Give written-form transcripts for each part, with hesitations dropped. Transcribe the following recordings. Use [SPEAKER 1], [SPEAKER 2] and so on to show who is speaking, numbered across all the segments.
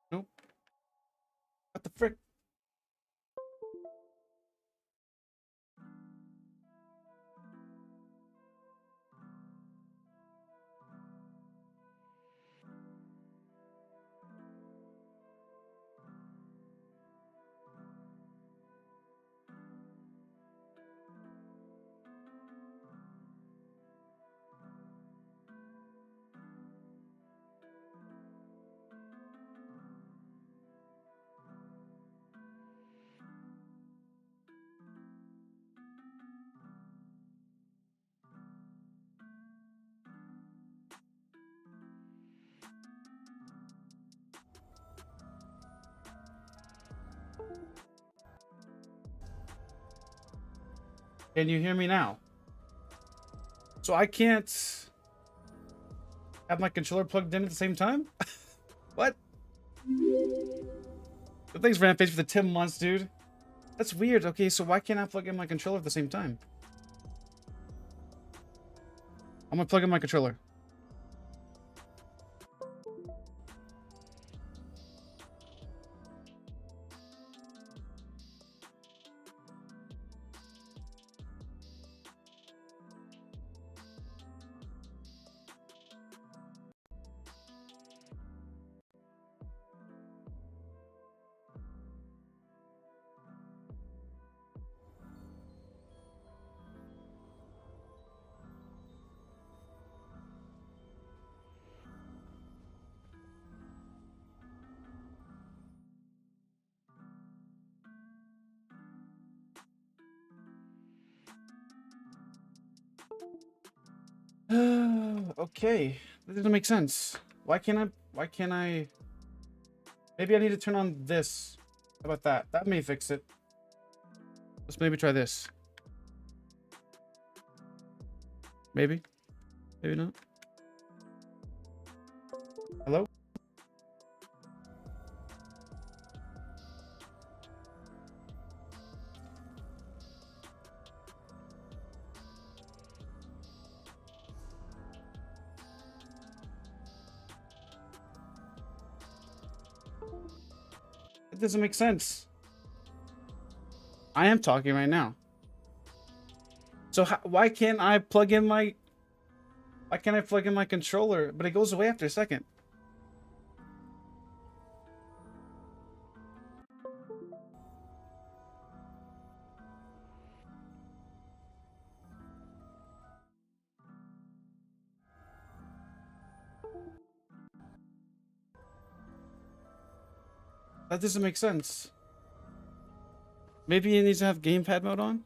[SPEAKER 1] Nope. What the frick? Can you hear me now? So I can't have my controller plugged in at the same time? What? Thanks, Rampage, for the 10 months, dude. That's weird. Okay, so why can't I plug in my controller at the same time? I'm gonna plug in my controller. Okay, that doesn't make sense. Why can't I? Maybe I need to turn on this. How about that? That may fix it. Let's maybe try this. Maybe. Maybe not. Hello? It doesn't make sense. I am talking right now. So why can't I plug in my... Why can't I plug in my controller? But it goes away after a second. That doesn't make sense. Maybe it needs to have gamepad mode on?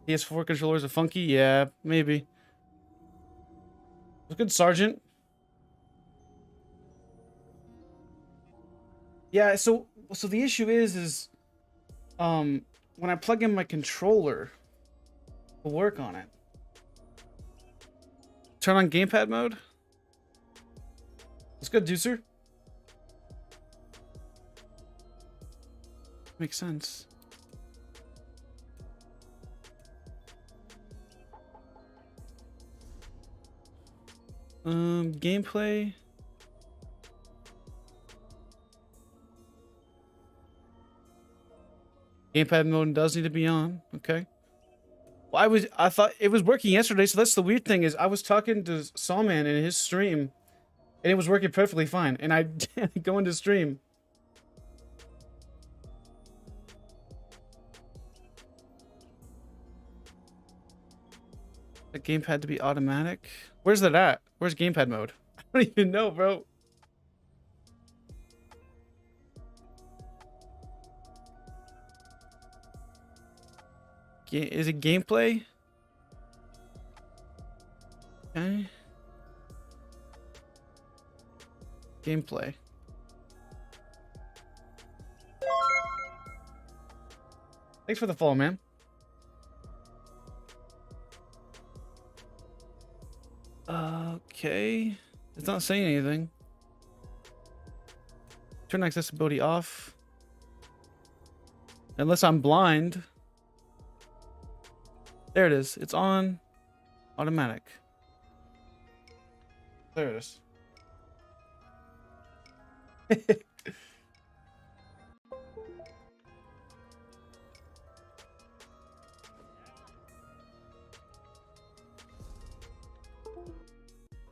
[SPEAKER 1] PS4 controllers are funky? Yeah, maybe. Good, Sergeant. Yeah, so the issue is when I plug in my controller to work on it. Turn on gamepad mode. That's good, Deucer. Makes sense. Gameplay. Gamepad mode does need to be on. Okay. Well, I thought it was working yesterday, so that's the weird thing is I was talking to Sawman in his stream, and it was working perfectly fine. And I go into stream. The gamepad to be automatic. Where's that at? Where's gamepad mode? I don't even know, bro. Is it gameplay? Okay. Gameplay. Thanks for the follow, man. Okay. It's not saying anything. Turn accessibility off. Unless I'm blind. There it is. It's on. Automatic. There it is.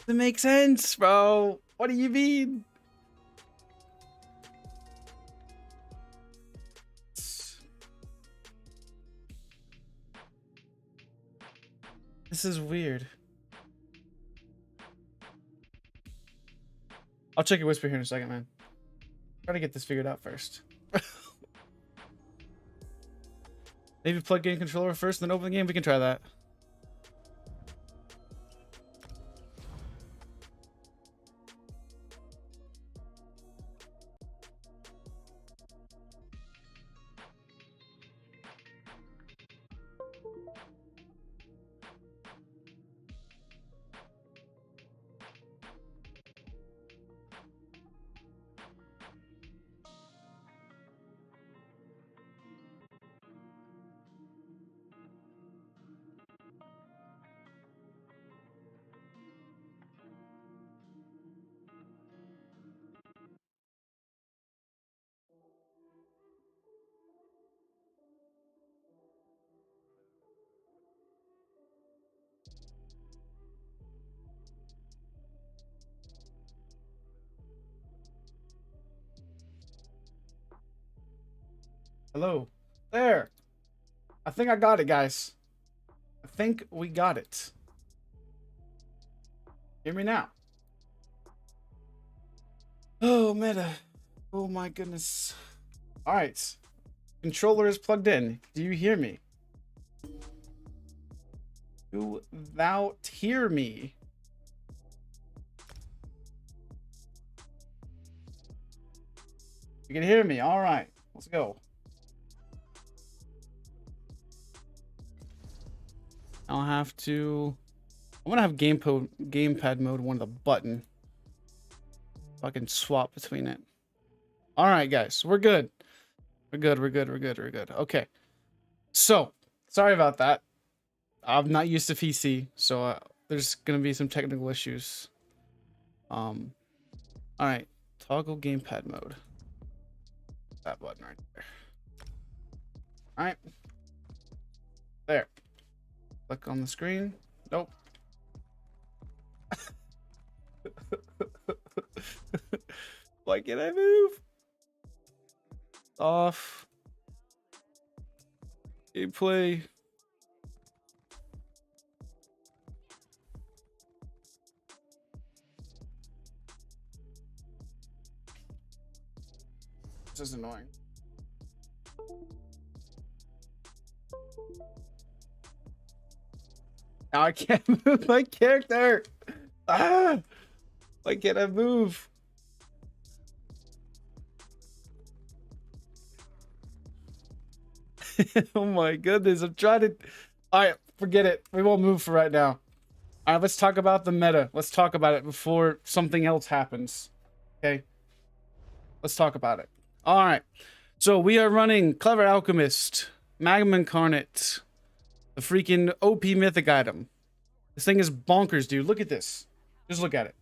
[SPEAKER 1] It makes sense, bro. What do you mean? This is weird. I'll check your whisper here in a second, man. Try to get this figured out first. Maybe plug in controller first, then open the game. We can try that. Hello. There. I think I got it, guys. I think we got it. Hear me now. Oh, meta. Oh, my goodness. All right. Controller is plugged in. Do you hear me? Do thou hear me? You can hear me. All right. Let's go. I'll have to I'm gonna have gamepad mode one of the button. So I can swap between it. All right, guys, we're good. We're good. Okay. So, sorry about that. I'm not used to PC, so there's gonna be some technical issues. All right, toggle gamepad mode. That button right there. All right, there. Click on the screen. Nope. Why can't I move? Off. Gameplay. This is annoying. Now I can't move my character. Ah! Why can't I move? Oh my goodness, I'm trying to... Alright, forget it. We won't move for right now. Alright, let's talk about the meta. Let's talk about it before something else happens. Okay? Let's talk about it. Alright. So we are running Clever Alchemist, Magma Incarnate, the freaking OP mythic item. This thing is bonkers, dude. Look at this. Just look at it.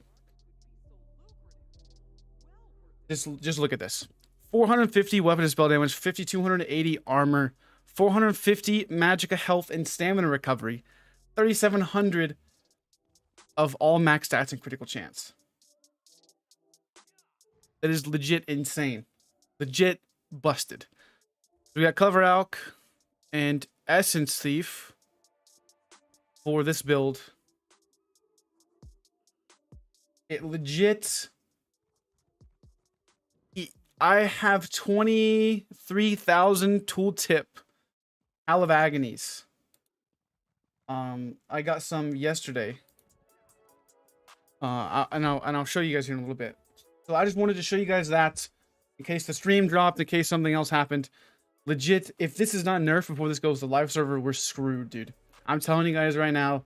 [SPEAKER 1] Just look at this. 450 weapon and spell damage, 5280 armor, 450 magicka health and stamina recovery, 3700 of all max stats and critical chance. That is legit insane. Legit busted. We got Clever Alch and Essence Thief for this build. It legit... I have 23,000 tooltip Hell of Agonies. I got some yesterday. And I'll show you guys here in a little bit. So I just wanted to show you guys that in case the stream dropped, in case something else happened. Legit, if this is not nerfed before this goes to live server, we're screwed, dude. I'm telling you guys right now,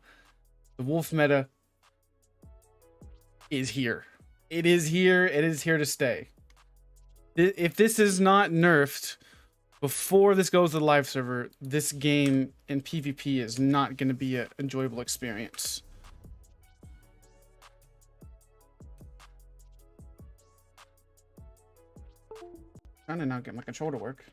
[SPEAKER 1] the wolf meta is here. It is here. It is here to stay. If this is not nerfed before this goes to the live server, this game in PvP is not going to be an enjoyable experience. Trying to now get my controller to work.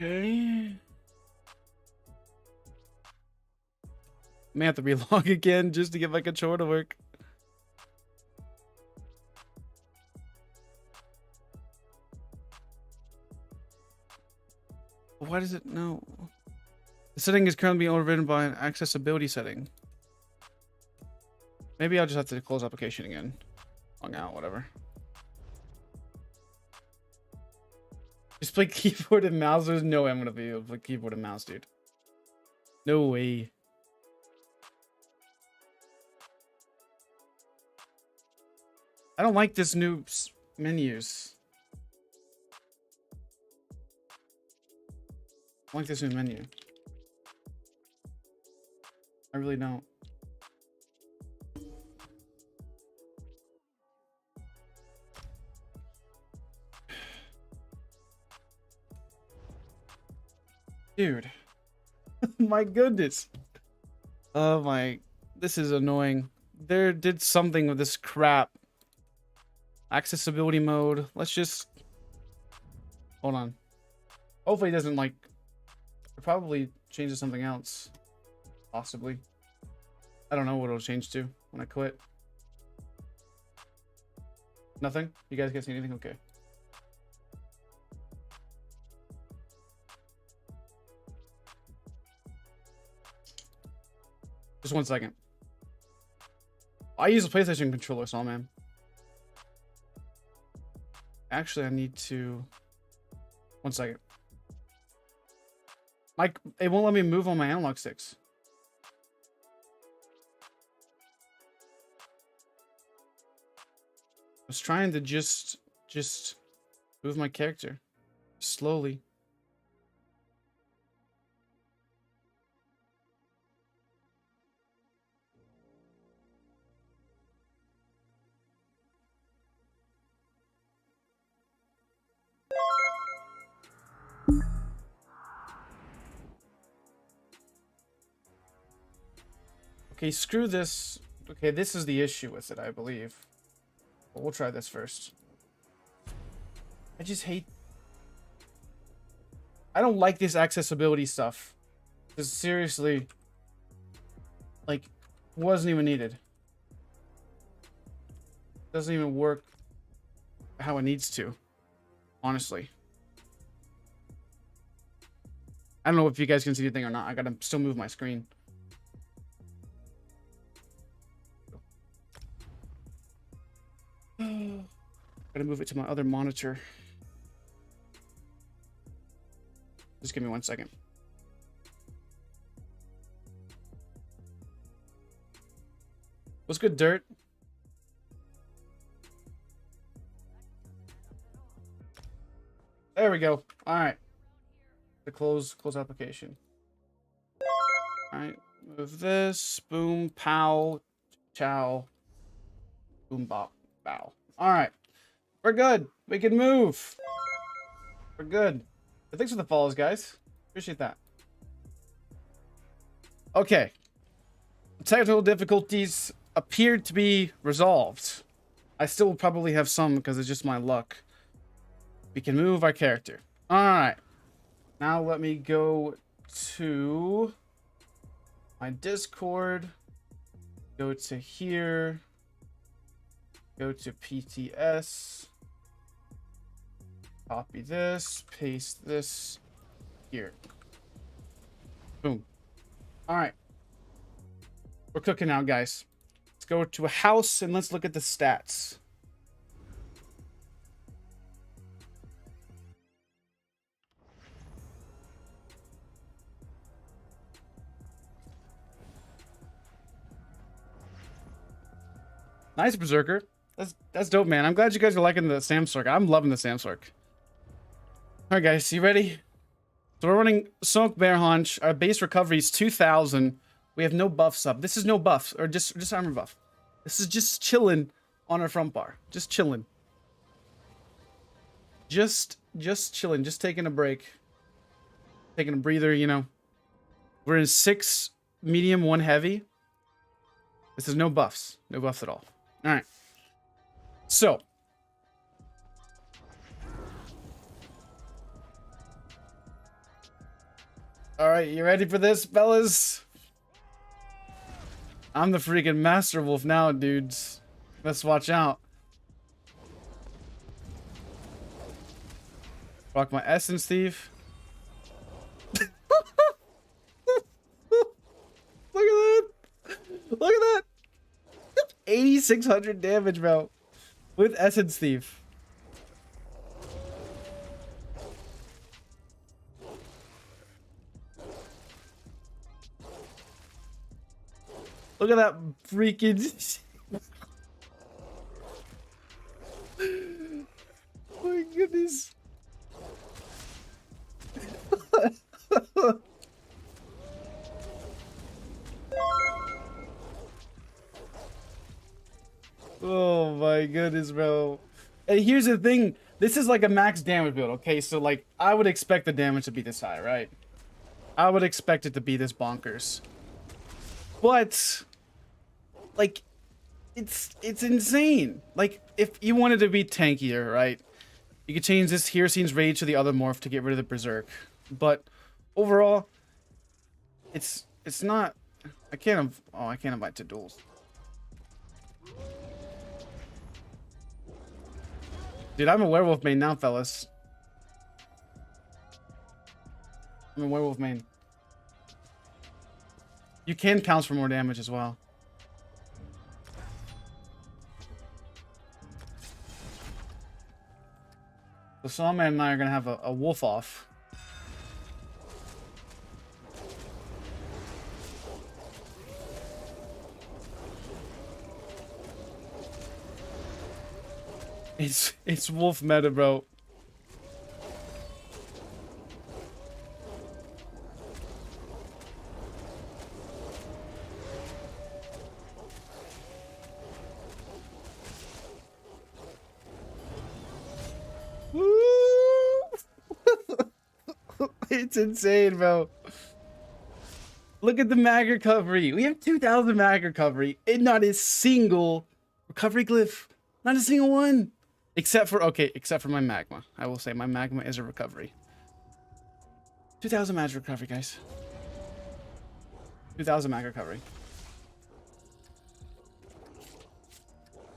[SPEAKER 1] Okay. May have to relog again just to get my controller to work. Why does it no? The setting is currently being overridden by an accessibility setting. Maybe I'll just have to close application again. Log out, whatever. Just play keyboard and mouse. There's no way I'm gonna be able to play keyboard and mouse, dude. No way. I don't like this new menus. I like this new menu. I really don't. Dude. My goodness. Oh my. This is annoying. There did something with this crap. Accessibility mode. Let's just... Hold on. Hopefully it doesn't like... It probably changes something else. Possibly. I don't know what it'll change to when I quit. Nothing? You guys can't see anything? Okay. Just 1 second. I use a PlayStation controller, so man. Actually, I need to... 1 second. It won't let me move on my analog sticks. I was trying to just move my character slowly. Okay, screw this. Okay, this is the issue with it, I believe. But we'll try this first. I just hate... I don't like this accessibility stuff. Because seriously, like, wasn't even needed. Doesn't even work how it needs to, honestly. I don't know if you guys can see the thing or not. I gotta still move my screen. Gotta move it to my other monitor. Just give me 1 second. What's good, Dirt? There we go. All right. The close application. All right. Move this. Boom. Pow. Chow. Boom. Bop. Bow. All right. We're good. We can move. We're good. Thanks for the follows, guys. Appreciate that. Okay. Technical difficulties appeared to be resolved. I still probably have some because it's just my luck. We can move our character. All right. Now let me go to my Discord. Go to here. Go to PTS. Copy this. Paste this here. Boom. All right. We're cooking now, guys. Let's go to a house and let's look at the stats. Nice, Berserker. That's dope, man. I'm glad you guys are liking the Samsork. I'm loving the Samsork. All right, guys, you ready? So we're running Smoke Bear Haunch. Our base recovery is 2,000. We have no buffs up. This is no buffs, or just armor buff. This is just chilling on our front bar. Just chilling. Just chilling. Just taking a break. Taking a breather, you know. We're in 6 medium, 1 heavy. This is no buffs. No buffs at all. All right. So. All right, you ready for this, fellas? I'm the freaking Master Wolf now, dudes. Let's watch out. Rock my Essence Thief. Look at that. Look at that. 8,600 damage, bro. With Essence Thief. Look at that freaking... Oh my goodness. Oh my goodness, bro. And here's the thing. This is like a max damage build, okay? So, like, I would expect the damage to be this high, right? I would expect it to be this bonkers. But... like, it's insane. Like, if you wanted to be tankier, right? You could change this Hircine's Rage to the other morph to get rid of the Berserk. But overall, it's not. I can't invite to duels. Dude, I'm a werewolf main now, fellas. I'm a werewolf main. You can count for more damage as well. So Sawman and I are gonna have a wolf off. It's wolf meta, bro. It's insane, bro. Look at the mag recovery. We have 2,000 mag recovery and not a single recovery glyph. Not a single one. Except for, okay, except for my magma. I will say my magma is a recovery. 2,000 mag recovery, guys. 2,000 mag recovery.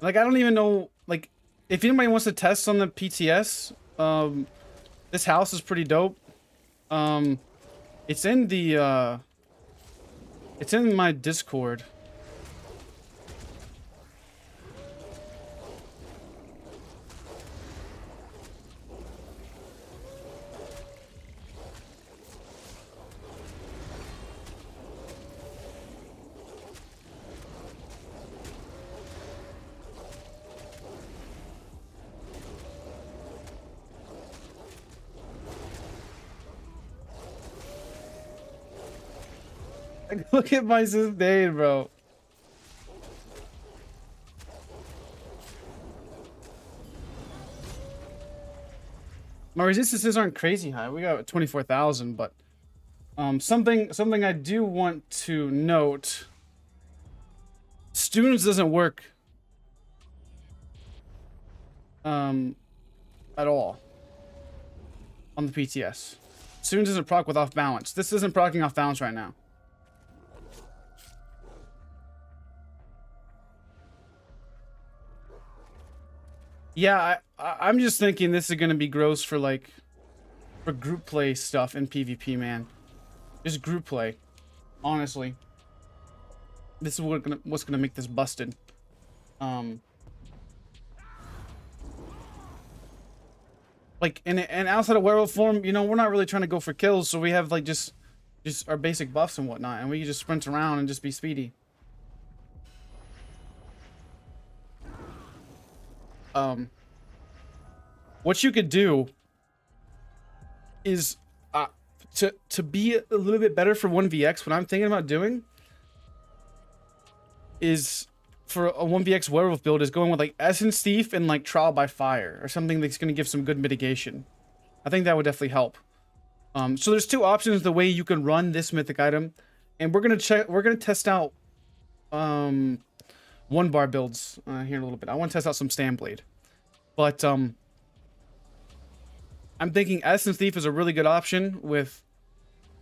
[SPEAKER 1] Like, I don't even know, like, if anybody wants to test on the PTS, this house is pretty dope. It's in the, it's in my Discord. Look at my sustain, bro. My resistances aren't crazy high. We got 24,000, but something I do want to note. Students doesn't work at all on the PTS. Students doesn't proc with off balance. This isn't proccing off balance right now. Yeah, I'm just thinking this is gonna be gross for like for group play stuff in PvP, man. Just group play, honestly. This is what's gonna make this busted. Like and outside of werewolf form, you know, we're not really trying to go for kills, so we have like just our basic buffs and whatnot, and we can just sprint around and just be speedy. What you could do is to be a little bit better for 1vx. What I'm thinking about doing is for a 1vx werewolf build is going with like Essence Thief and like Trial by Fire or something that's going to give some good mitigation. I think that would definitely help. So there's two options the way you can run this mythic item, and we're gonna test out 1 bar builds here in a little bit. I want to test out some Stand Blade, but I'm thinking Essence Thief is a really good option with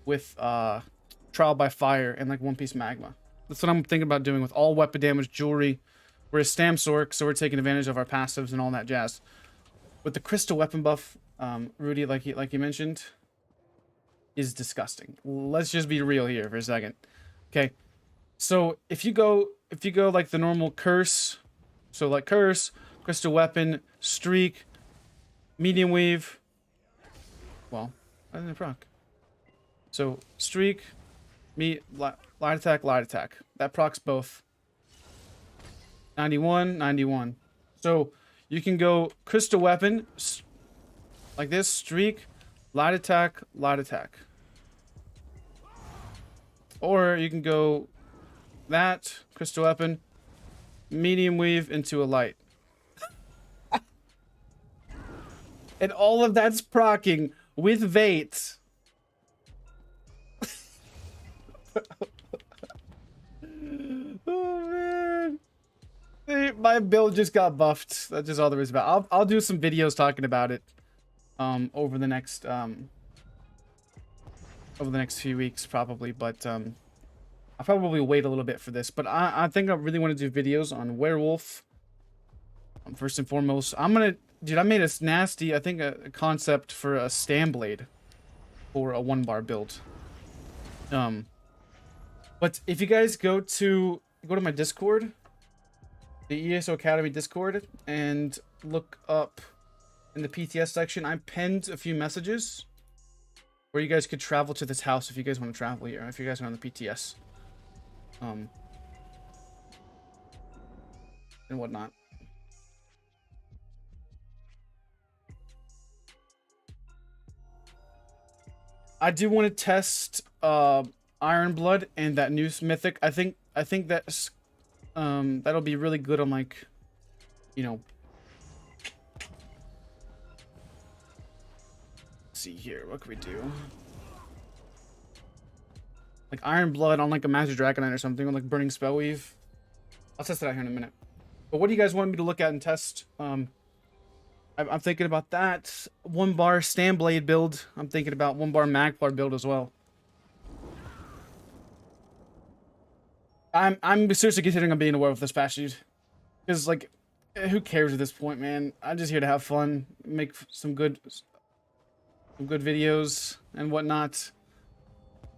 [SPEAKER 1] Trial by Fire and like One Piece Magma. That's what I'm thinking about doing with all weapon damage, jewelry. We're a Stam Sork, so we're taking advantage of our passives and all that jazz. With the crystal weapon buff, Rudy, like you mentioned, is disgusting. Let's just be real here for a second. Okay, so if you go like the normal curse, so like curse, crystal weapon, streak, medium weave. Well, I didn't proc. So streak, light attack, light attack. That procs both. 91, 91. So you can go crystal weapon like this, streak, light attack, light attack. Or you can go that, crystal weapon, medium weave into a light. And all of that's procking with Vate. Oh man. My build just got buffed. That's just all there is about. I'll do some videos talking about it over the next few weeks probably, but I'll probably wait a little bit for this. But I think I really want to do videos on werewolf. First and foremost, dude, I made a nasty, I think a concept for a Stand Blade for a 1 bar build. But if you guys go to my Discord, the ESO Academy Discord, and look up in the PTS section, I pinned a few messages where you guys could travel to this house if you guys want to travel here, if you guys are on the PTS. And whatnot. I do want to test Iron Blood and that new mythic. I think that's that'll be really good on, like, you know, see here. What can we do? Like Iron Blood on like a Master Dragonite or something, or like Burning Spellweave. I'll test it out here in a minute. But what do you guys want me to look at and test? I'm thinking about that 1-bar Stanblade build. I'm thinking about 1-bar Magplar build as well. I'm seriously considering being aware of this patch, dude. Because like, who cares at this point, man? I'm just here to have fun, make some good videos and whatnot.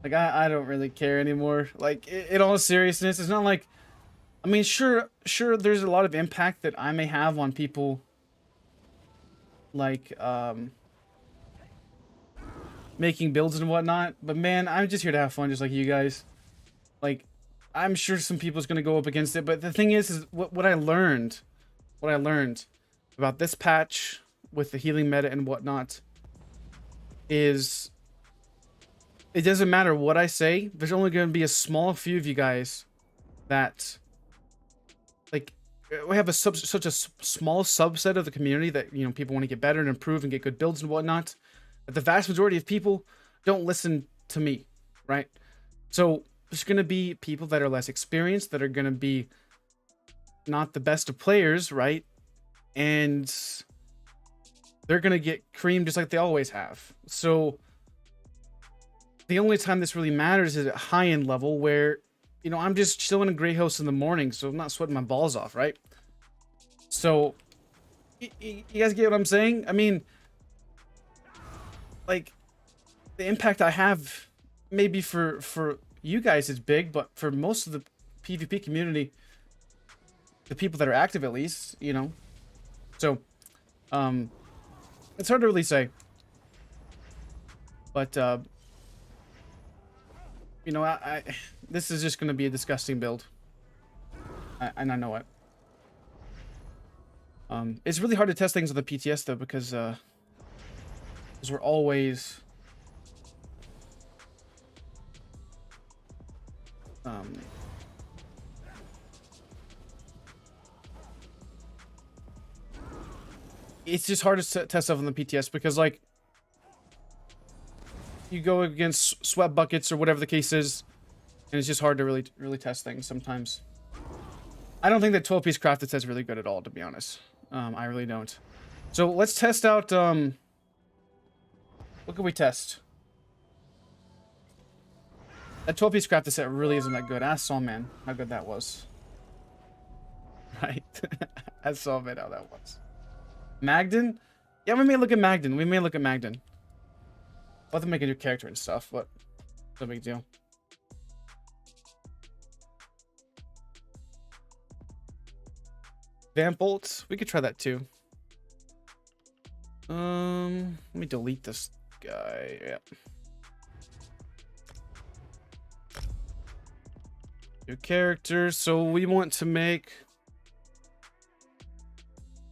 [SPEAKER 1] Like I don't really care anymore. Like in all seriousness, it's not like, I mean, sure, there's a lot of impact that I may have on people. Like making builds and whatnot, but man, I'm just here to have fun, just like you guys. Like, I'm sure some people's gonna go up against it, but the thing is what I learned about this patch with the healing meta and whatnot is it doesn't matter what I say. There's only going to be a small few of you guys that, like, we have such a small subset of the community that, you know, people want to get better and improve and get good builds and whatnot. But the vast majority of people don't listen to me, right? So there's going to be people that are less experienced, that are going to be not the best of players, right? And they're going to get creamed just like they always have. So the only time this really matters is at high-end level where, you know, I'm just chilling in Grey House in the morning, so I'm not sweating my balls off, right? So, you guys get what I'm saying? I mean, like, the impact I have, maybe for you guys is big, but for most of the PvP community, the people that are active at least, you know. So, it's hard to really say. But, you know, this is just going to be a disgusting build. And I know it. It's really hard to test things with the PTS, though, because we're always... it's just hard to test stuff on the PTS because, like, you go against sweat buckets or whatever the case is, and it's just hard to really test things sometimes. I don't think that 12-piece crafted set's really good at all, to be honest. I really don't. So let's test out. What can we test? That 12-piece crafted set really isn't that good. Ask Sawman how good that was. Right? Ask Sawman how that was. Magden? Yeah, we may look at Magden. We'll have to make a new character and stuff, but no big deal. Vampbolt, we could try that too. Let me delete this guy. Yeah. New character. So we want to make.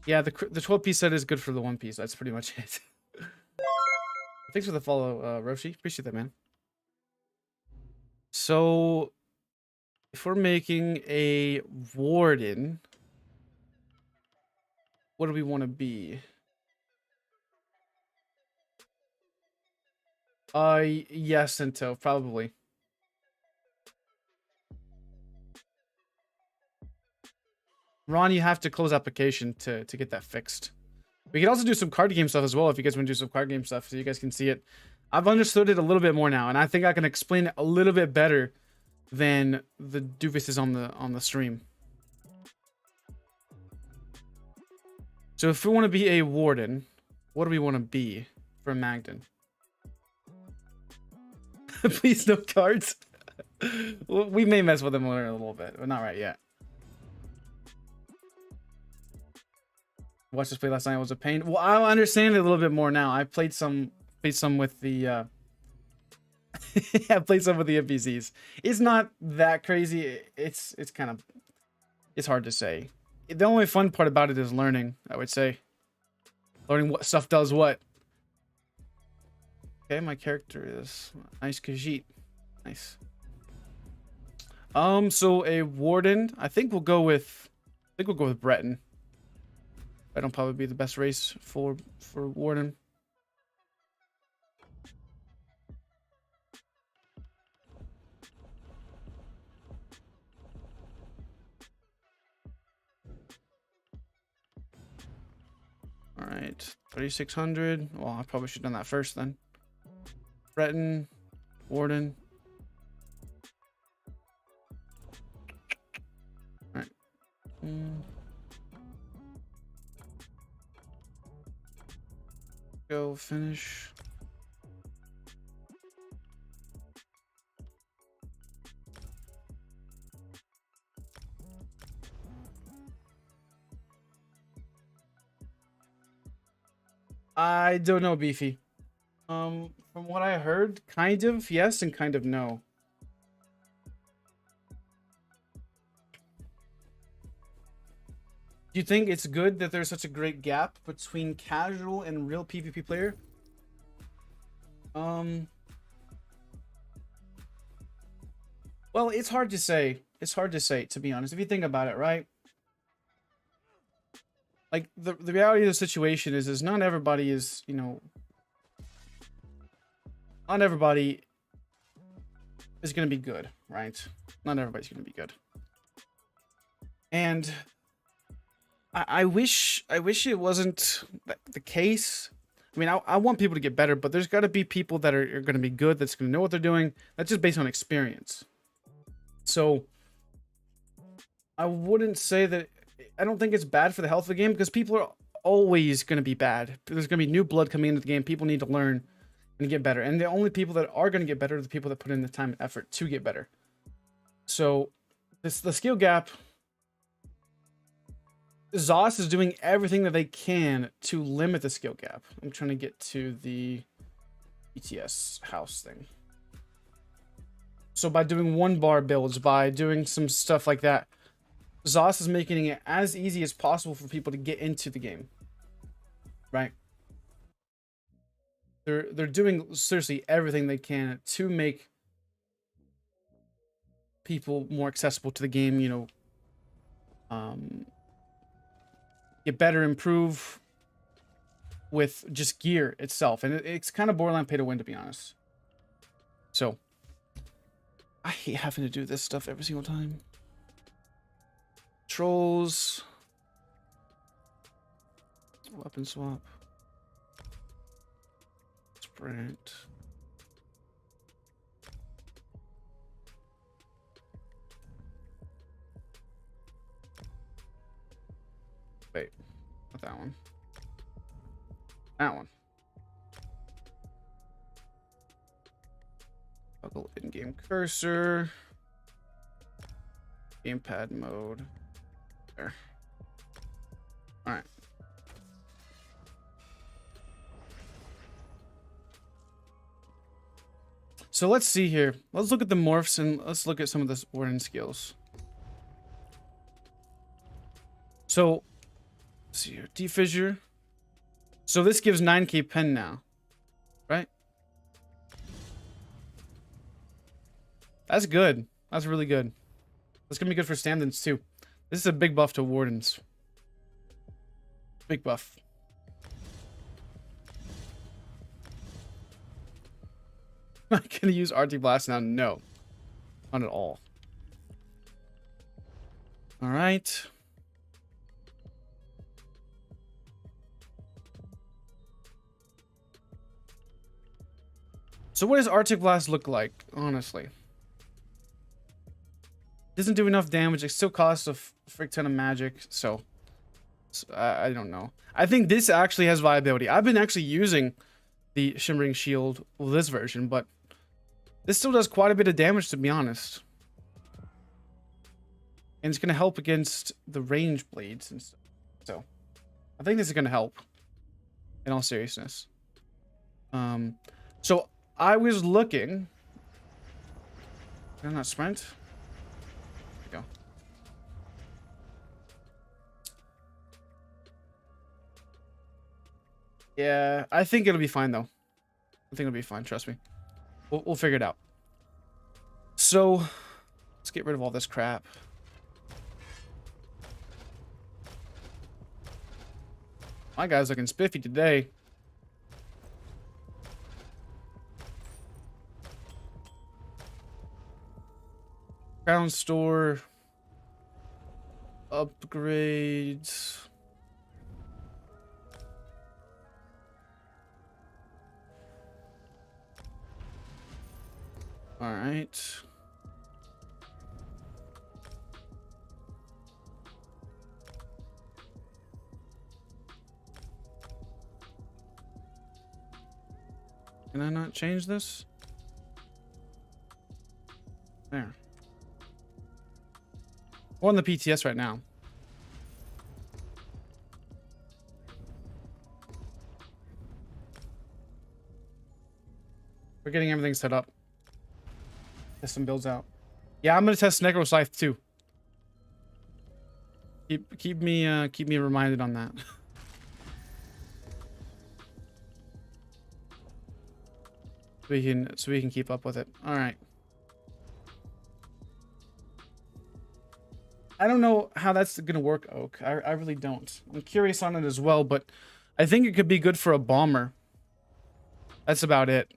[SPEAKER 1] Yeah, the 12-piece set is good for the 1-piece. That's pretty much it. Thanks for the follow, Roshi. Appreciate that, man. So, if we're making a warden, what do we want to be? Yes, Sento, probably. Ron, you have to close application to get that fixed. We can also do some card game stuff as well if you guys want to do some card game stuff so you guys can see it. I've understood it a little bit more now, and I think I can explain it a little bit better than the doofuses on the stream. So if we want to be a warden, what do we want to be for Magden? Please no cards. We may mess with them a little bit, but not right yet. Watched this play last night. It was a pain. Well, I understand it a little bit more now. I played some with the I played some with the NPCs. It's not that crazy. It's kind of, it's hard to say. The only fun part about it is learning, I would say. Learning what stuff does what. Okay, my character is nice Khajiit. Nice. So a warden, I think we'll go with Breton. Breton probably be the best race for warden. right, 3600. Well, I probably should have done that first then. Breton, Warden. All right. Go finish. I don't know, Beefy. From what I heard, kind of yes and kind of no. Do you think it's good that there's such a great gap between casual and real PvP player? Well, it's hard to say. It's hard to say, to be honest. If you think about it, right? Like, the reality of the situation is not everybody is, you know... Not everybody is going to be good, right? Not everybody's going to be good. And... I wish it wasn't the case. I mean, I want people to get better, but there's got to be people that are going to be good, that's going to know what they're doing. That's just based on experience. So, I wouldn't say that... I don't think it's bad for the health of the game, because people are always going to be bad. There's going to be new blood coming into the game. People need to learn and get better. And the only people that are going to get better are the people that put in the time and effort to get better. So, the skill gap... ZOS is doing everything that they can to limit the skill gap. I'm trying to get to the PTS house thing. So by doing 1-bar builds, by doing some stuff like that, ZOS is making it as easy as possible for people to get into the game. Right? They're doing seriously everything they can to make people more accessible to the game, you know. Get better, improve with just gear itself. And it's kind of borderline pay to win, to be honest. So, I hate having to do this stuff every single time. Trolls. Weapon swap. Sprint. Wait, not that one. That one. Toggle in-game cursor. Gamepad mode. There. Alright. So let's see here. Let's look at the morphs and let's look at some of the Warden skills. So, let's see here. Defissure. So this gives 9k pen now. Right? That's good. That's really good. That's gonna be good for stand-ins too. This is a big buff to Wardens. Big buff. Am I gonna use Arty Blast now? No. Not at all. Alright. So what does Arctic Blast look like, honestly? Doesn't do enough damage. It still costs a frick ton of magic, so I don't know. I think this actually has viability. I've been actually using the Shimmering Shield, well, this version, but this still does quite a bit of damage, to be honest. And it's going to help against the range blades and stuff. So, I think this is going to help, in all seriousness. So, I was looking... Can I not sprint? There we go. Yeah, I think it'll be fine, though. I think it'll be fine, trust me. We'll figure it out. So, let's get rid of all this crap. My guy's looking spiffy today. Crown store. Upgrades. All right. Can I not change this? There. We're on the PTS right now. We're getting everything set up. Test some builds out. Yeah, I'm gonna test Necro Scythe too. Keep me reminded on that. so we can keep up with it. All right. I don't know how that's gonna work, Oak. I really don't. I'm curious on it as well, but I think it could be good for a bomber. That's about it.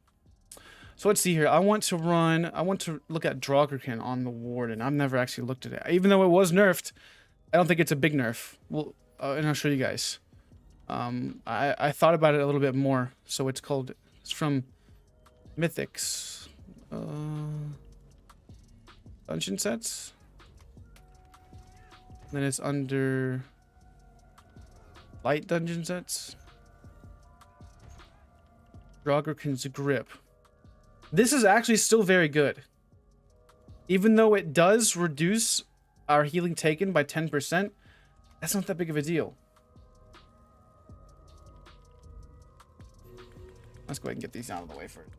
[SPEAKER 1] So let's see here. I want to look at Draugr on the Warden. I've never actually looked at it. Even though it was nerfed, I don't think it's a big nerf. Well, and I'll show you guys. I thought about it a little bit more. So it's from Mythics. Dungeon sets. Then it's under light dungeon sets. Draugr grip. This is actually still very good. Even though it does reduce our healing taken by 10%, that's not that big of a deal. Let's go ahead and get these out of the way first.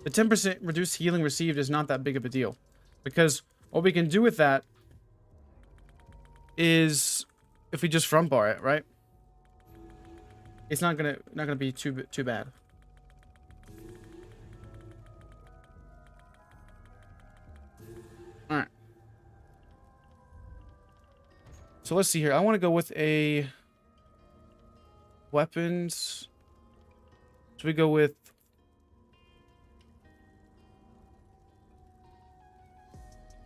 [SPEAKER 1] The 10% reduced healing received is not that big of a deal. Because what we can do with that is if we just front bar it, right? It's not gonna be too bad. All right. So let's see here. I want to go with a weapons. So we go with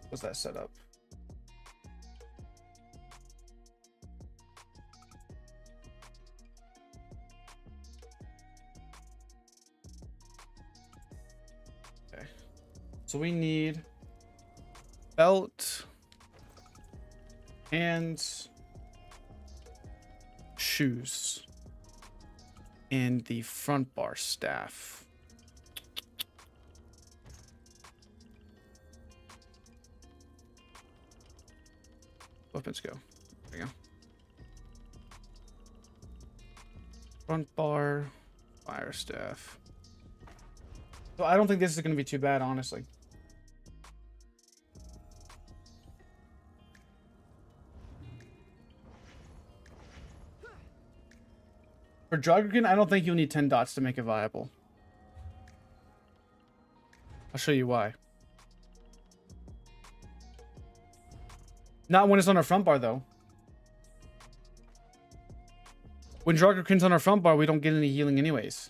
[SPEAKER 1] what's that setup? Okay. So we need belt, hands, shoes, and the front bar staff. Weapons go. There we go. Front bar, fire staff. So I don't think this is going to be too bad, honestly. For Draugr, I don't think you'll need 10 dots to make it viable. I'll show you why. Not when it's on our front bar, though. When Draugr on our front bar, we don't get any healing anyways.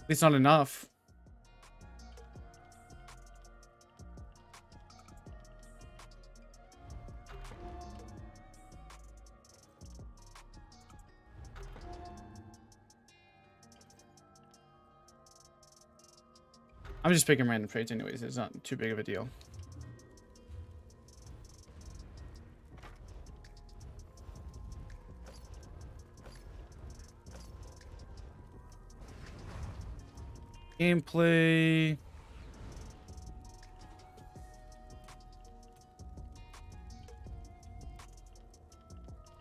[SPEAKER 1] At least not enough. I'm just picking random trades anyways. It's not too big of a deal. Gameplay.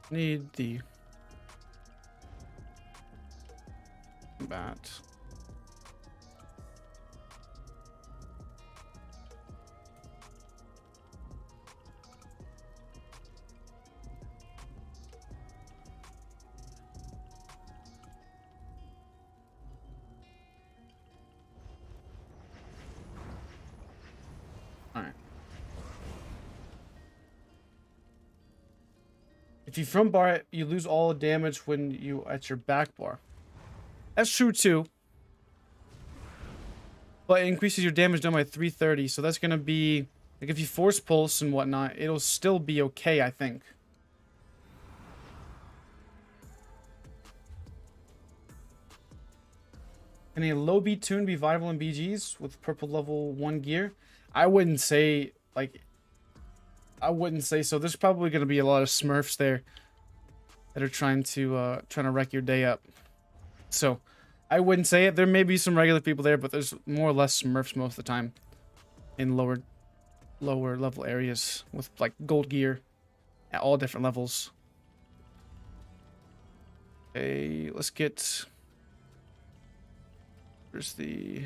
[SPEAKER 1] Need the bat. If you front bar it, you lose all damage when you at your back bar. That's true too. But it increases your damage done by 330, so that's gonna be like if you force pulse and whatnot, it'll still be okay, I think. Can a low beat tune be viable in BGs with purple level 1 gear? I wouldn't say, like, I wouldn't say so. There's probably going to be a lot of Smurfs there that are trying to wreck your day up. So, I wouldn't say it. There may be some regular people there, but there's more or less Smurfs most of the time in lower level areas with like gold gear at all different levels. Okay, let's get. Where's the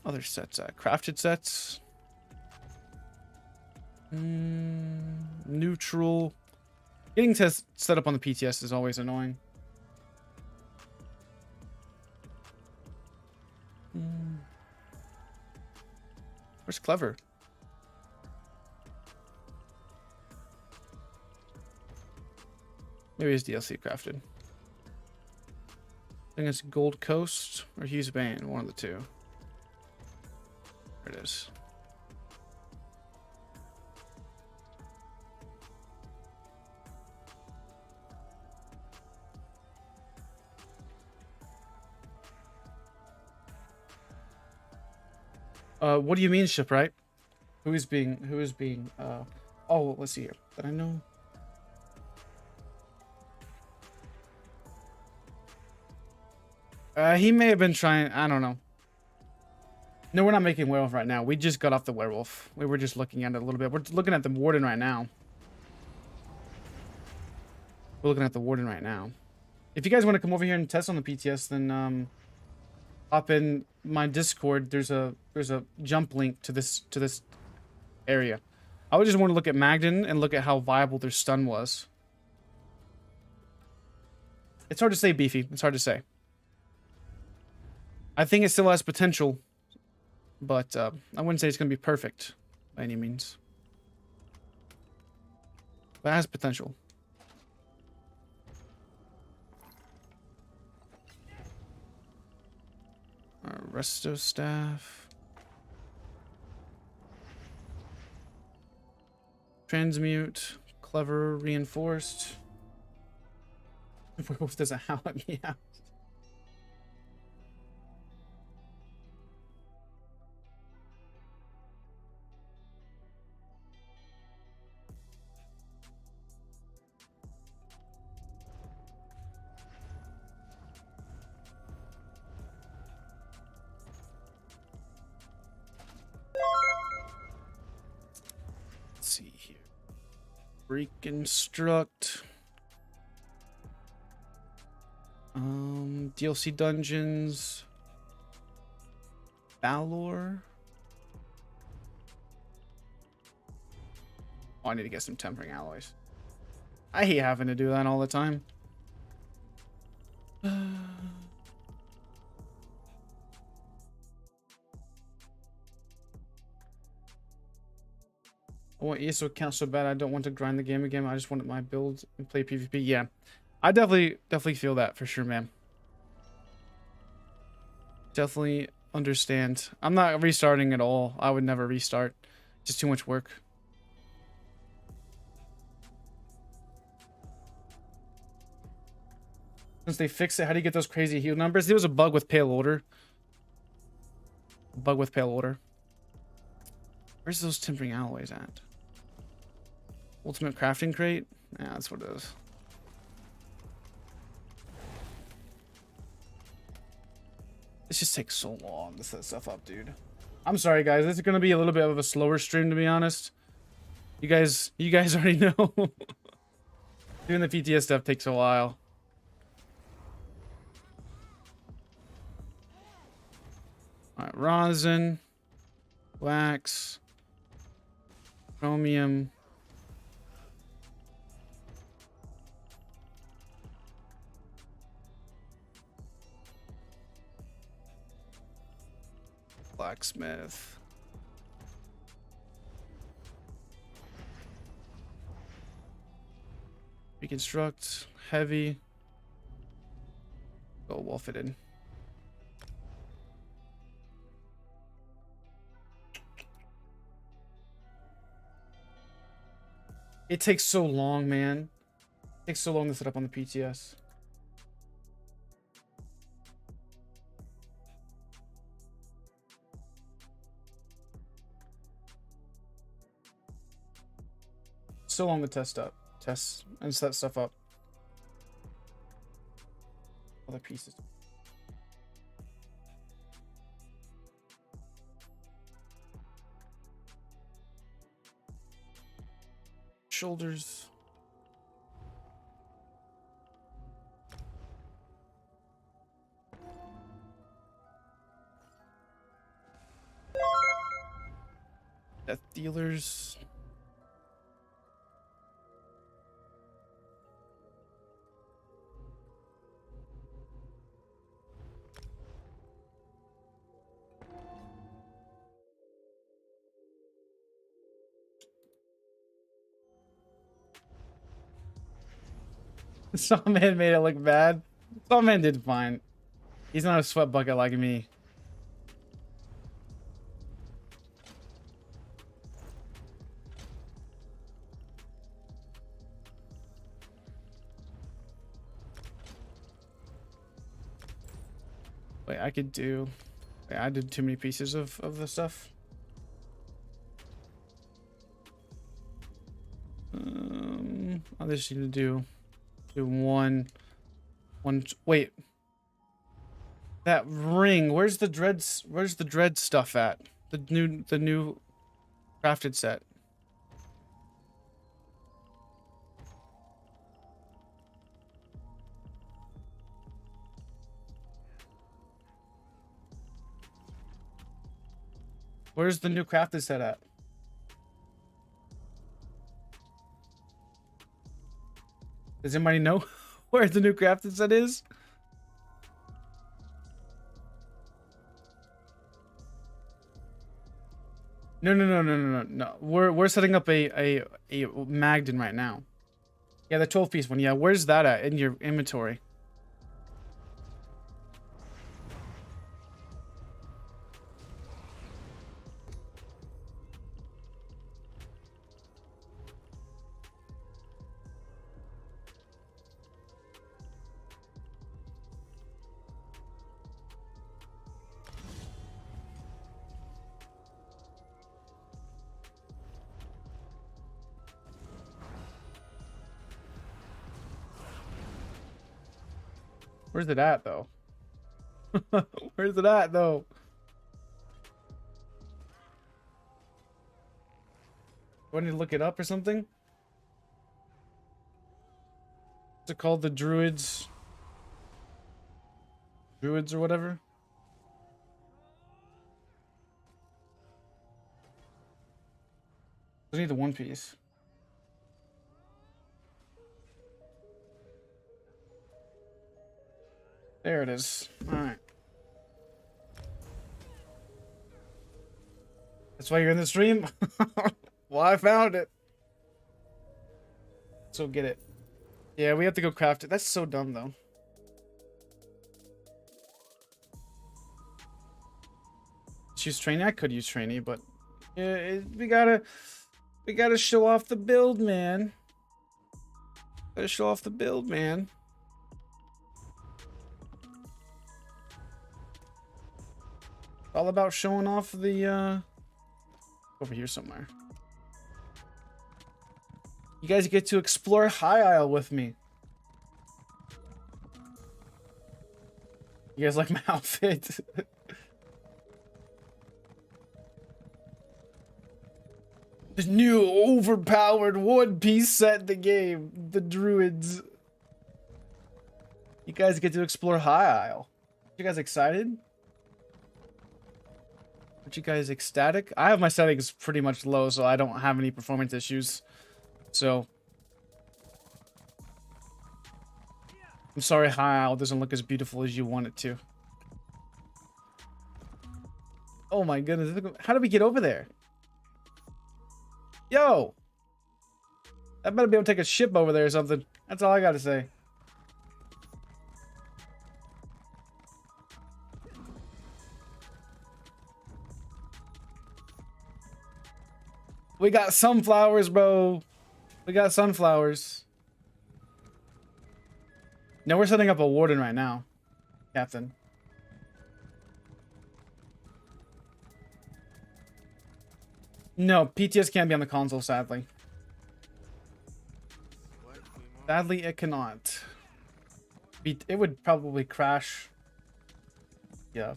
[SPEAKER 1] other sets at? Crafted sets. Neutral. Getting set up on the PTS is always annoying. Where's Clever? Maybe his DLC crafted. I think it's Gold Coast or Hughes Bane, one of the two. There it is. What do you mean, shipwright? Who is being, oh, let's see here. Did I know? He may have been trying, I don't know. No, we're not making werewolf right now. We just got off the werewolf. We were just looking at it a little bit. We're looking at the warden right now. We're looking at the warden right now. If you guys want to come over here and test on the PTS, then, hop in my Discord. There's a jump link to this area. I would just want to look at Magden and look at how viable their stun was. It's hard to say, Beefy. It's hard to say. I think it still has potential, but I wouldn't say it's going to be perfect by any means. But it has potential. Resto staff. Transmute. Clever reinforced. Werewolf doesn't howl at me out. See here. Reconstruct. DLC dungeons. Valor. Oh, I need to get some tempering alloys. I hate having to do that all the time. I want ESO account so bad I don't want to grind the game again. I just want my build and play PvP. Yeah, I definitely feel that for sure, man. Definitely understand. I'm not restarting at all. I would never restart. Just too much work. Since they fixed it, how do you get those crazy heal numbers? There was a bug with Pale Order. Where's those tempering alloys at? Ultimate crafting crate? Yeah, that's what it is. This just takes so long to set stuff up, dude. I'm sorry, guys. This is gonna be a little bit of a slower stream, to be honest. You guys already know. Doing the PTS stuff takes a while. Alright, rosin, wax, chromium. Blacksmith. Reconstruct. Heavy. Go wall fitted. It takes so long, man. It takes so long to set up on the PTS. So long to test and set stuff up. Other pieces. Shoulders. Death dealers. Sawman made it look bad. Sawman did fine. He's not a sweat bucket like me. Wait, I could do... Wait, I did too many pieces of the stuff. I just need to do one. Wait. That ring. Where's the dreads? Where's the dread stuff at? The new crafted set. Where's the new crafted set at? Does anybody know where the new crafted set is? No. We're setting up a Magden right now. Yeah, the 12-piece one. Yeah, where's that at in your inventory? Where's it at, though? Where's it at, though? Do I need to look it up or something? What's it called? The Druids? Druids or whatever? I need the One Piece. There it is. Alright. That's why you're in the stream? Well, I found it. So get it. Yeah, we have to go craft it. That's so dumb, though. Use trainee? I could use trainee, but yeah, we gotta show off the build, man. Gotta show off the build, man. All about showing off the over here somewhere. You guys get to explore High Isle with me. You guys like my outfit? This new overpowered one-piece set in the game. The Druids. You guys get to explore High Isle. You guys excited? Aren't you guys ecstatic? I have my settings pretty much low, so I don't have any performance issues. So I'm sorry High Isle doesn't look as beautiful as you want it to. Oh my goodness. How did we get over there? Yo! I better be able to take a ship over there or something. That's all I gotta say. We got sunflowers, bro. We got sunflowers. No, we're setting up a warden right now, Captain. No, PTS can't be on the console, sadly. Sadly, it cannot. It would probably crash. Yeah.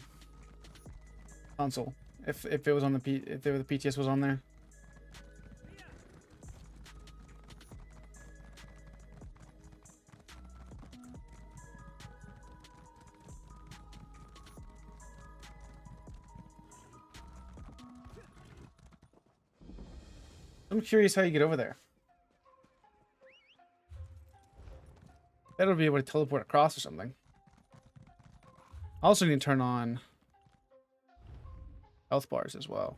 [SPEAKER 1] Console. If it was on the if the PTS was on there. I'm curious how you get over there. That'll be able to teleport across or something. I also need to turn on health bars as well.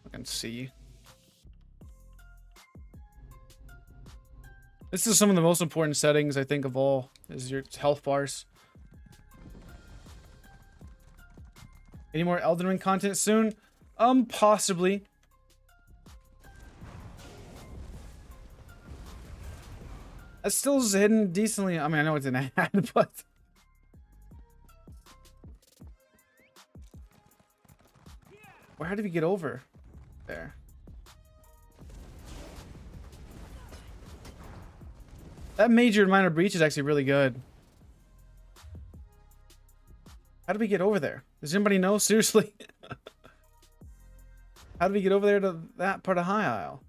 [SPEAKER 1] I can see. This is some of the most important settings, I think, of all, is your health bars. Any more Elden Ring content soon? Possibly. It still is hidden decently. I mean, I know it's an ad, but... Where did we get over? There. That major and minor breach is actually really good. How did we get over there? Does anybody know? Seriously? How did we get over there to that part of High Isle?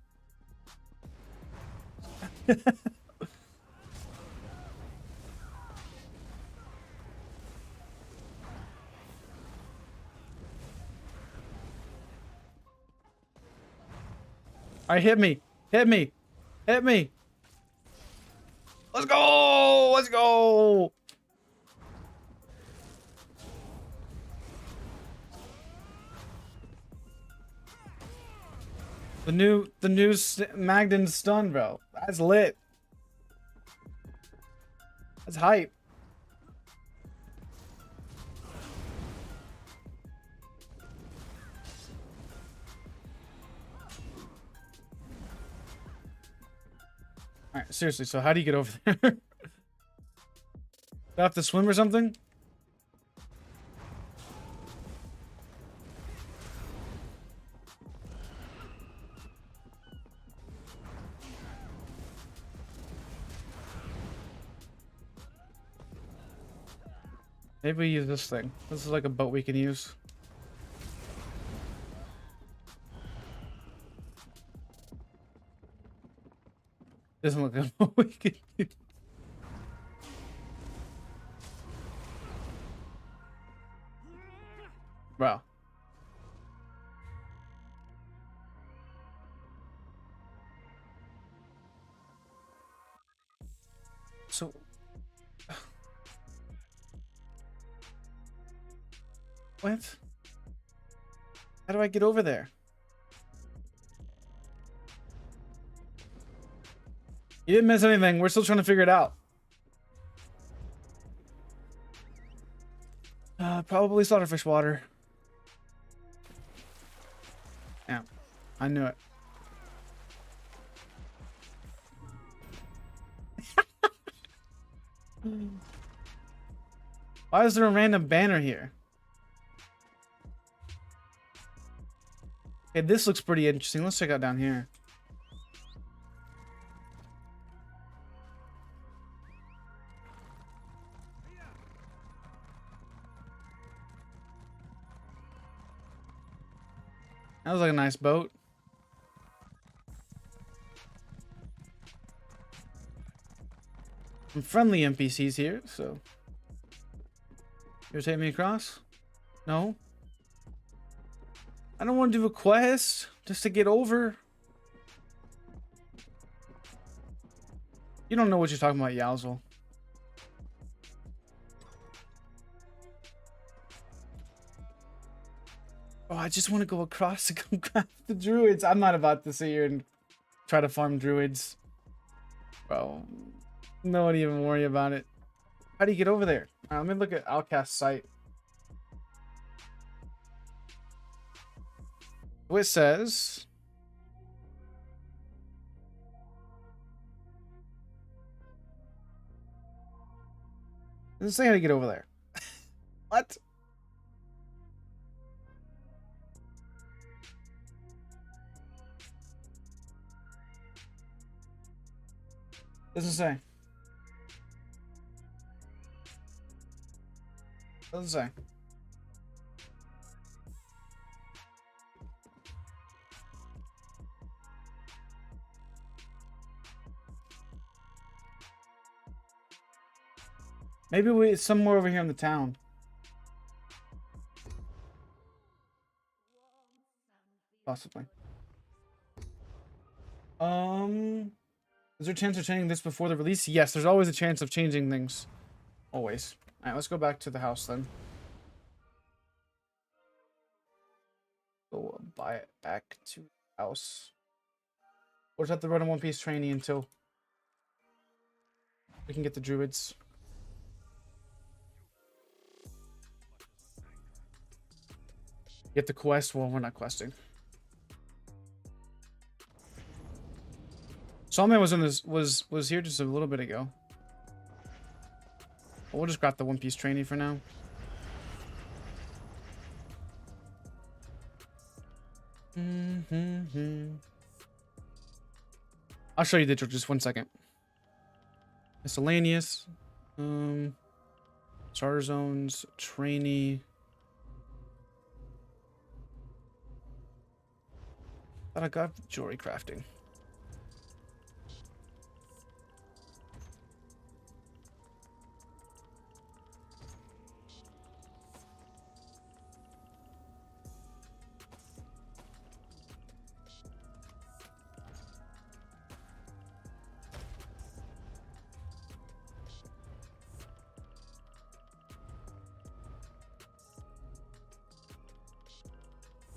[SPEAKER 1] Alright, hit me. Hit me. Hit me. Let's go! Let's go! The new Magden stun, bro. That's lit. That's hype. Alright, seriously, so how do you get over there? Do I have to swim or something? Maybe we use this thing. This is like a boat we can use. Doesn't look like a boat we can use. Wow. So... What? How do I get over there? You didn't miss anything. We're still trying to figure it out. Probably slaughterfish water. Yeah, I knew it. Why is there a random banner here? Okay, this looks pretty interesting. Let's check out down here. That was like a nice boat. Some friendly NPCs here, so. You take me across? No? I don't want to do a quest just to get over. You don't know what you're talking about, Yowzel. Oh, I just want to go across to go grab the druids. I'm not about to sit here and try to farm druids. Bro, no one even worry about it. How do you get over there? Let me look at Outcast's site. It says... Doesn't say how to get over there. What? Doesn't say. Doesn't say. Maybe it's somewhere over here in the town. Possibly. Is there a chance of changing this before the release? Yes, there's always a chance of changing things. Always. Alright, let's go back to the house then. Go buy it back to the house. We'll just have to run a one-piece trainee until we can get the druids. Get the quest. Well, we're not questing. Sawman was in this was here just a little bit ago. But we'll just grab the one-piece trainee for now. I'll show you the trick, just 1 second. Miscellaneous. Starter zones, trainee. Thought I got jewelry crafting.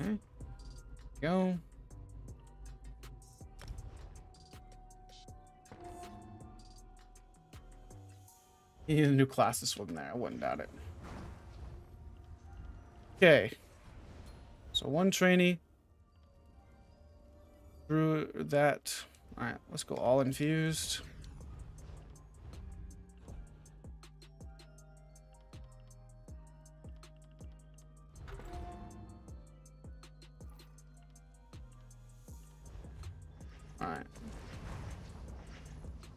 [SPEAKER 1] Okay. Go. You need a new class this one there. I wouldn't doubt it. Okay. So one trainee. Through that. Alright, let's go all infused. Alright.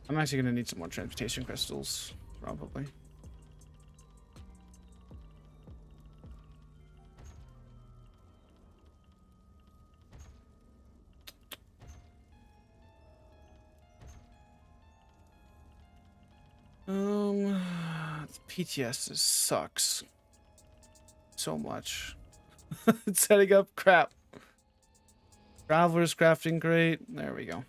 [SPEAKER 1] I'm actually going to need some more transportation crystals. Probably. PTS sucks so much. It's setting up crap. Traveler's crafting great. There we go.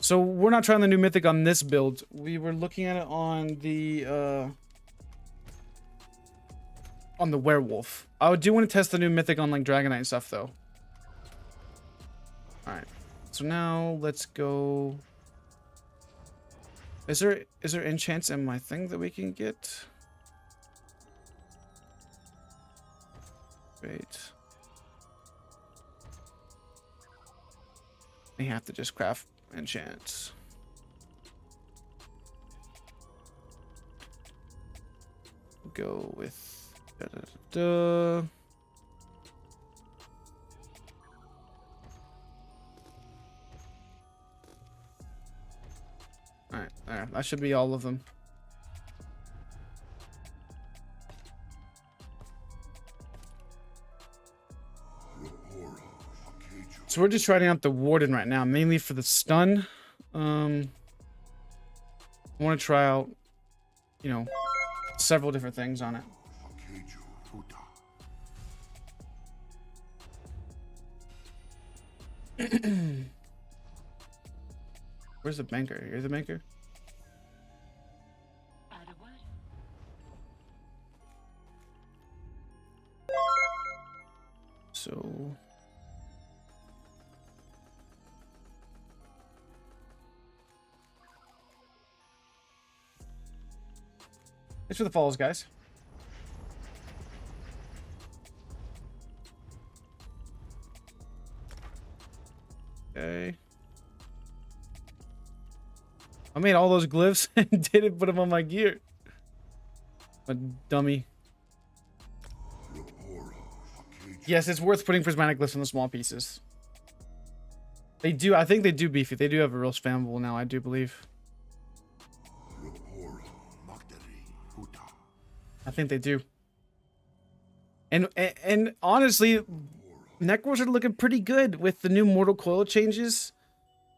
[SPEAKER 1] So we're not trying the new mythic on this build. We were looking at it on the werewolf. I do want to test the new mythic on like Dragonite and stuff though. All right. So now let's go. Is there enchants in my thing that we can get? Wait. We have to just craft enchants. Go with Alright, there. That should be all of them. So we're just trying out the Warden right now, mainly for the stun. I want to try out, you know, several different things on it. Where's the banker? Here's the banker. So thanks for the follows, guys. Okay. I made all those glyphs and didn't put them on my gear. A dummy. Yes, it's worth putting prismatic glyphs on the small pieces. They do. I think they do beefy. They do have a real spammable now, I do believe. I think they do. And honestly, Necros are looking pretty good with the new Mortal Coil changes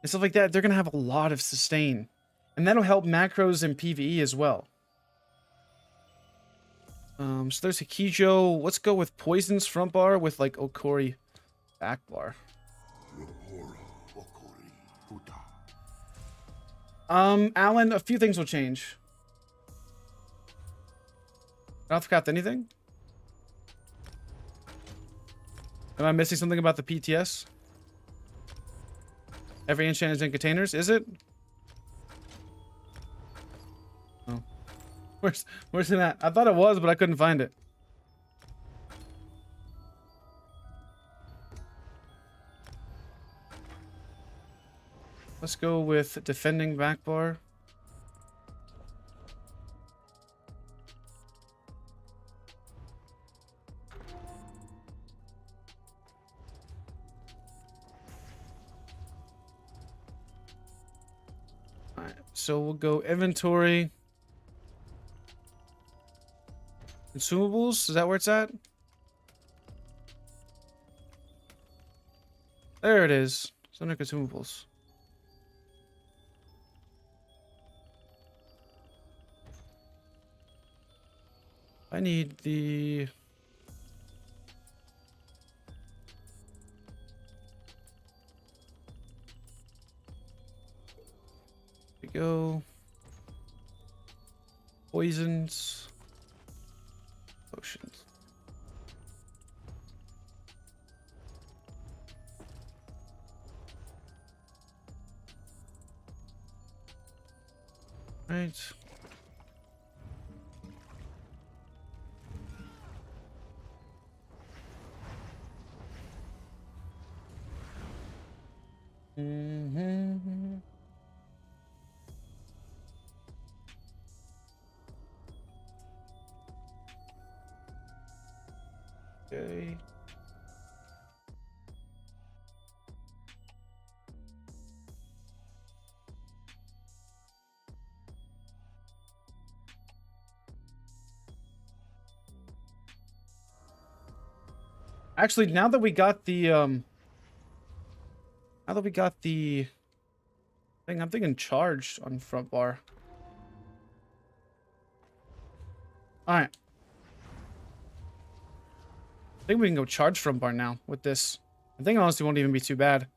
[SPEAKER 1] and stuff like that. They're gonna have a lot of sustain, and that'll help macros and PvE as well. So there's Hikijo. Let's go with Poison's front bar with like Okori back bar. Alan, a few things will change. I don't forgot anything. Am I missing something about the PTS? Every enchant is in containers, is it? Oh. Where's it at? I thought it was, but I couldn't find it. Let's go with defending back bar. Alright, so we'll go inventory. Consumables, is that where it's at? There it is. It's under consumables. I need the... There we go. Poisons. Potions. Right. Okay. Actually, now that we got the thing, I'm thinking charged on front bar. All right. I think we can go charge front bar now with this. I think honestly won't even be too bad.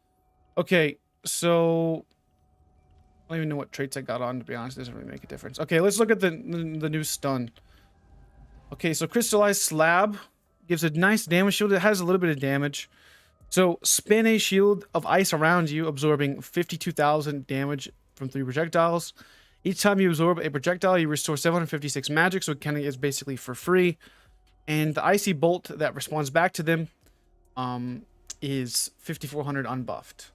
[SPEAKER 1] Okay, so I don't even know what traits I got on, to be honest. It doesn't really make a difference. Okay, let's look at the new stun. Okay, so crystallized slab gives a nice damage shield. It has a little bit of damage. So spin a shield of ice around you, absorbing 52,000 damage from 3 projectiles. Each time you absorb a projectile, you restore 756 magic, so it kind of is basically for free. And the icy bolt that responds back to them is 5,400 unbuffed.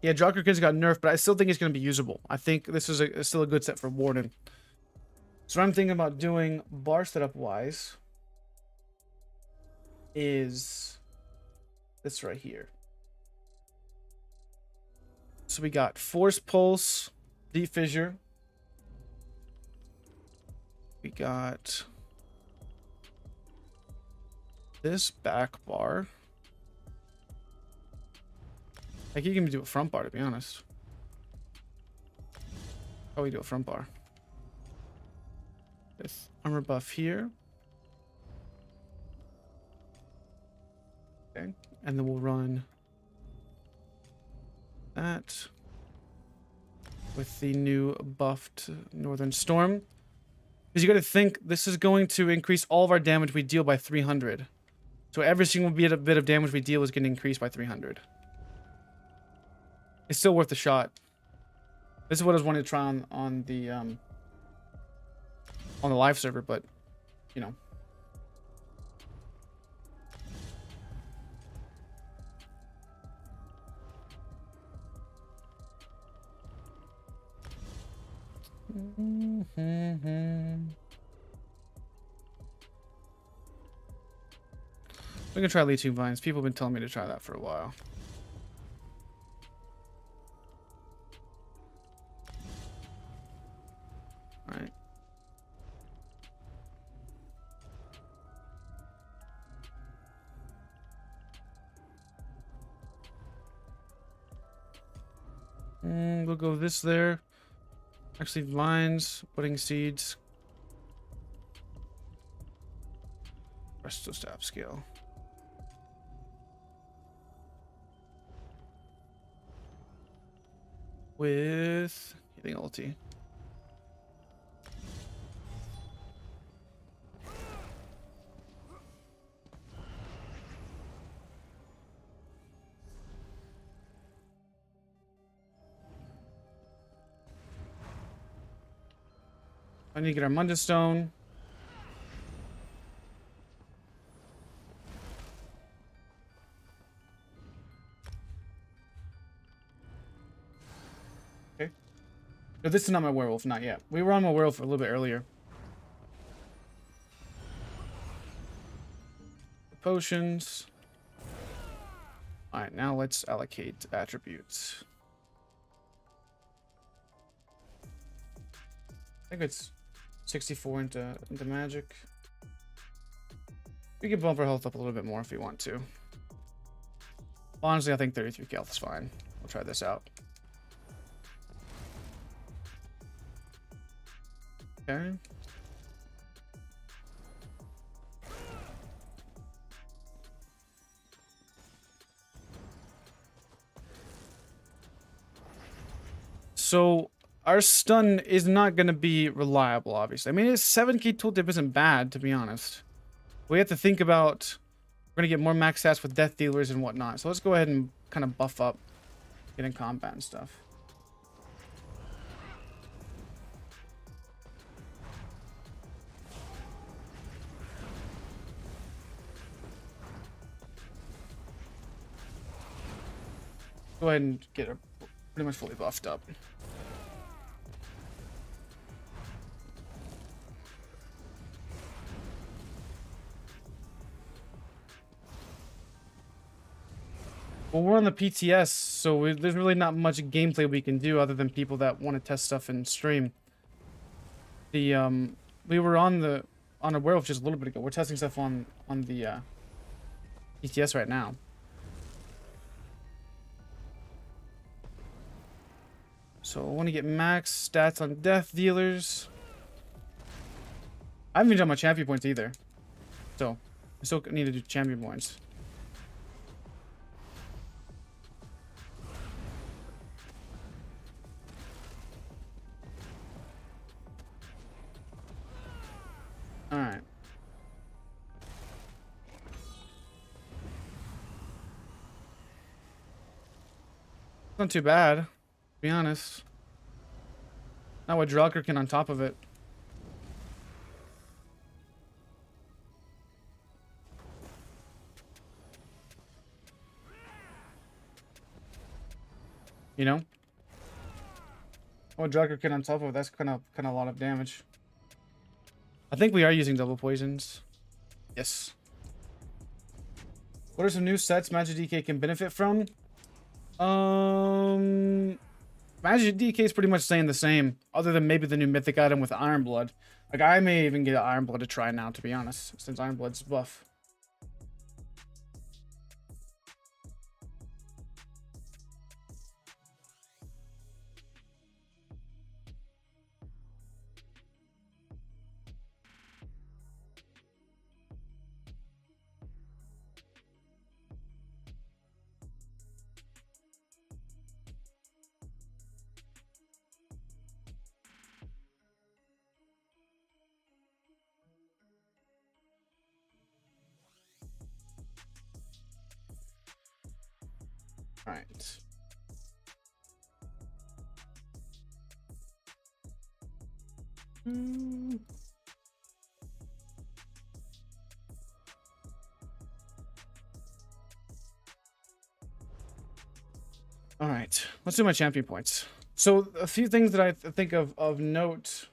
[SPEAKER 1] Yeah, Jokerkin's got nerfed, but I still think it's going to be usable. I think this is still a good set for Warden. So what I'm thinking about doing bar setup wise is this right here. So we got Force Pulse, Deep Fissure. We got this back bar. I think you can do a front bar, to be honest. How we do a front bar? With armor buff here. Okay, and then we'll run that with the new buffed Northern Storm. Because you got to think this is going to increase all of our damage we deal by 300. So every single bit of damage we deal is going to increase by 300. It's still worth a shot. This is what I was wanting to try on the live server, but you know. We can try Letï Vines. People have been telling me to try that for a while. Alright. We'll go this there. Actually, vines, budding seeds. Resto staff scale. With healing ulti. I need to get our Munda Stone. Okay. No, this is not my werewolf, not yet. We were on my werewolf a little bit earlier. Potions. Alright, now let's allocate attributes. I think it's 64 into magic. We can bump our health up a little bit more if we want to. Honestly, I think 33 health is fine. We'll try this out. Okay. So our stun is not going to be reliable, obviously. I mean, his 7k tooltip isn't bad, to be honest. We have to think about... We're going to get more max stats with death dealers and whatnot. So let's go ahead and kind of buff up. Get in combat and stuff. Go ahead and get her pretty much fully buffed up. Well, we're on the PTS, so there's really not much gameplay we can do other than people that want to test stuff in stream. We were on a werewolf just a little bit ago. We're testing stuff on the PTS right now. So I want to get max stats on death dealers. I haven't even done my champion points either, so I still need to do champion points. Alright. Not too bad, to be honest. Now what Drelker can on top of it. You know? What Drelker can on top of it, that's kind of a lot of damage. I think we are using double poisons. Yes. What are some new sets Magic DK can benefit from? Magic DK is pretty much staying the same, other than maybe the new mythic item with Iron Blood. Like, I may even get Iron Blood to try now, to be honest, since Iron Blood's buff. Alright. Alright, let's do my champion points. So, a few things that I think of note.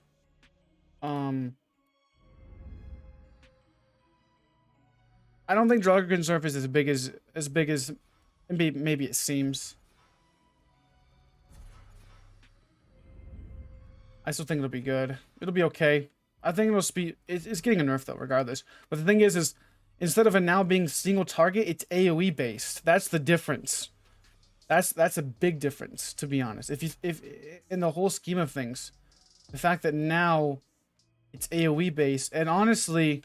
[SPEAKER 1] I don't think Draugr nerf is as big as maybe it seems. I still think it'll be good. It'll be okay. I think it'll be. It's getting a nerf though, regardless. But the thing is instead of it now being single target, it's AOE based. That's the difference. That's a big difference, to be honest. If in the whole scheme of things, the fact that now it's AOE based, and honestly,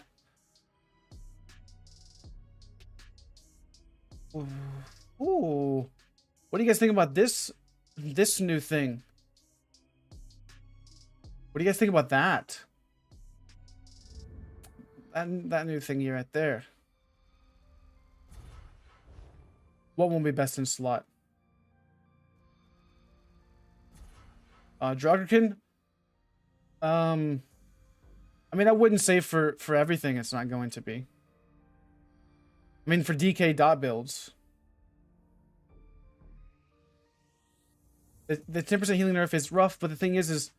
[SPEAKER 1] ooh, what do you guys think about this new thing? What do you guys think about that? That new thingy right there. What won't be best in slot? Draugr. I mean, I wouldn't say for everything it's not going to be. I mean, for DK dot builds, the 10% healing nerf is rough, but the thing is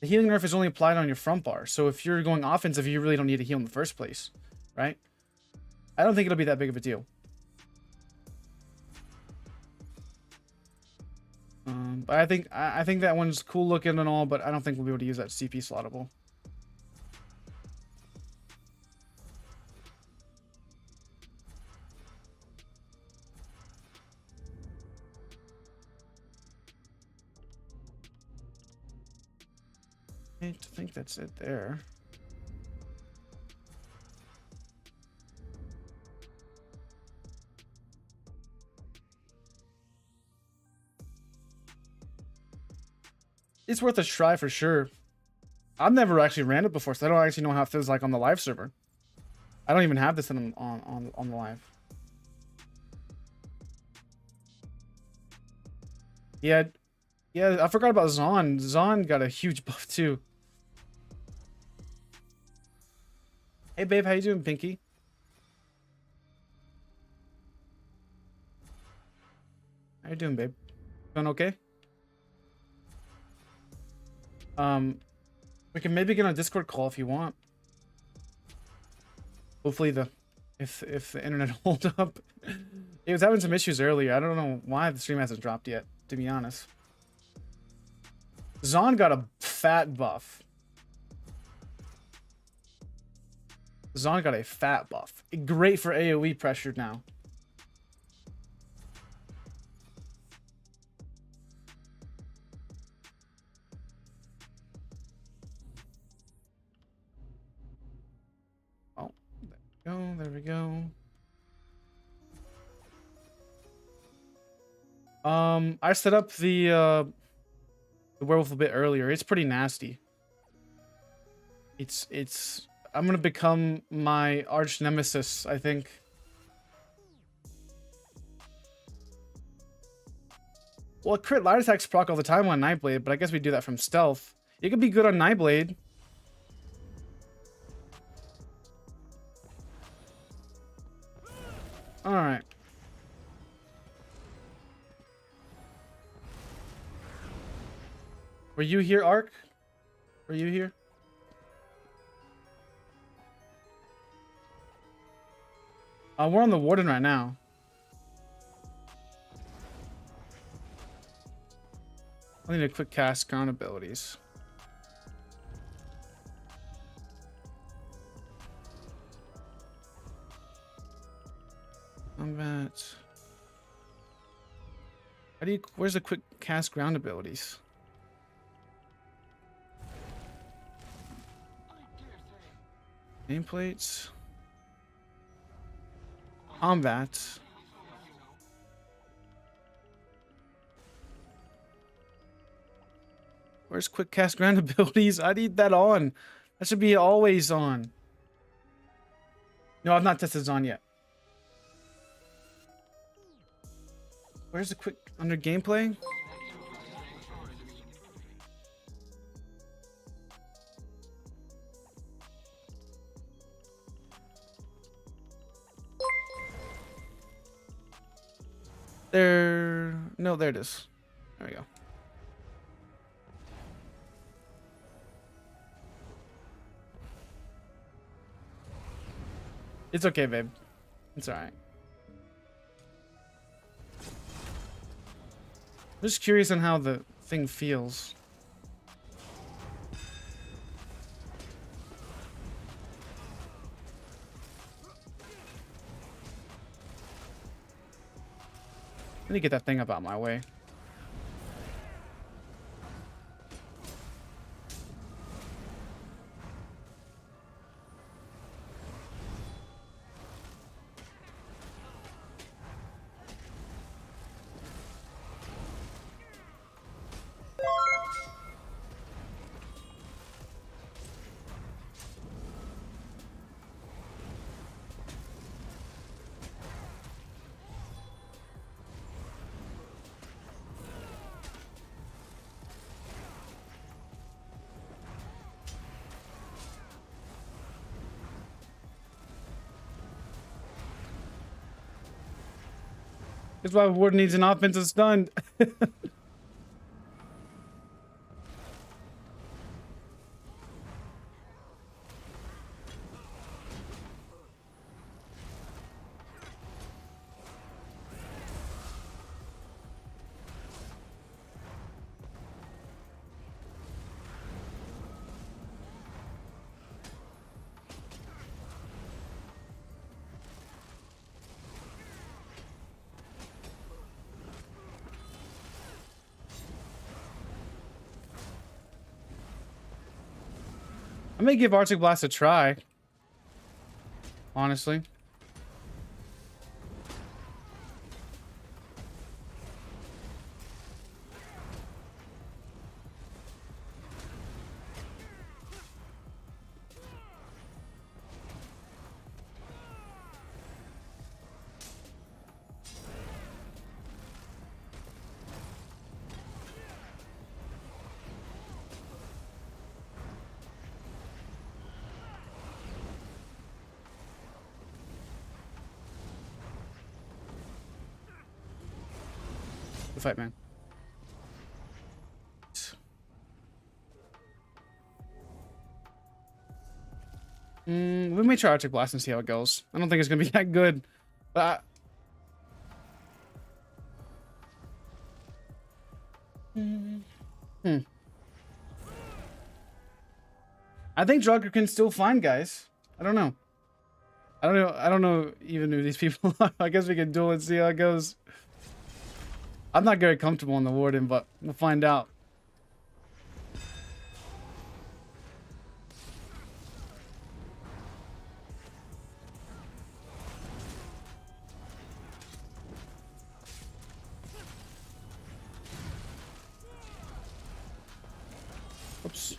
[SPEAKER 1] the healing nerf is only applied on your front bar. So if you're going offensive, you really don't need to heal in the first place, right? I don't think it'll be that big of a deal. But I think that one's cool looking and all, but I don't think we'll be able to use that CP slottable. I think that's it there. It's worth a try for sure. I've never actually ran it before, so I don't actually know how it feels like on the live server. I don't even have this on the live. Yeah, I forgot about Zon. Zon got a huge buff too. Hey babe, how you doing, Pinky? How you doing, babe? Doing okay? We can maybe get on a Discord call if you want. Hopefully if the internet holds up. It was having some issues earlier. I don't know why the stream hasn't dropped yet, to be honest. Zon got a fat buff. Zon got a fat buff. Great for AoE pressure now. Oh, there we go. I set up the werewolf a bit earlier. It's pretty nasty. It's I'm gonna become my arch nemesis, I think. Well, crit light attacks proc all the time on Nightblade, but I guess we do that from stealth. It could be good on Nightblade. Alright. Were you here, Ark? Were you here? We're on the Warden right now. I need a quick cast ground abilities. Combat. How do you? Where's the quick cast ground abilities? Nameplates. Combat. Where's quick cast ground abilities? I need that on. That should be always on. No, I've not tested Zon yet. Where's the quick under gameplay? There, no, there it is. There we go. It's okay, babe. It's alright. I'm just curious on how the thing feels. Let me get that thing up out my way. That's why Ward needs an offensive stun. I may give Arctic Blast a try. Honestly. The fight, man. We may try Arctic Blast and see how it goes. I don't think it's gonna be that good, but I think Drugger can still find guys. I don't know. I don't know even who these people are. I guess we can duel and see how it goes. I'm not very comfortable on the Warden, but we'll find out. Oops.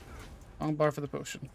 [SPEAKER 1] Wrong bar for the potion.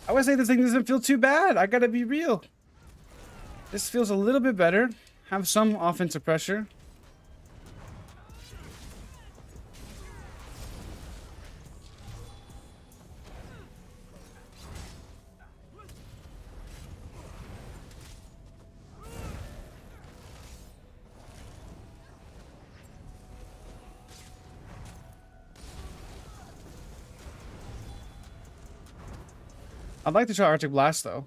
[SPEAKER 1] I would say this thing doesn't feel too bad. I gotta be real. This feels a little bit better. Have some offensive pressure. I'd like to try Arctic Blast, though.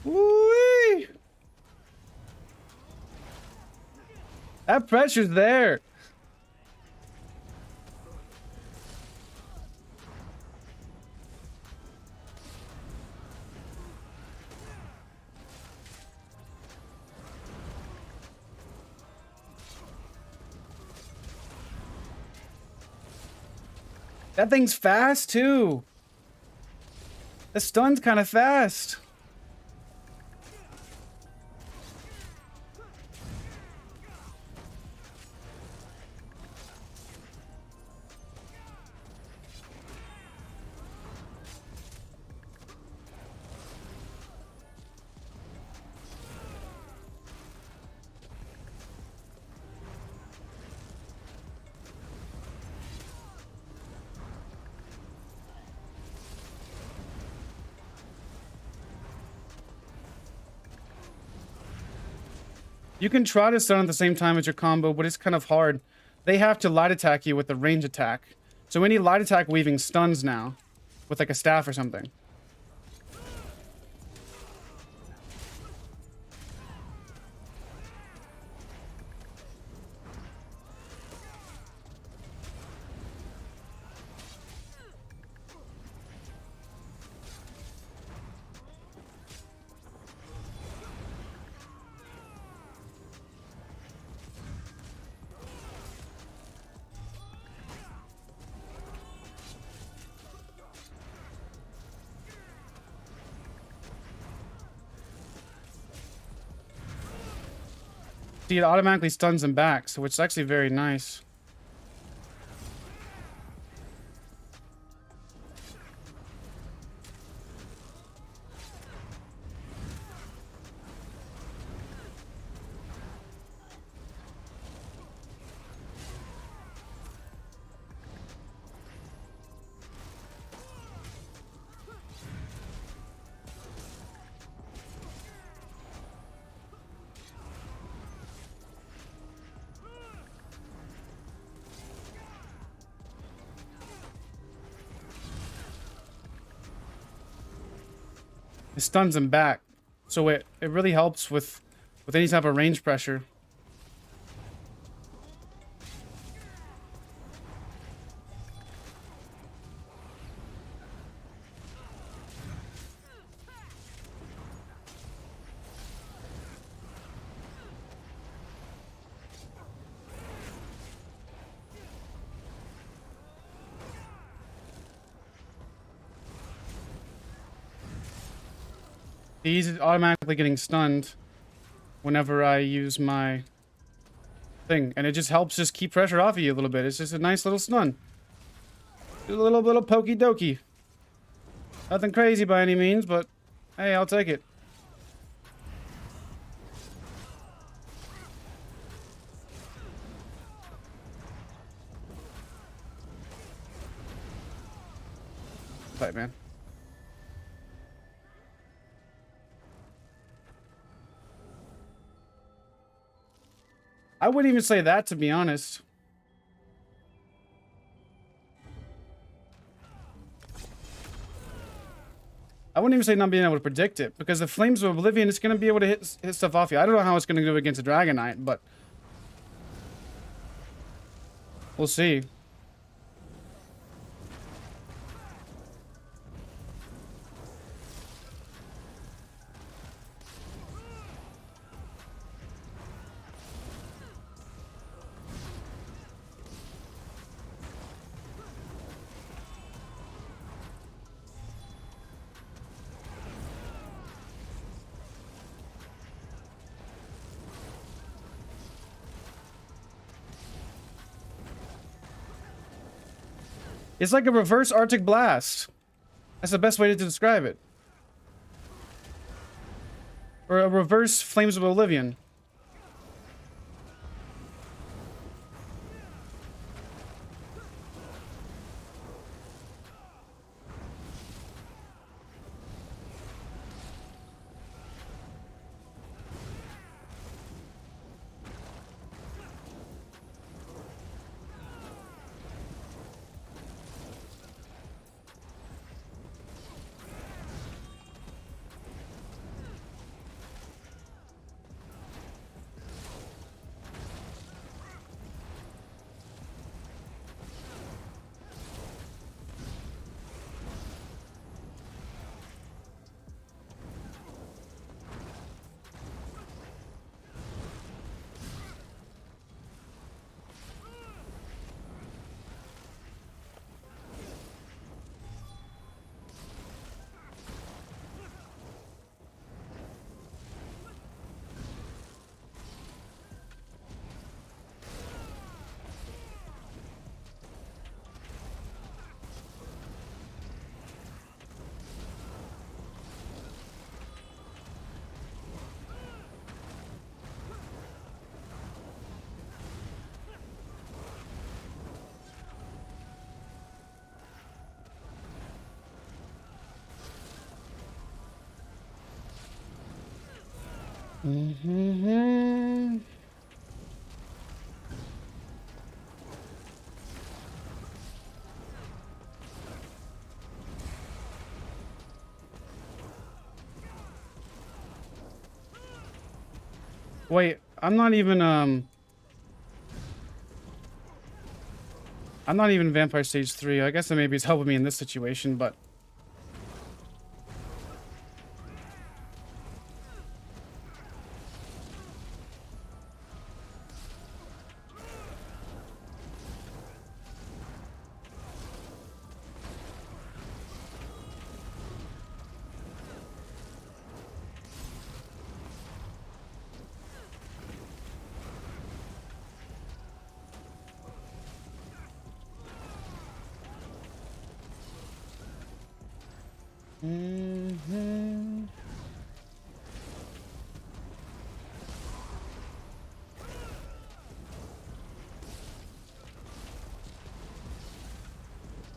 [SPEAKER 1] Woo-wee. That pressure's there. That thing's fast too. The stun's kind of fast. You can try to stun at the same time as your combo, but it's kind of hard. They have to light attack you with a range attack. So any light attack weaving stuns now with like a staff or something. See, it automatically stuns them back, so it's actually very nice. It stuns them back, so it really helps with any type of range pressure. He's automatically getting stunned whenever I use my thing, and it just helps just keep pressure off of you a little bit. It's just a nice little stun. A little pokey dokey. Nothing crazy by any means, but hey, I'll take it. Bye, man. I wouldn't even say that, to be honest. I wouldn't even say not being able to predict it, because the Flames of Oblivion is going to be able to hit stuff off you. I don't know how it's going to do against a Dragon Knight, but we'll see. It's like a reverse Arctic Blast. That's the best way to describe it. Or a reverse Flames of Oblivion. Mm-hmm. Wait, I'm not even Vampire Stage 3. I guess that maybe it's helping me in this situation, but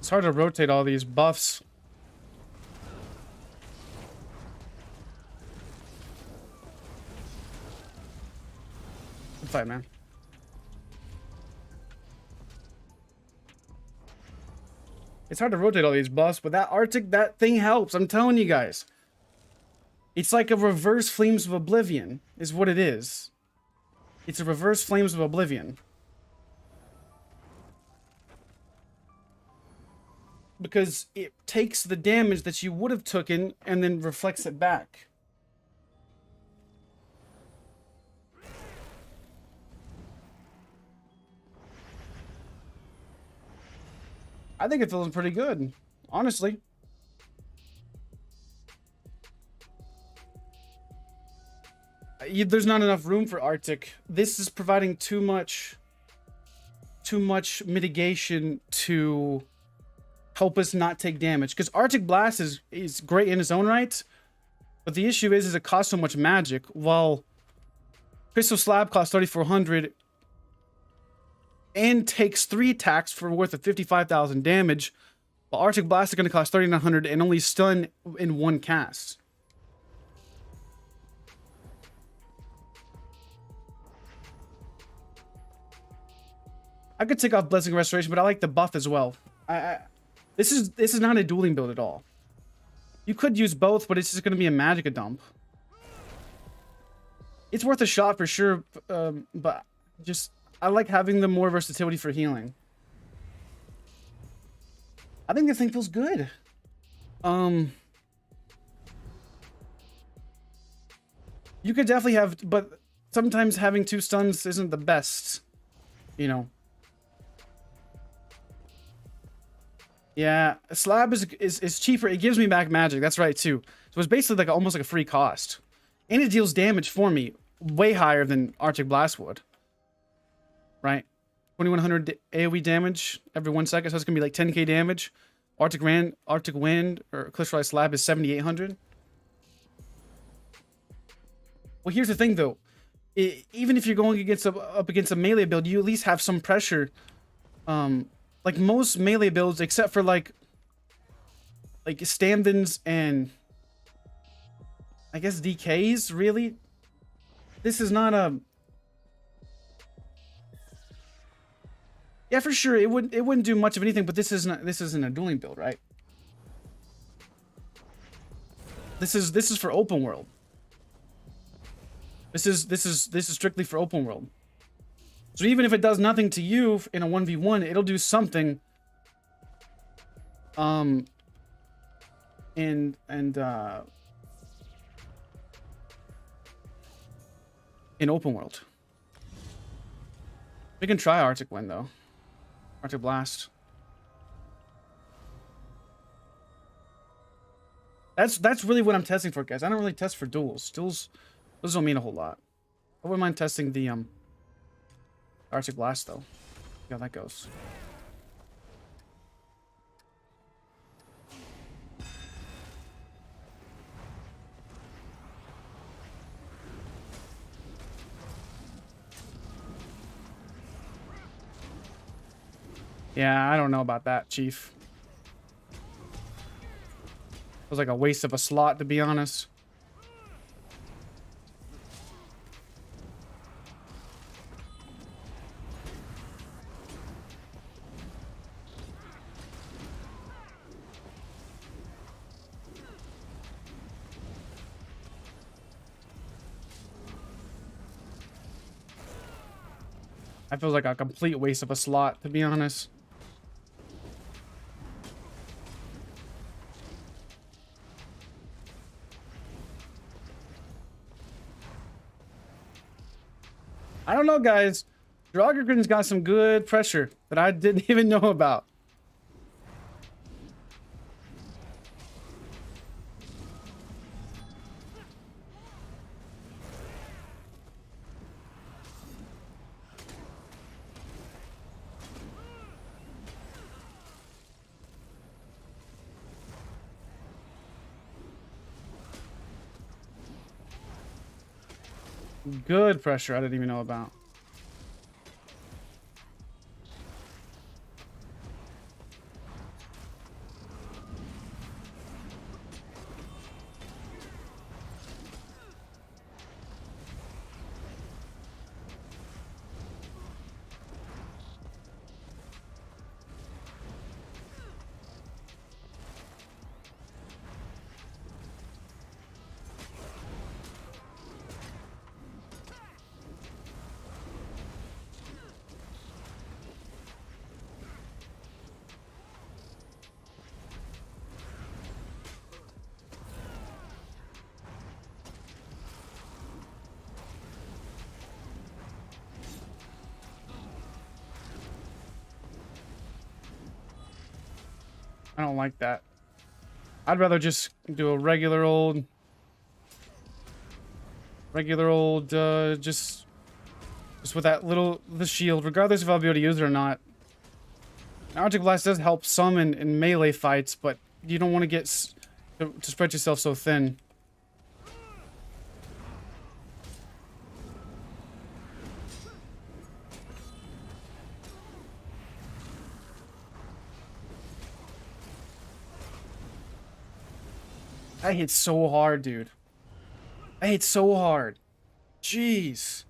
[SPEAKER 1] it's hard to rotate all these buffs. Good fight, man. It's hard to rotate all these buffs, but that Arctic, that thing helps. I'm telling you guys. It's like a reverse Flames of Oblivion, is what it is. It's a reverse Flames of Oblivion. Because it takes the damage that you would have taken and then reflects it back. I think it feels pretty good, honestly. There's not enough room for Arctic. This is providing too much mitigation to help us not take damage. Because Arctic Blast is great in its own right, but the issue is it costs so much magic. While Crystal Slab costs 3,400 and takes 3 attacks for worth of 55,000 damage, while Arctic Blast is going to cost 3,900 and only stun in 1 cast. I could take off Blessing Restoration, but I like the buff as well. This is not a dueling build at all. You could use both, but it's just going to be a Magicka dump. It's worth a shot for sure, but just I like having the more versatility for healing. I think this thing feels good. You could definitely have, but sometimes having 2 stuns isn't the best, you know. Yeah, Slab is cheaper. It gives me back magic. That's right too. So it's basically like almost like a free cost, and it deals damage for me way higher than Arctic Blast would. Right, 2,100 AOE damage every 1 second, so it's gonna be like 10k damage. Arctic Wind or Crystallized Slab is 7,800. Well, here's the thing though. Even if you're going up against a melee build, you at least have some pressure. Like most melee builds, except for like stand-ins and I guess DKs, really. This is not a... Yeah, for sure, it wouldn't do much of anything, but this isn't a dueling build, right? This is for open world. This is strictly for open world. So even if it does nothing to you in a 1v1, it'll do something. In open world. We can try Arctic Wind though. Arctic Blast. That's really what I'm testing for, guys. I don't really test for duels. Duels, those don't mean a whole lot. I wouldn't mind testing the Arctic Blast though. See how that goes. Yeah, I don't know about that, Chief. It was like a waste of a slot, to be honest. That feels like a complete waste of a slot, to be honest. I don't know, guys. Droggergrin's got some good pressure that I didn't even know about. Good pressure I didn't even know about. I don't like that. I'd rather just do a regular old just with that the shield, regardless if I'll be able to use it or not. Object Blast does help some in melee fights, but you don't want to get to spread yourself so thin. I hit so hard, dude. I hit so hard. Jeez.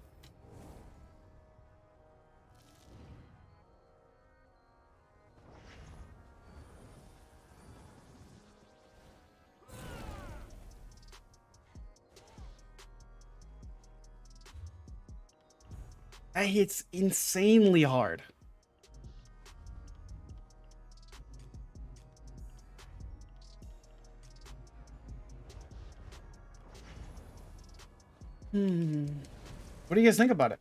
[SPEAKER 1] That hits insanely hard. What do you guys think about it?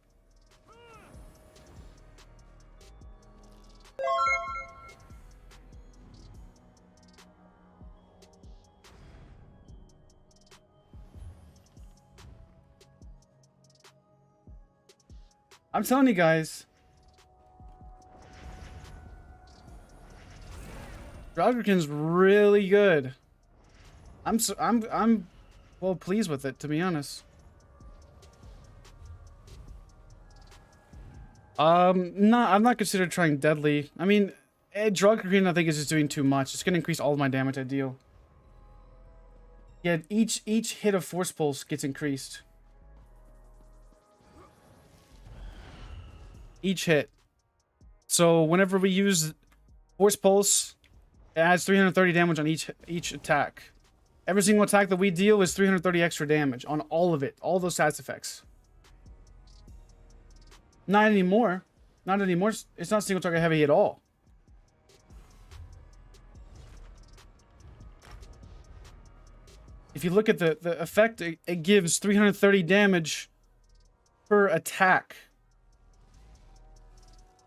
[SPEAKER 1] I'm telling you guys, Droggerkin's really good. I'm well pleased with it, to be honest. I'm not considered trying Deadly. I mean, Droggerkin I think is just doing too much. It's gonna increase all of my damage I deal. Yeah, each hit of Force Pulse gets increased. Each hit. So whenever we use Force Pulse, it adds 330 damage on each attack. Every single attack that we deal is 330 extra damage on all of it, all those stats effects. Not anymore. Not anymore. It's not single target heavy at all. If you look at the effect, it gives 330 damage per attack.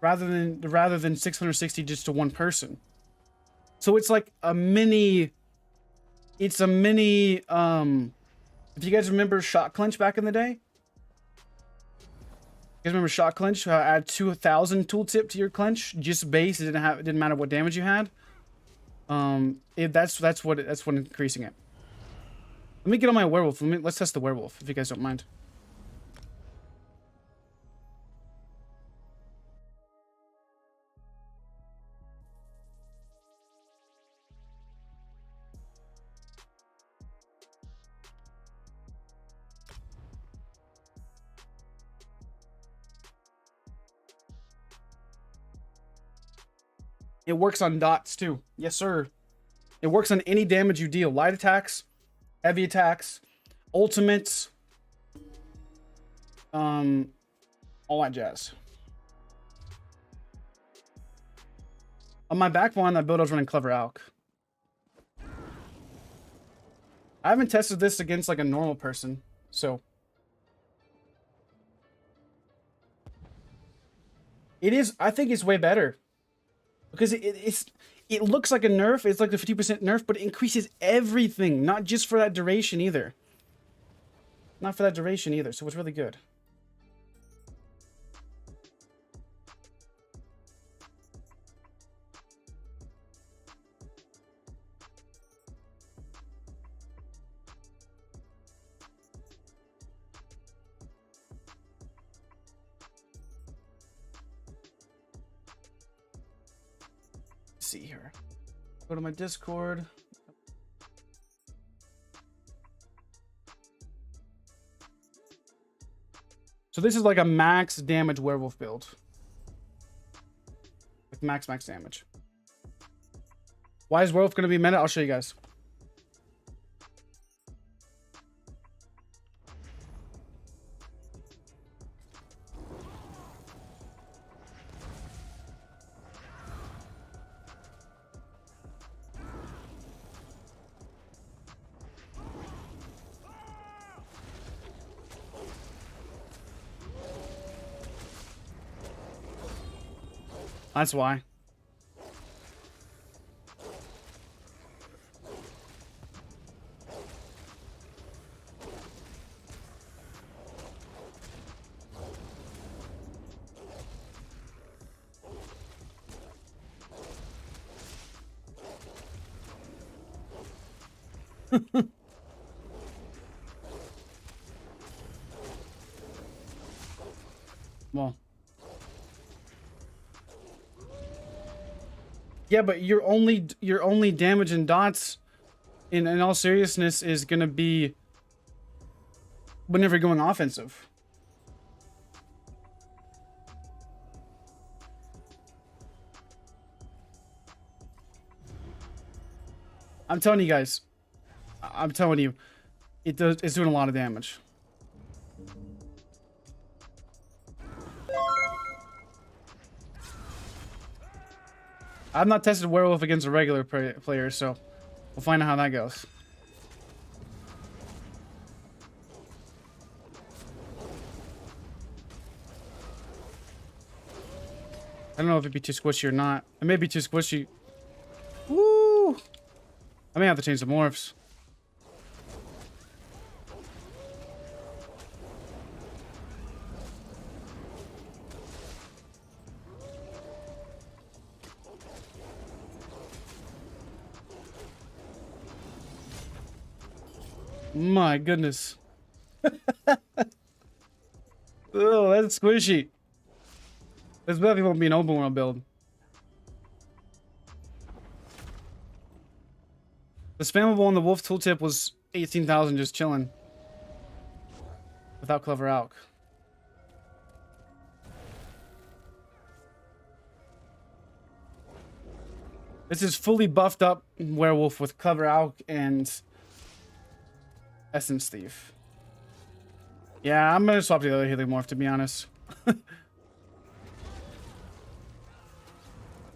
[SPEAKER 1] Rather than 660 just to one person. So it's like a mini. It's a mini. If you guys remember Shot Clench back in the day. You guys remember Shot Clench? Add 2,000 tooltip to your clench, just base. It didn't matter what damage you had. That's what increasing it. Let me get on my werewolf. Let's test the werewolf if you guys don't mind. It works on dots too. Yes, sir. It works on any damage you deal. Light attacks, heavy attacks, ultimates, all that jazz. On my back one, that build I was running Clever Alk. I haven't tested this against like a normal person, so it is. I think it's way better because it looks like a nerf. It's like the 50% nerf, but it increases everything, not just for that duration either. Not for that duration either. So it's really good. See here. Go to my Discord. So this is like a max damage werewolf build. Like max damage. Why is werewolf going to be meta? I'll show you guys. That's why. Well. Yeah, but your only damage and dots in all seriousness is gonna be whenever you're going offensive. I'm telling you guys. I'm telling you, it's doing a lot of damage. I've not tested werewolf against a regular player, so we'll find out how that goes. I don't know if it'd be too squishy or not. It may be too squishy. Woo! I may have to change the morphs. My goodness. Oh, that's squishy. This definitely won't be an open world build. The spammable on the wolf tooltip was 18,000 just chilling. Without Clever Alk. This is fully buffed up werewolf with Clever Alk and Essence Thief. Yeah, I'm gonna swap to the other healing morph, to be honest.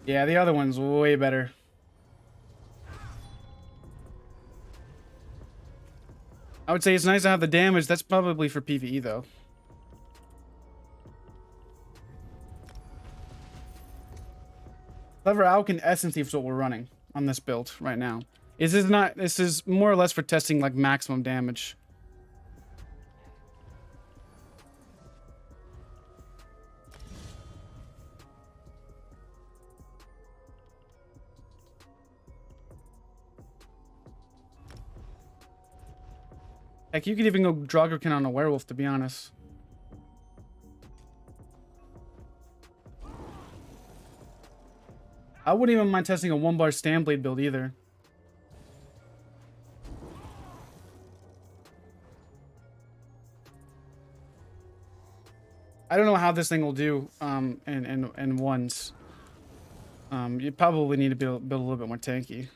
[SPEAKER 1] Yeah, the other one's way better. I would say it's nice to have the damage. That's probably for PvE, though. Clever Alk and Essence Thief is what we're running on this build right now. This is more or less for testing like maximum damage. Heck, you could even go Draugr on a werewolf, to be honest. I wouldn't even mind testing a 1-bar Standblade build either. I don't know how this thing will do in ones. You probably need to build a little bit more tanky.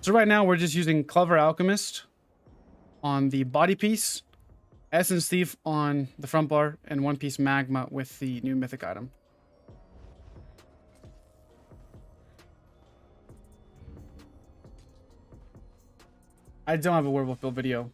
[SPEAKER 1] So right now we're just using Clever Alchemist on the body piece, Essence Thief on the front bar, and One Piece Magma with the new mythic item. I don't have a werewolf build video.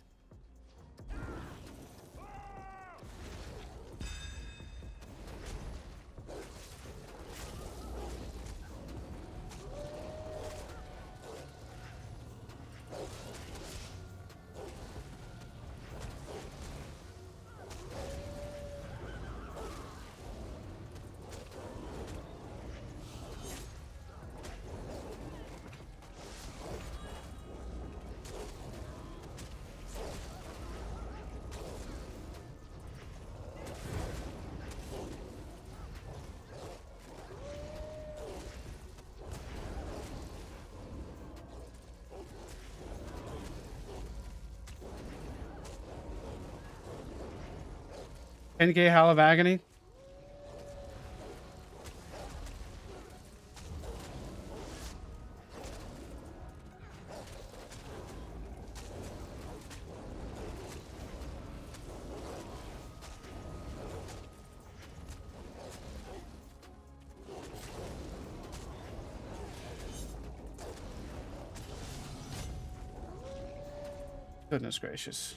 [SPEAKER 1] $10K Howl of Agony. Goodness gracious.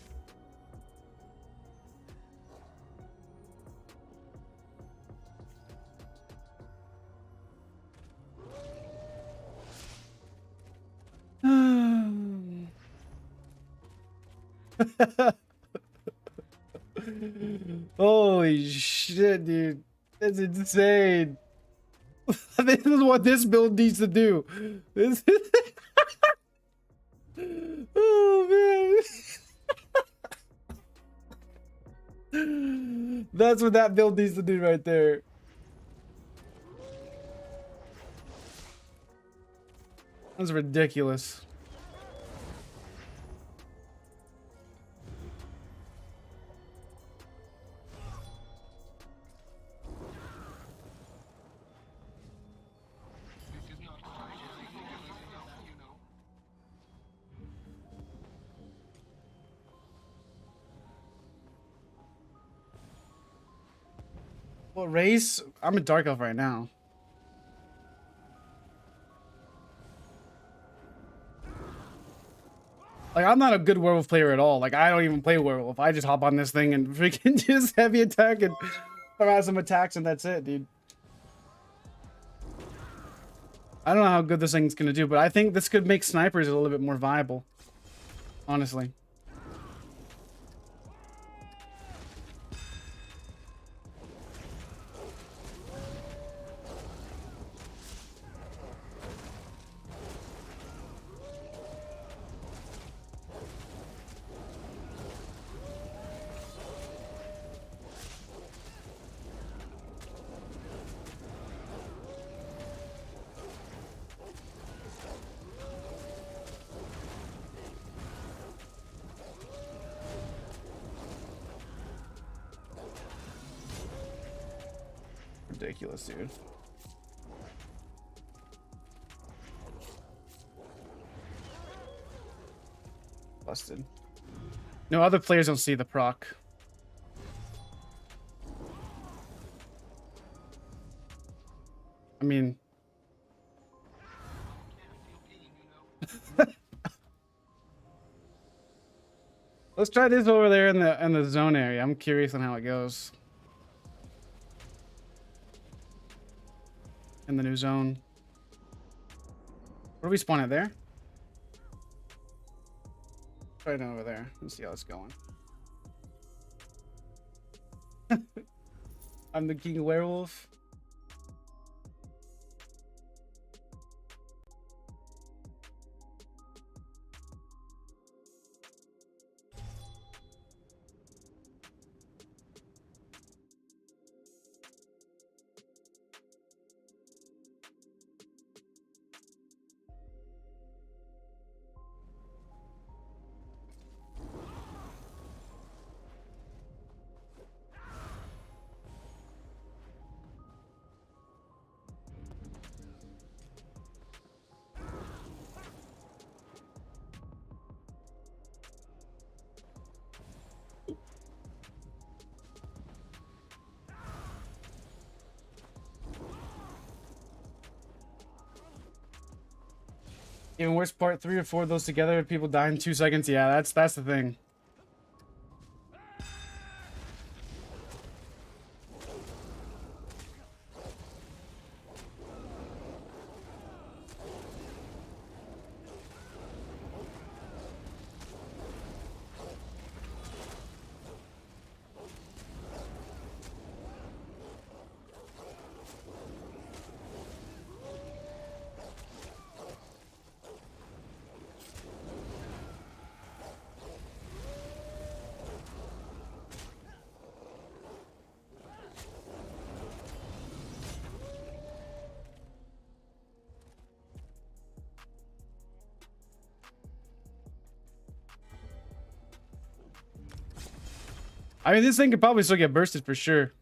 [SPEAKER 1] Holy shit, dude. That's insane. This is what this build needs to do. This is... Oh, man. That's what that build needs to do right there. That's ridiculous. What race? I'm a dark elf right now. Like, I'm not a good werewolf player at all. Like, I don't even play werewolf. I just hop on this thing and freaking just heavy attack and throw out some attacks and that's it, dude. I don't know how good this thing's gonna do, but I think this could make snipers a little bit more viable. Honestly. Ridiculous, dude. Busted. No, other players don't see the proc. I mean... Let's try this over there in the zone area. I'm curious on how it goes. In the new zone. Where do we spawn it there? Right over there. Let's see how it's going. I'm the king werewolf. Even worse part, 3 or 4 of those together, people die in 2 seconds. Yeah, that's the thing. I mean, this thing could probably still get bursted for sure.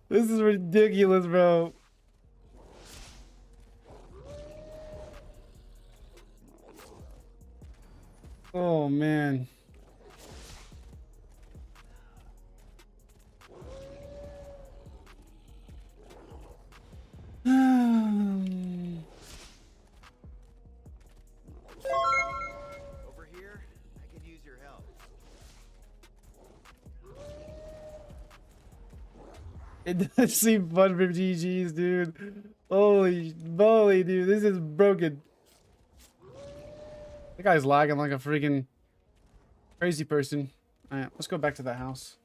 [SPEAKER 1] This is ridiculous, bro. Oh, man.
[SPEAKER 2] Over here, I could use your help.
[SPEAKER 1] It does seem fun for GG's, dude. Holy moly, dude. This is broken. The guy's lagging like a freaking crazy person. Alright, let's go back to the house.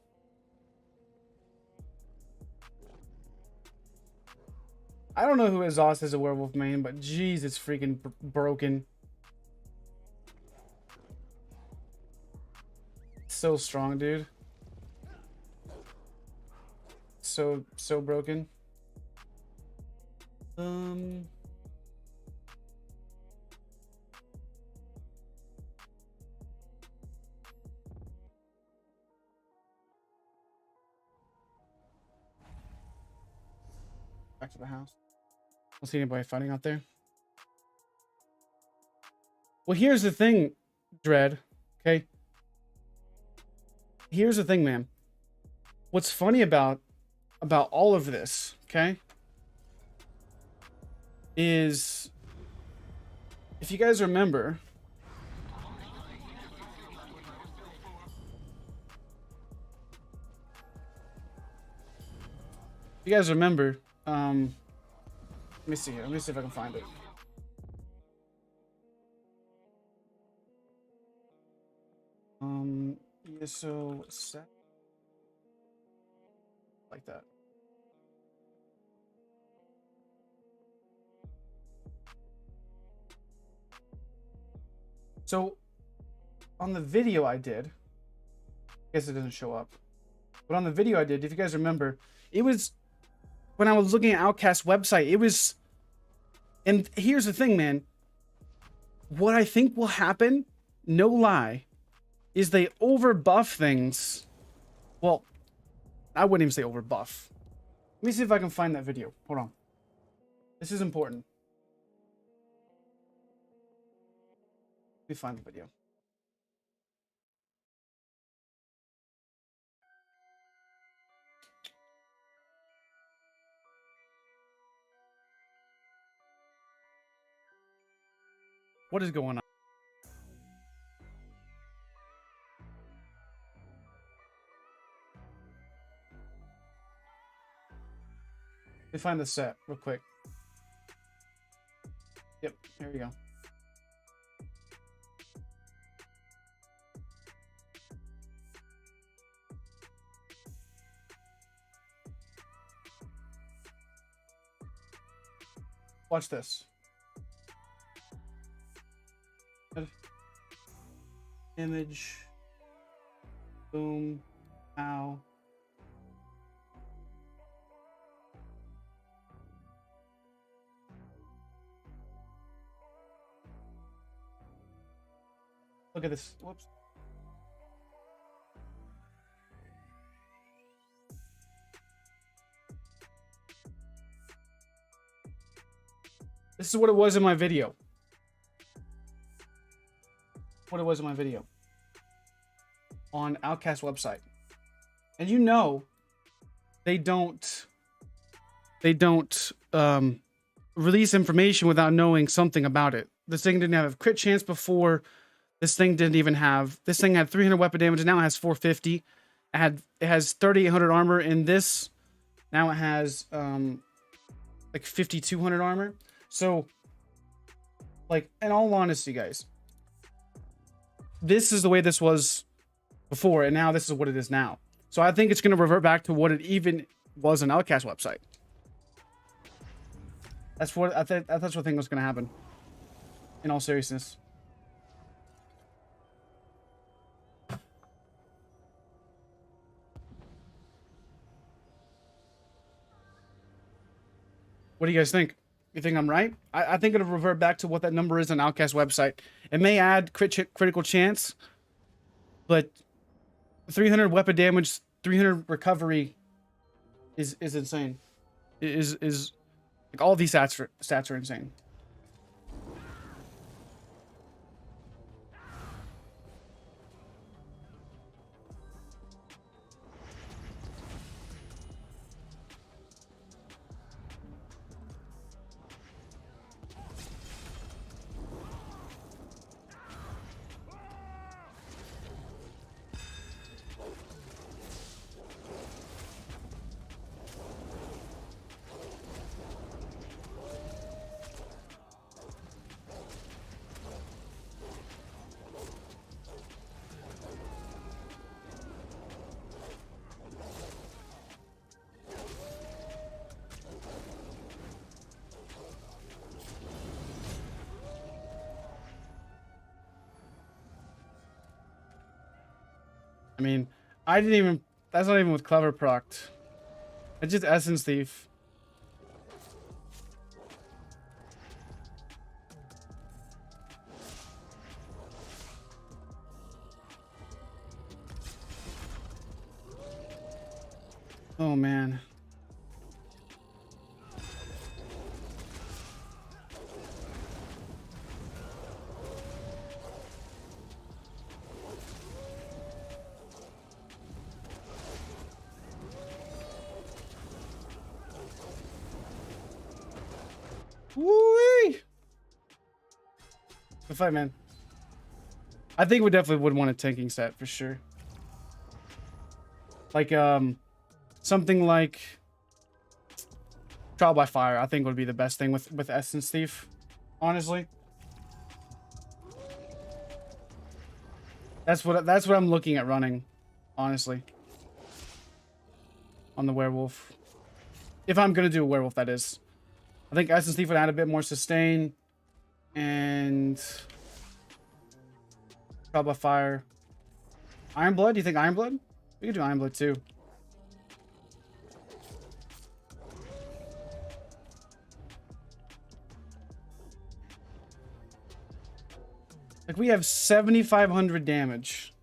[SPEAKER 1] I don't know who exhaust as a werewolf main, but jeez, it's freaking broken. So strong, dude. So broken. Back to the house. Don't see anybody fighting out there. Well, here's the thing, Dread. Okay. Here's the thing, man. What's funny about all of this, okay, is if you guys remember, let me see here. Let me see if I can find it. ESO set like that. So on the video I did, I guess it doesn't show up, but on the video I did, if you guys remember, it was when I was looking at Outcast's website, it was, and here's the thing, man. What I think will happen, no lie, is they overbuff things. Well, I wouldn't even say overbuff. Let me see if I can find that video. Hold on. This is important. Let me find the video. What is going on? Let me find the set real quick. Yep, here we go. Watch this. Image. Boom. Ow. Look at this. Whoops. This is what it was in my video. What it was in my video. On Outcast website. And you know, they don't release information without knowing something about it. This thing didn't have a crit chance before. This thing didn't even have. This thing had 300 weapon damage, and now it has 450. It has 3,800 armor in this. Now it has like 5,200 armor. So, like, in all honesty, guys, this is the way this was before, and now this is what it is now. So I think it's going to revert back to what it even was on Outcast website. That's what I think. That's what I think was going to happen. In all seriousness. What do you guys think? You think I'm right? I think it'll revert back to what that number is on Outcast website. It may add critical chance, but 300 weapon damage, 300 recovery is insane. Is like all these stats are insane. I mean, I didn't even... That's not even with Clever procced. It's just Essence Thief. Oh, man. Woo-wee! Good fight, man. I think we definitely would want a tanking set for sure. Like, something like Trial by Fire, I think would be the best thing with Essence Thief, honestly. That's what I'm looking at running, honestly. On the werewolf. If I'm gonna do a werewolf, that is. I think Essence Thief would add a bit more sustain. And Trial by Fire. Iron Blood? Do you think Iron Blood? We could do Iron Blood too. Like, we have 7,500 damage.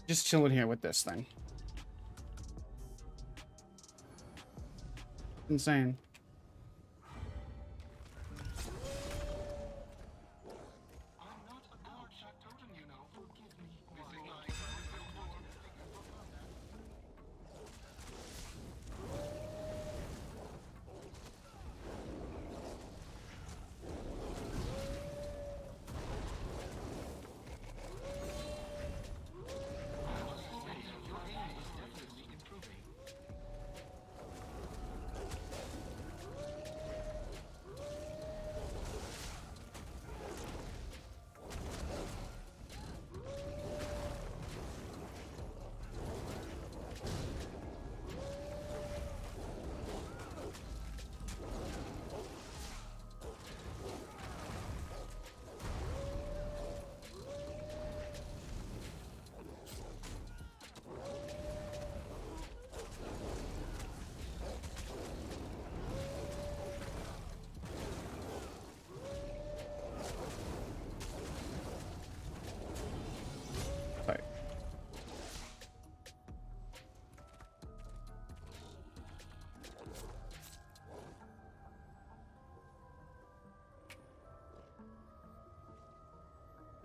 [SPEAKER 1] Just chilling here with this thing. Insane.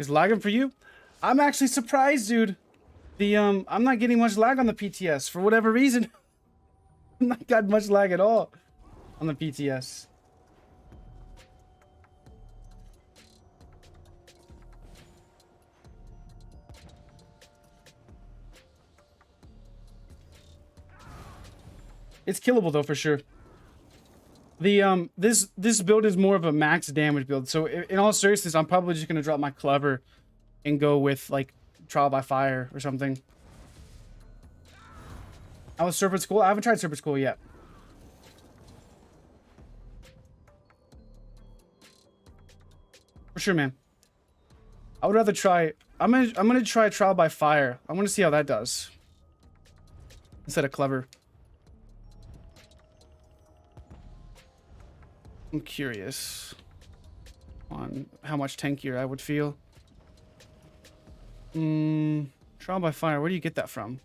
[SPEAKER 1] Is lagging for you? I'm actually surprised, dude. I'm not getting much lag on the PTS for whatever reason. I'm not got much lag at all on the PTS. It's killable though for sure. The this build is more of a max damage build. So in all seriousness, I'm probably just gonna drop my clever and go with like trial by fire or something. I was Serpent School. I haven't tried Serpent School yet. For sure, man. I would rather try. I'm gonna try trial by fire. I want to see how that does instead of clever. I'm curious on how much tankier I would feel. Trial by fire. Where do you get that from?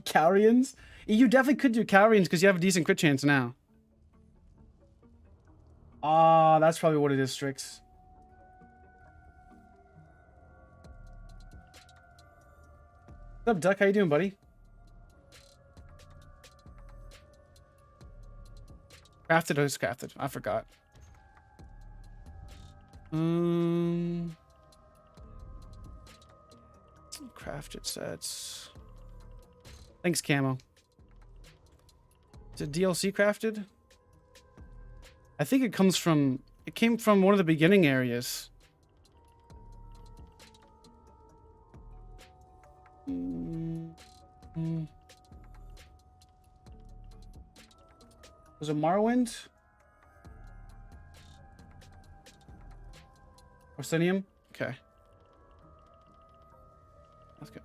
[SPEAKER 1] Carians? You definitely could do Carians because you have a decent crit chance now. Ah, that's probably what it is, Strix. What's up, Duck? How you doing, buddy? Crafted or is crafted? I forgot. Crafted sets. Thanks, Camo. Is it DLC crafted? I think it comes from... It came from one of the beginning areas. Was it Morrowind? Orsinium? Okay. Let's go.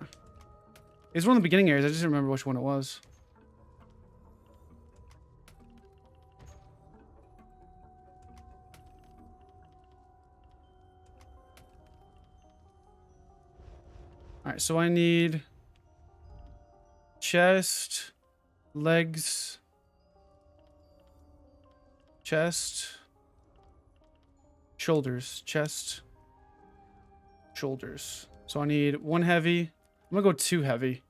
[SPEAKER 1] It's one of the beginning areas. I just didn't remember which one it was. Alright, so I need chest, legs, chest, shoulders, chest, shoulders. So I need one heavy. I'm gonna go 2 heavy.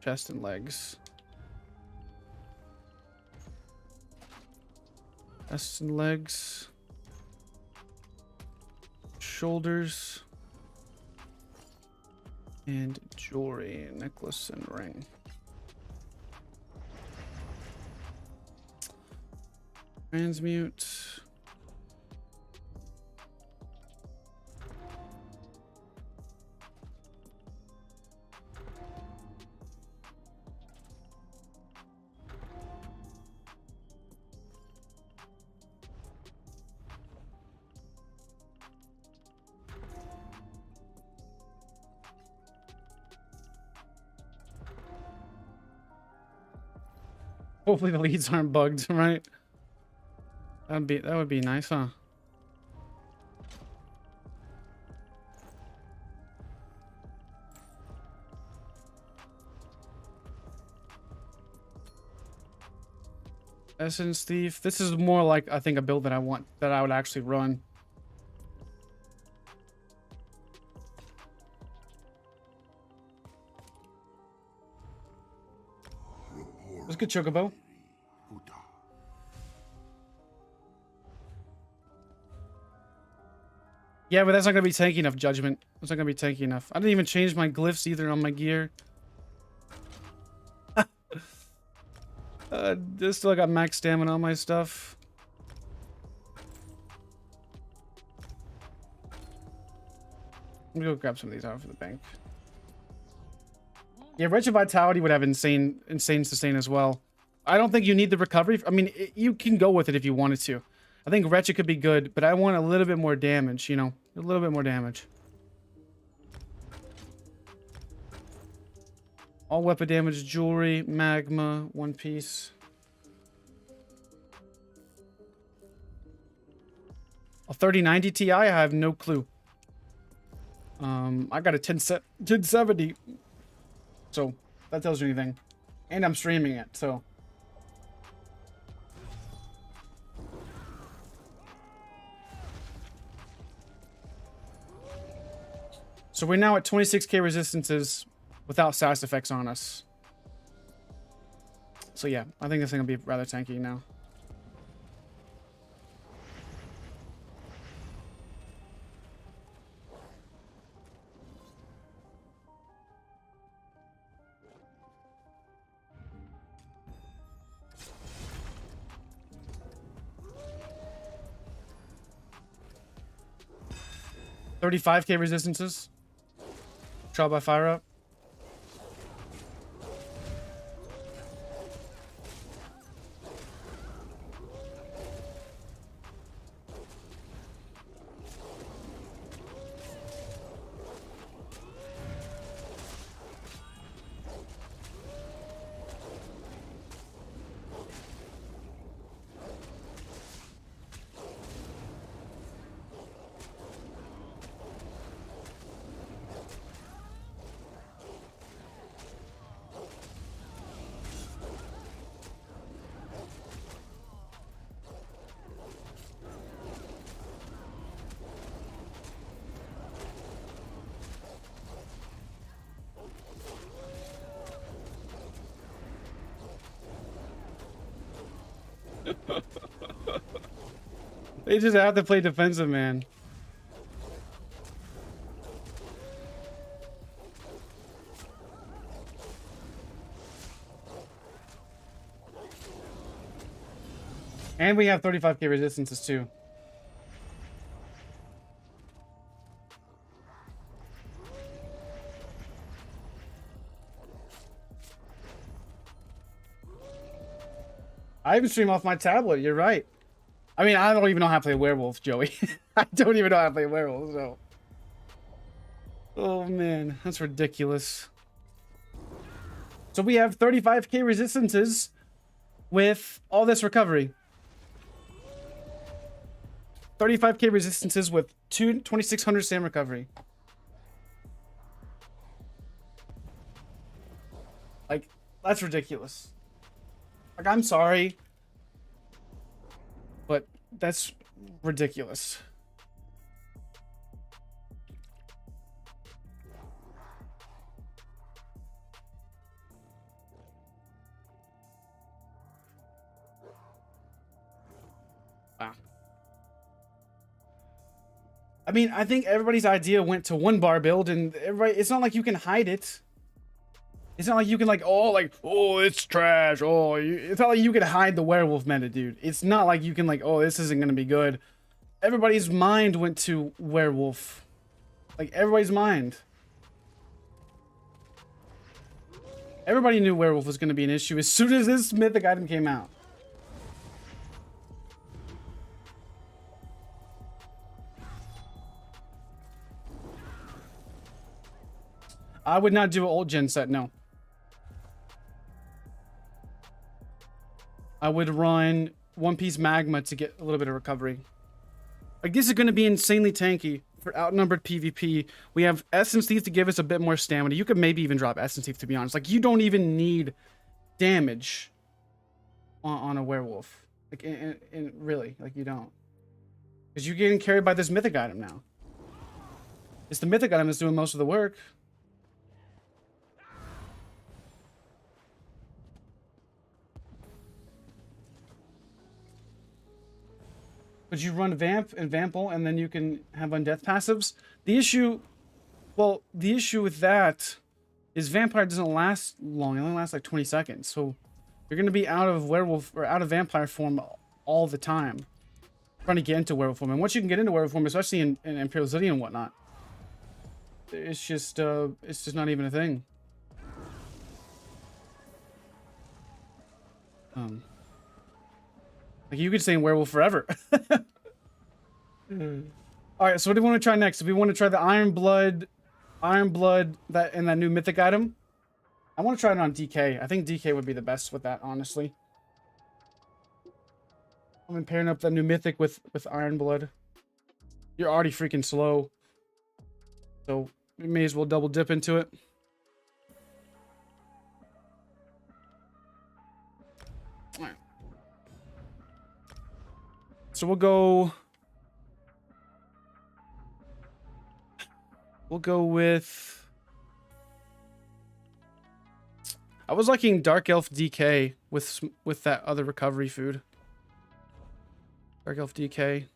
[SPEAKER 1] Chest and legs. Chest and legs. Shoulders. And jewelry, necklace and ring. Transmute. Hopefully the leads aren't bugged, right? That would be nice, huh? Essence Thief. This is more like I think a build that I would actually run. Let's get Chocobo. Yeah, but that's not gonna be tanky enough, Judgment. That's not gonna be tanky enough. I didn't even change my glyphs either on my gear. Just still got max stamina on my stuff. Let me go grab some of these out for the bank. Yeah, Wretched Vitality would have insane sustain as well. I don't think you need the recovery. I mean, you can go with it if you wanted to. I think Wretched could be good, but I want a little bit more damage, you know? A little bit more damage. All weapon damage, jewelry, magma, one piece. A 3090 Ti? I have no clue. I got a 1070. So, that tells you anything. And I'm streaming it, so. So we're now at 26k resistances without sass effects on us. So yeah, I think this thing will be rather tanky now. $35k resistances. Trial by fire up. They just have to play defensive, man. And we have 35k resistances too. I even stream off my tablet, you're right. I mean, I don't even know how to play werewolf, Joey. I don't even know how to play werewolf, so. Oh man, that's ridiculous. So we have 35k resistances with all this recovery. 35k resistances with 2600 SAM recovery. Like, that's ridiculous. Like, I'm sorry, but that's ridiculous. Wow. I mean, I think everybody's idea went to one bar build, and everybody, it's not like you can hide it. It's not like you can oh, it's trash. Oh, it's not like you can hide the werewolf meta, dude. It's not like you can oh, this isn't going to be good. Everybody's mind went to werewolf. Like, everybody's mind. Everybody knew werewolf was going to be an issue as soon as this mythic item came out. I would not do an old gen set, no. I would run One Piece Magma to get a little bit of recovery. Like, this is going to be insanely tanky for outnumbered PvP. We have Essence Thief to give us a bit more stamina. You could maybe even drop Essence Thief, to be honest. Like, you don't even need damage on a werewolf. Like, really, like, you don't. Because you're getting carried by this mythic item now. It's the mythic item that's doing most of the work. But you run Vamp and Vampel, and then you can have undeath passives. The issue with that is Vampire doesn't last long. It only lasts like 20 seconds. So you're going to be out of werewolf or out of vampire form all the time, trying to get into werewolf form. And once you can get into werewolf form, especially in Imperial City and whatnot, it's just not even a thing. Like, you could stay in werewolf forever. Alright, so what do we want to try next? Do we want to try the Iron Blood that new mythic item? I want to try it on DK. I think DK would be the best with that, honestly. I'm pairing up that new mythic with Iron Blood. You're already freaking slow, so we may as well double dip into it. Alright. So we'll go We'll go with... I was liking Dark Elf DK with that other recovery food. Dark Elf DK.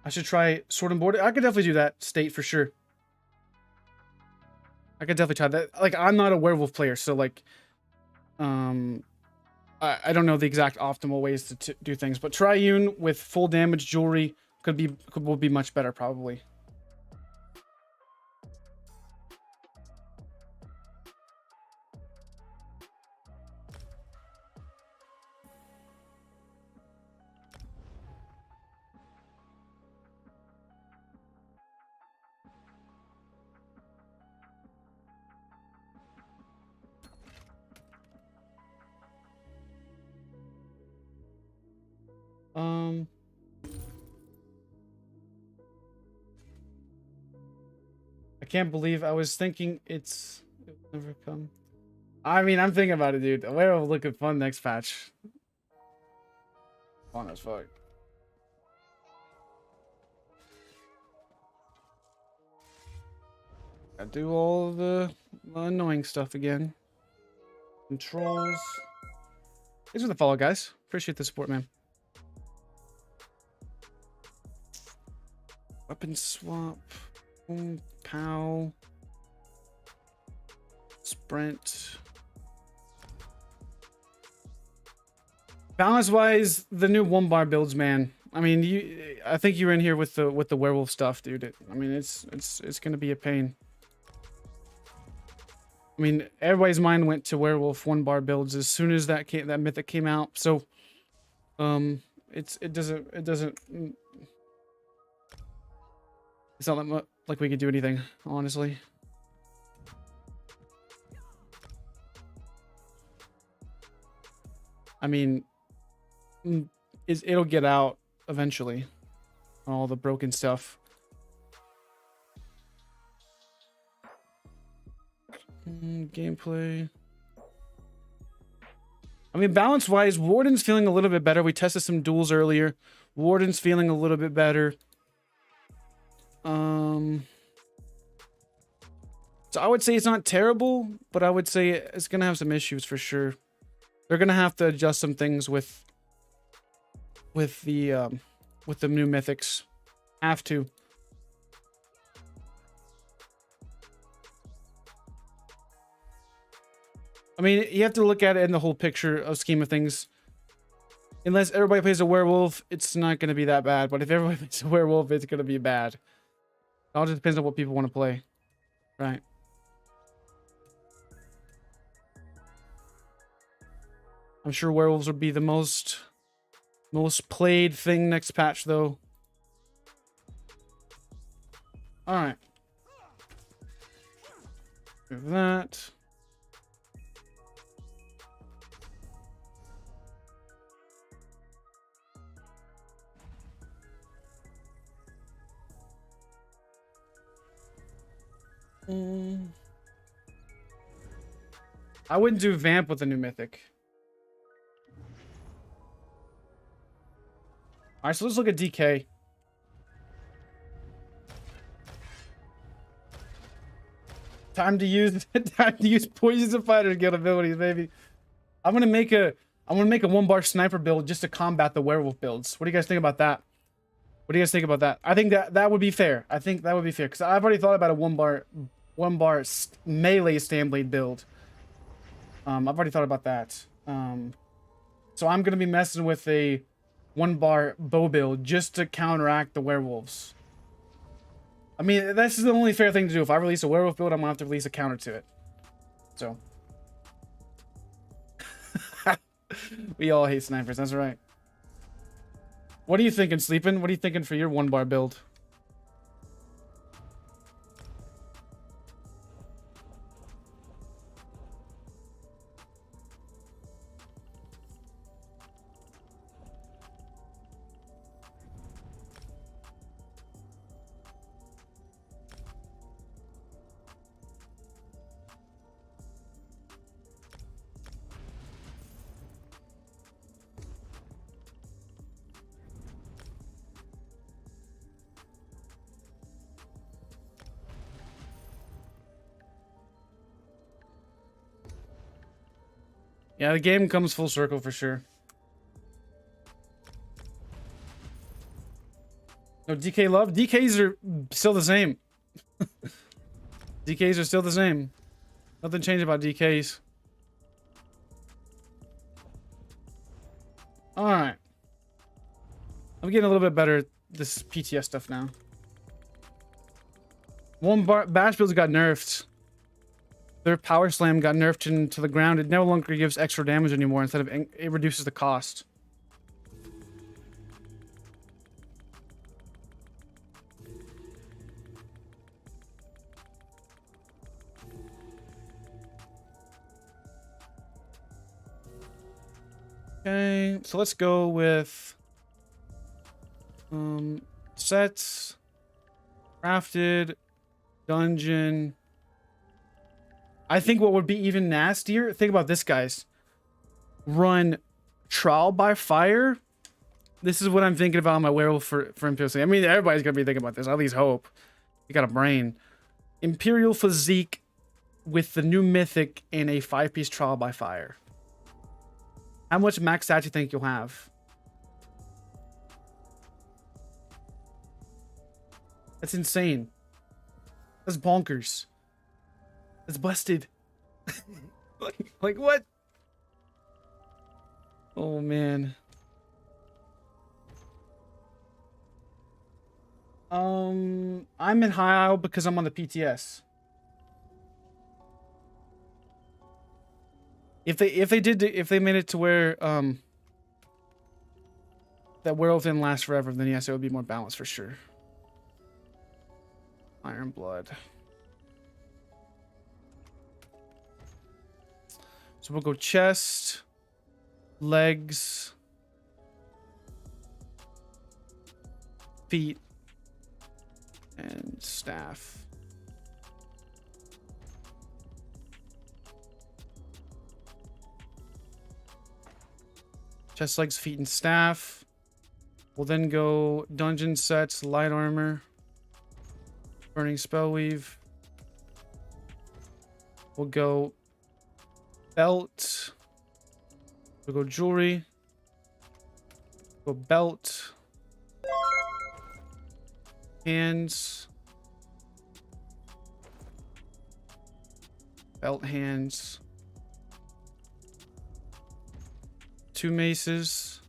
[SPEAKER 1] I should try Sword and Board. I could definitely do that state for sure. I could definitely try that. Like, I'm not a werewolf player, so like, I don't know the exact optimal ways to do things, but Tri-Une with full damage jewelry will be much better probably. I can't believe I was thinking it will never come. I mean, I'm thinking about it, dude. A werewolf looking fun next patch. Fun as fuck. I do all the annoying stuff again. Controls. Thanks for the follow, guys. Appreciate the support, man. Weapon swap. Boom, pow. Sprint. Balance wise, the new 1-bar builds, man. I mean, I think you're in here with the werewolf stuff, dude. I mean, it's gonna be a pain. I mean, everybody's mind went to werewolf 1-bar builds as soon as that mythic came out. So, it doesn't. It's not like we could do anything, honestly. I mean, it'll get out eventually. All the broken stuff. Gameplay. I mean, balance-wise, Warden's feeling a little bit better. We tested some duels earlier. Warden's feeling a little bit better. So I would say it's not terrible, but I would say it's gonna have some issues for sure. They're gonna have to adjust some things with the new mythics. Have to. I mean, you have to look at it in the whole picture of scheme of things. Unless everybody plays a werewolf, it's not going to be that bad. But if everybody plays a werewolf, it's going to be bad. It all just depends on what people want to play. Right. I'm sure werewolves would be the most played thing next patch, though. Alright. Do that. I wouldn't do Vamp with the new mythic. Alright, so let's look at DK. Time to use poisons and fighter to get abilities, baby. I'm gonna make a 1-bar sniper build just to combat the werewolf builds. What do you guys think about that? What do you guys think about that? I think that would be fair. I think that would be fair because I've already thought about a 1-bar melee Stanblade build. I've already thought about that. So I'm gonna be messing with a 1-bar bow build just to counteract the werewolves. I mean, this is the only fair thing to do. If I release a werewolf build, I'm gonna have to release a counter to it. So we all hate snipers. That's right. What are you thinking, Sleepin'? What are you thinking for your 1-bar build? Yeah, the game comes full circle for sure. No, DK love? DKs are still the same. DKs are still the same. Nothing changed about DKs. Alright. I'm getting a little bit better at this PTS stuff now. One bash builds got nerfed. Their power slam got nerfed into the ground. It no longer gives extra damage anymore. Instead of it reduces the cost. Okay, so let's go with sets, crafted, dungeon. I think what would be even nastier, think about this, guys. Run trial by fire. This is what I'm thinking about on my werewolf for MPOC. I mean, everybody's gonna be thinking about this. I at least hope. You got a brain. Imperial physique with the new mythic and a 5-piece trial by fire. How much max stats do you think you'll have? That's insane. That's bonkers. That's busted. like what? Oh man. I'm in high aisle because I'm on the PTS. If they made it to where that werewolf didn't last forever, then yes, it would be more balanced for sure. Iron blood. So we'll go chest, legs, feet, and staff. Chest, legs, feet, and staff. We'll then go dungeon sets, light armor, burning spell weave. We'll go belt. We'll go jewelry. We'll go belt. Hands. Belt hands. 2 maces.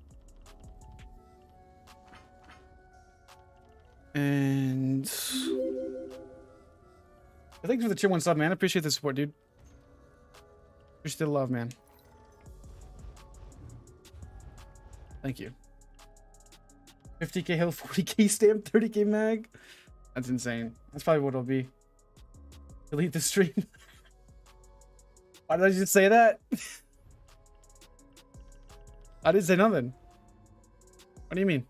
[SPEAKER 1] And thanks for the tier 1 sub, man. I appreciate the support, dude. Appreciate the love, man. Thank you. 50k health, 40k stamp, 30k mag. That's insane. That's probably what it'll be. Delete the stream. Why did I just say that? I didn't say nothing. What do you mean?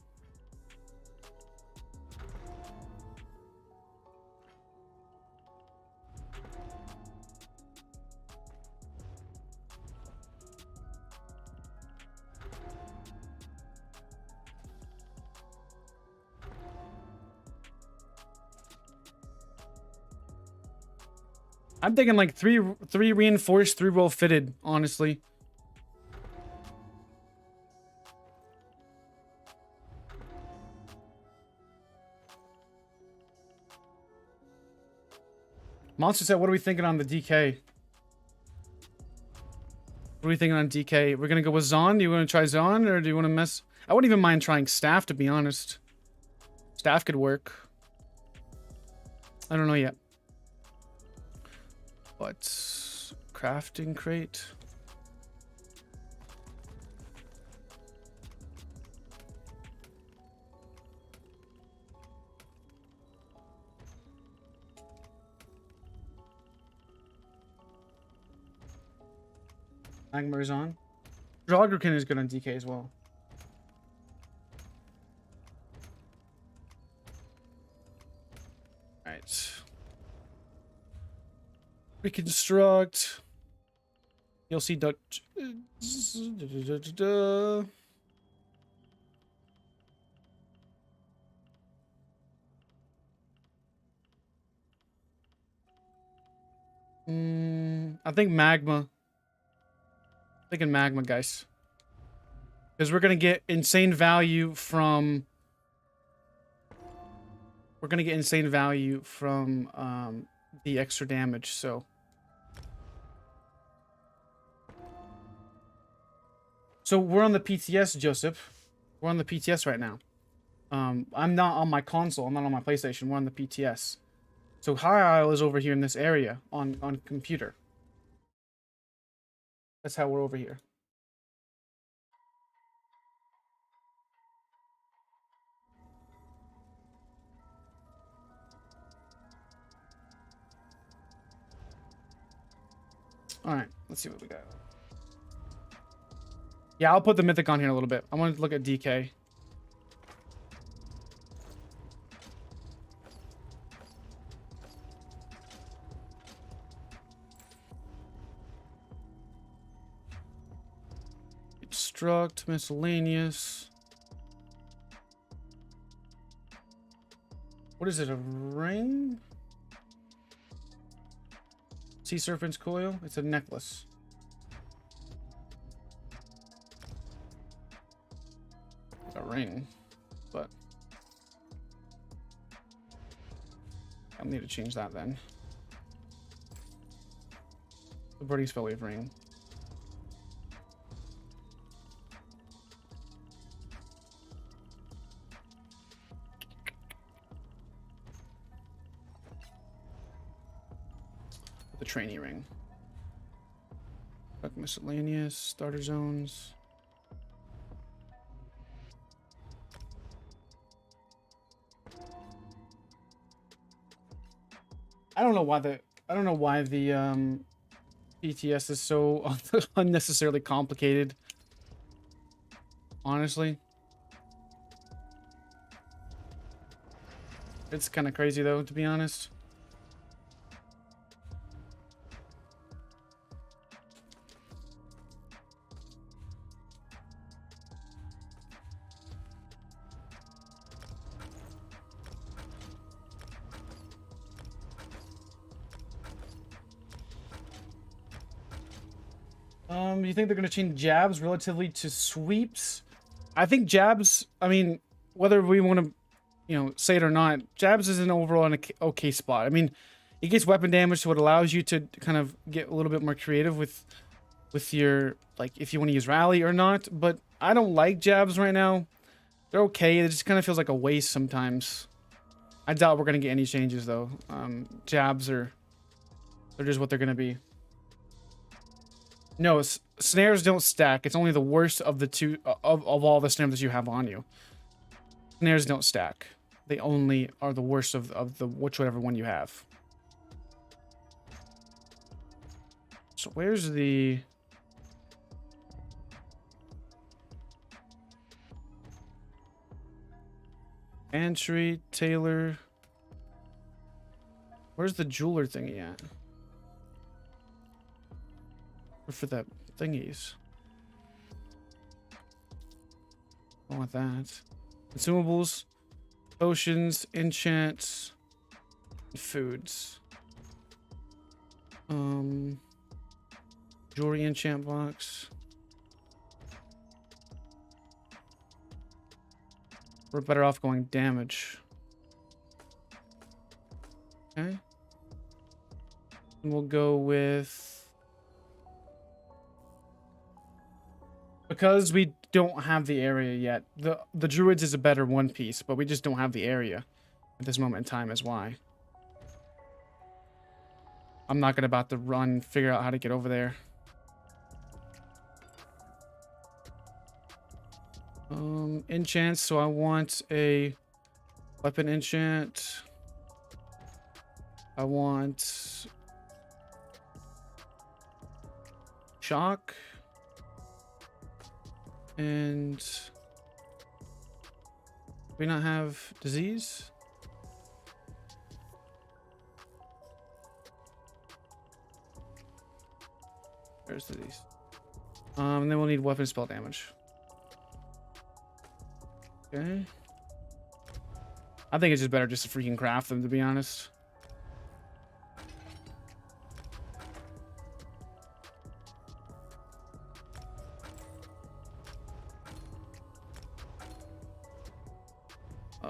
[SPEAKER 1] I'm thinking like three reinforced, 3 well fitted, honestly. Monster said, what are we thinking on the DK? What are we thinking on DK? We're gonna go with Zon? Do you want to try Zon, or do you want to mess? I wouldn't even mind trying staff, to be honest. Staff could work. I don't know yet. But crafting crate. Magmar's on. Joggerkin is good on DK as well. Alright. Reconstruct. You'll see Dutch. I think magma. Thinking magma, guys. Because we're gonna get insane value from. We're gonna get insane value from the extra damage. So. So we're on the PTS, Joseph. We're on the PTS right now. I'm not on my console. I'm not on my PlayStation. We're on the PTS. So High Isle is over here in this area on computer. That's how we're over here. All right, let's see what we got. Yeah, I'll put the mythic on here in a little bit. I want to look at DK. Obstruct, miscellaneous. What is it, a ring? Sea serpent's coil? It's a necklace. A ring, but I'll need to change that then. The birdie spell wave ring. The trainee ring. Miscellaneous starter zones. I don't know why the PTS is so unnecessarily complicated. Honestly. It's kind of crazy though, to be honest. You think they're going to change jabs relatively to sweeps? I think jabs, I mean, whether we want to, you know, say it or not, jabs is an overall an okay spot. I mean, it gets weapon damage, so it allows you to kind of get a little bit more creative with your, like, if you want to use rally or not. But I don't like jabs right now. They're okay. It just kind of feels like a waste sometimes. I doubt we're going to get any changes, though. Jabs they're just what they're going to be. No, snares don't stack. It's only the worst of the two of all the snares that you have on you. Snares don't stack. They only are the worst of the whichever one you have. So where's the entry Taylor? Where's the jeweler thingy at? For the thingies. I want that. Consumables, potions, enchants, foods. Jewelry enchant box. We're better off going damage. Okay. And we'll go with, because we don't have the area yet. The druids is a better one piece, but we just don't have the area at this moment in time is why. I'm not gonna about to run, figure out how to get over there. Enchants, so I want a weapon enchant. I want shock. And we not have disease? There's disease. And then we'll need weapon spell damage. Okay. I think it's just better just to freaking craft them, to be honest.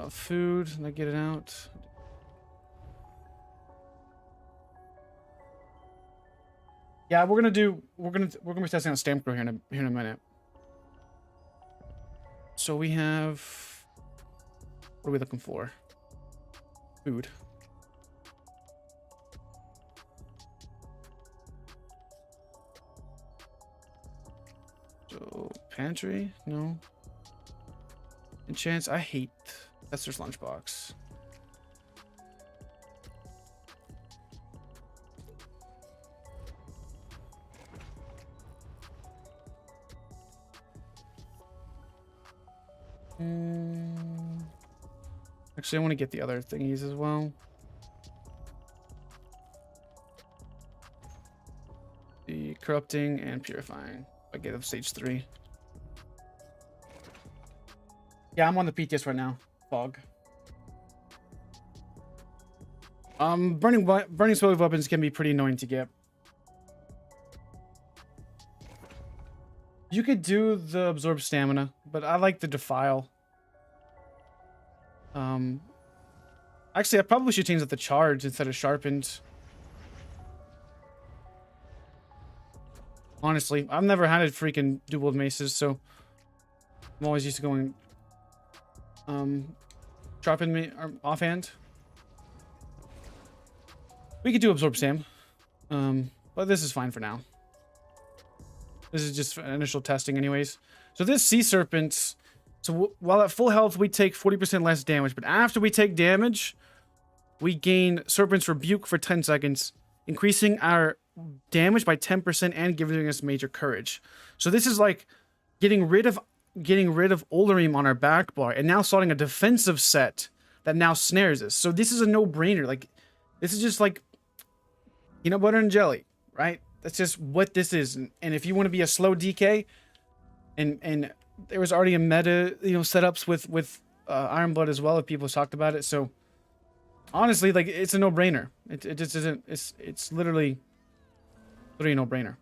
[SPEAKER 1] food, and I get it out. Yeah, we're gonna be testing on Stamp Grow here in a minute. So we have, what are we looking for? Food. So pantry, no. Enchants, I hate Esther's lunchbox. Actually, I want to get the other thingies as well. The corrupting and purifying. I get up stage 3. Yeah, I'm on the PTS right now. Fog. Burning spell weapons can be pretty annoying to get. You could do the absorb stamina, but I like the defile. Actually, I probably should change it to charge instead of sharpened. Honestly, I've never had a freaking dual maces, so I'm always used to going sharpen me or offhand. We could do absorb stam, but this is fine for now. This is just initial testing anyways. So this sea serpent, so while at full health we take 40% less damage, but after we take damage we gain Serpent's Rebuke for 10 seconds, increasing our damage by 10% and giving us major courage. So this is like getting rid of Eyr0n on our back bar and now starting a defensive set that now snares us. So this is a no-brainer. Like, this is just like peanut butter and jelly, right? That's just what this is. And if you want to be a slow DK, and there was already a meta, setups with Iron Blood as well, if people talked about it. So honestly, like, it's a no-brainer. It just isn't. It's literally a no-brainer.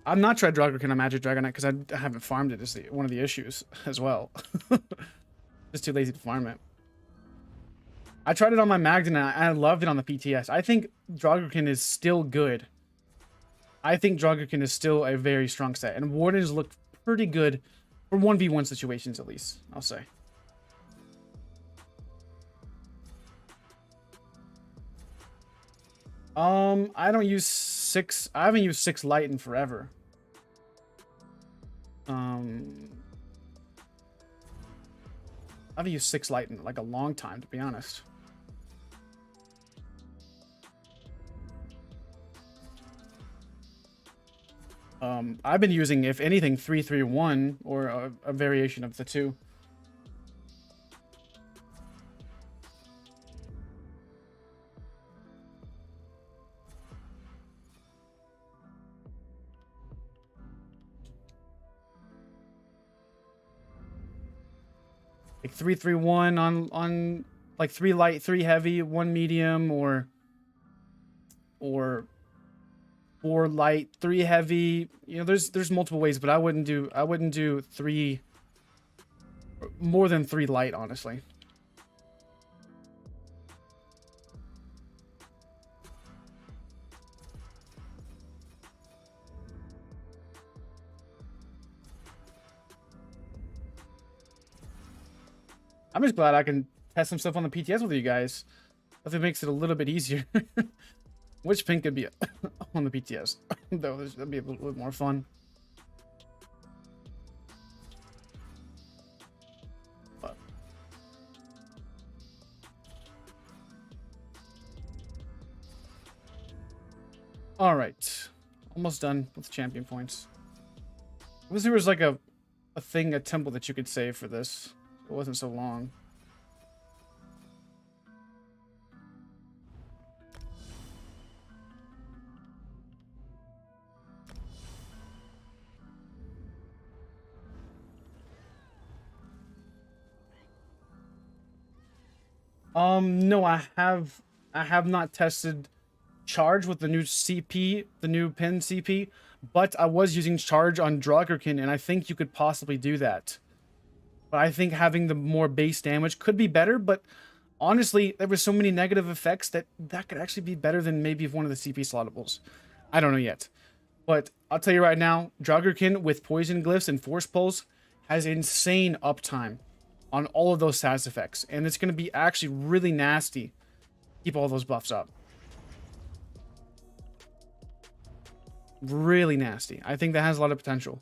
[SPEAKER 1] I'm not tried Draugr on Magic Dragonite because I haven't farmed it. Is one of the issues as well. Just too lazy to farm it. I tried it on my Magden and I loved it on the PTS. I think Draugr is still good. I think Draugr is still a very strong set, and Wardens look pretty good for 1v1 situations, at least, I'll say. I don't use 6. I haven't used 6 light in forever. I haven't used 6 light in like a long time, to be honest. I've been using, if anything, 331 or a variation of the two. Like 331 on like 3 light, 3 heavy, 1 medium, or 4 light, 3 heavy. There's multiple ways, but I wouldn't do 3 more than 3 light, honestly. I'm just glad I can test some stuff on the PTS with you guys. If it makes it a little bit easier. Which pink could be on the PTS? Though that'd be a little bit more fun. But. All right, almost done with champion points. I wish there was like a temple that you could save for this. It wasn't so long. No, I have not tested charge with the new CP, the new pin CP, But I was using charge on Draugr, and I think you could possibly do that. But I think having the more base damage could be better, but honestly, there were so many negative effects that could actually be better than maybe one of the CP slottables. I don't know yet. But I'll tell you right now, Draugr with Poison Glyphs and Force Pulse has insane uptime on all of those status effects. And it's going to be actually really nasty to keep all those buffs up. Really nasty. I think that has a lot of potential.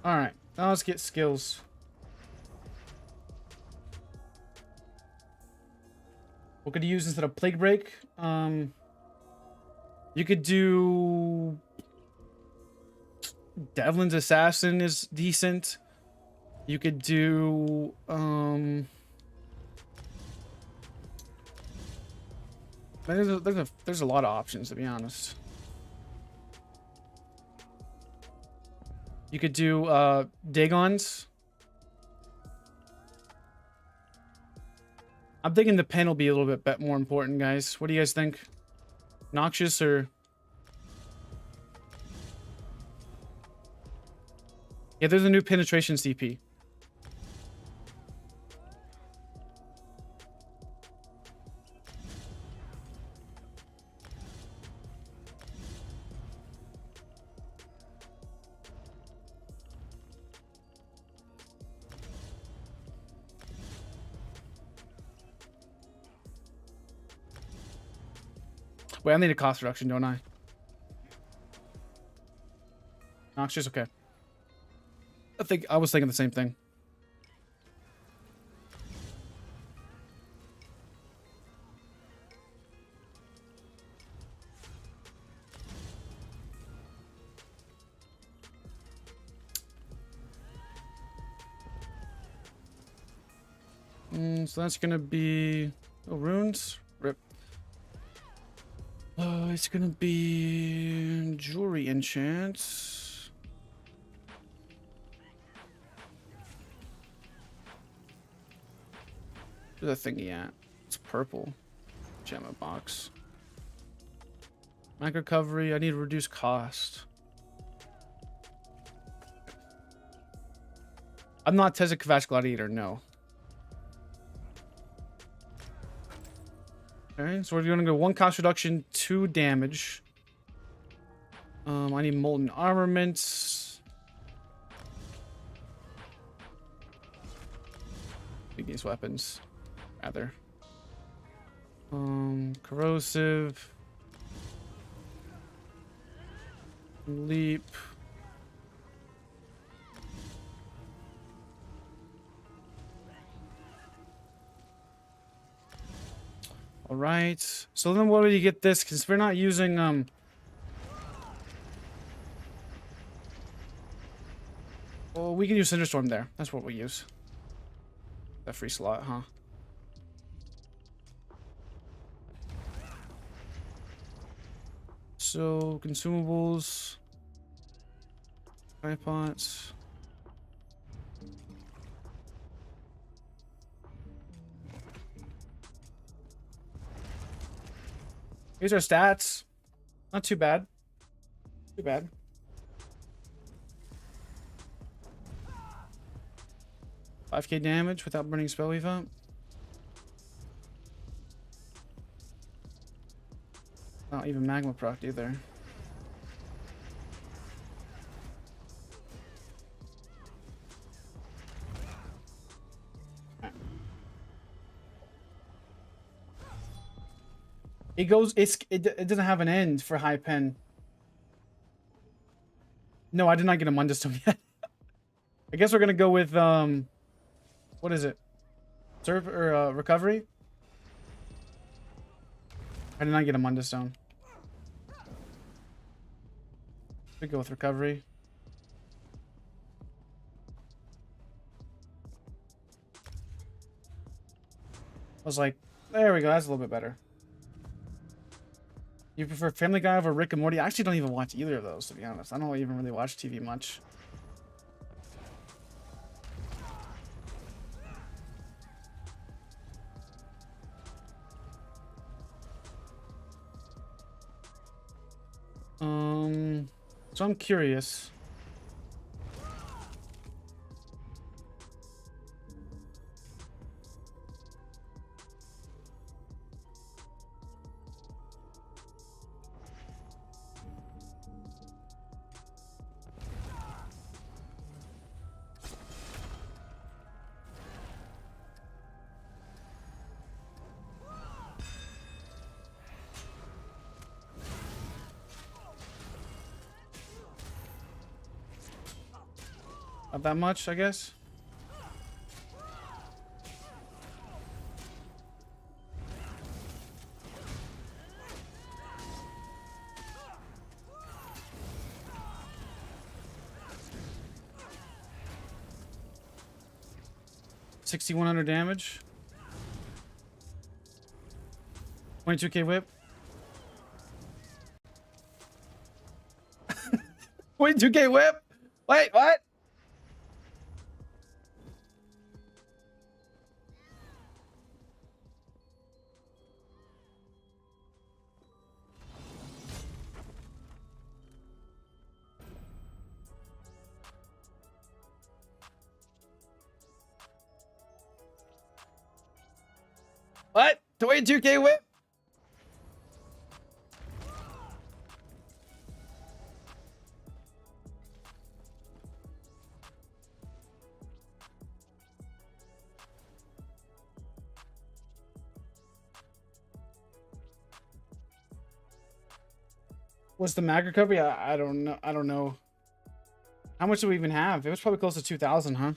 [SPEAKER 1] Alright, now let's get skills. What could you use instead of Plague Break? You could do... Devlin's Assassin is decent. You could do... There's a lot of options, to be honest. You could do Dagon's. I'm thinking the pen will be a little bit more important, guys. What do you guys think? Noxious or... Yeah, there's a new penetration CP. Wait, I need a cost reduction, don't I? Noxious, okay. I was thinking the same thing. So that's gonna be runes. Rip. It's gonna be jewelry enchants. Where's that thingy at? It's purple. Gemma box. Mic recovery. I need to reduce cost. I'm not tested Kvatch Gladiator, no. Okay, so we're gonna go 1 cost reduction, 2 damage. I need molten armaments. These weapons, rather. Corrosive. Leap. All right. So then, what do you get this? Because we're not using well, we can use Cinderstorm there. That's what we use. That free slot, huh? So consumables, tripods. Here's our stats. Not too bad. Too bad. $5K damage without burning spell weave up. Not even magma proc either. It goes. It doesn't have an end for high pen. No, I did not get a Mundustone yet. I guess we're gonna go with what is it? Serve or recovery? I did not get a Mundustone. We go with recovery. I was like, there we go. That's a little bit better. You prefer Family Guy over Rick and Morty? I actually don't even watch either of those, to be honest. I don't even really watch TV much. So I'm curious. Not that much, I guess. $6,100 damage. 22k whip. 22k whip. Wait, what? What? 22k whip? What's the mag recovery? I don't know. I don't know. How much do we even have? It was probably close to 2,000, huh?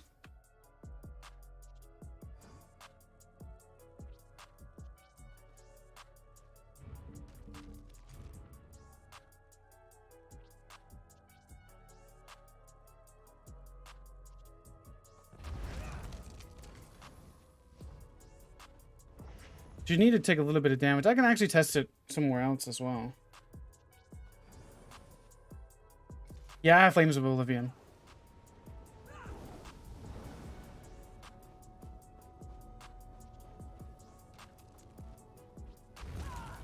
[SPEAKER 1] You need to take a little bit of damage. I can actually test it somewhere else as well. Yeah, I have Flames of Oblivion.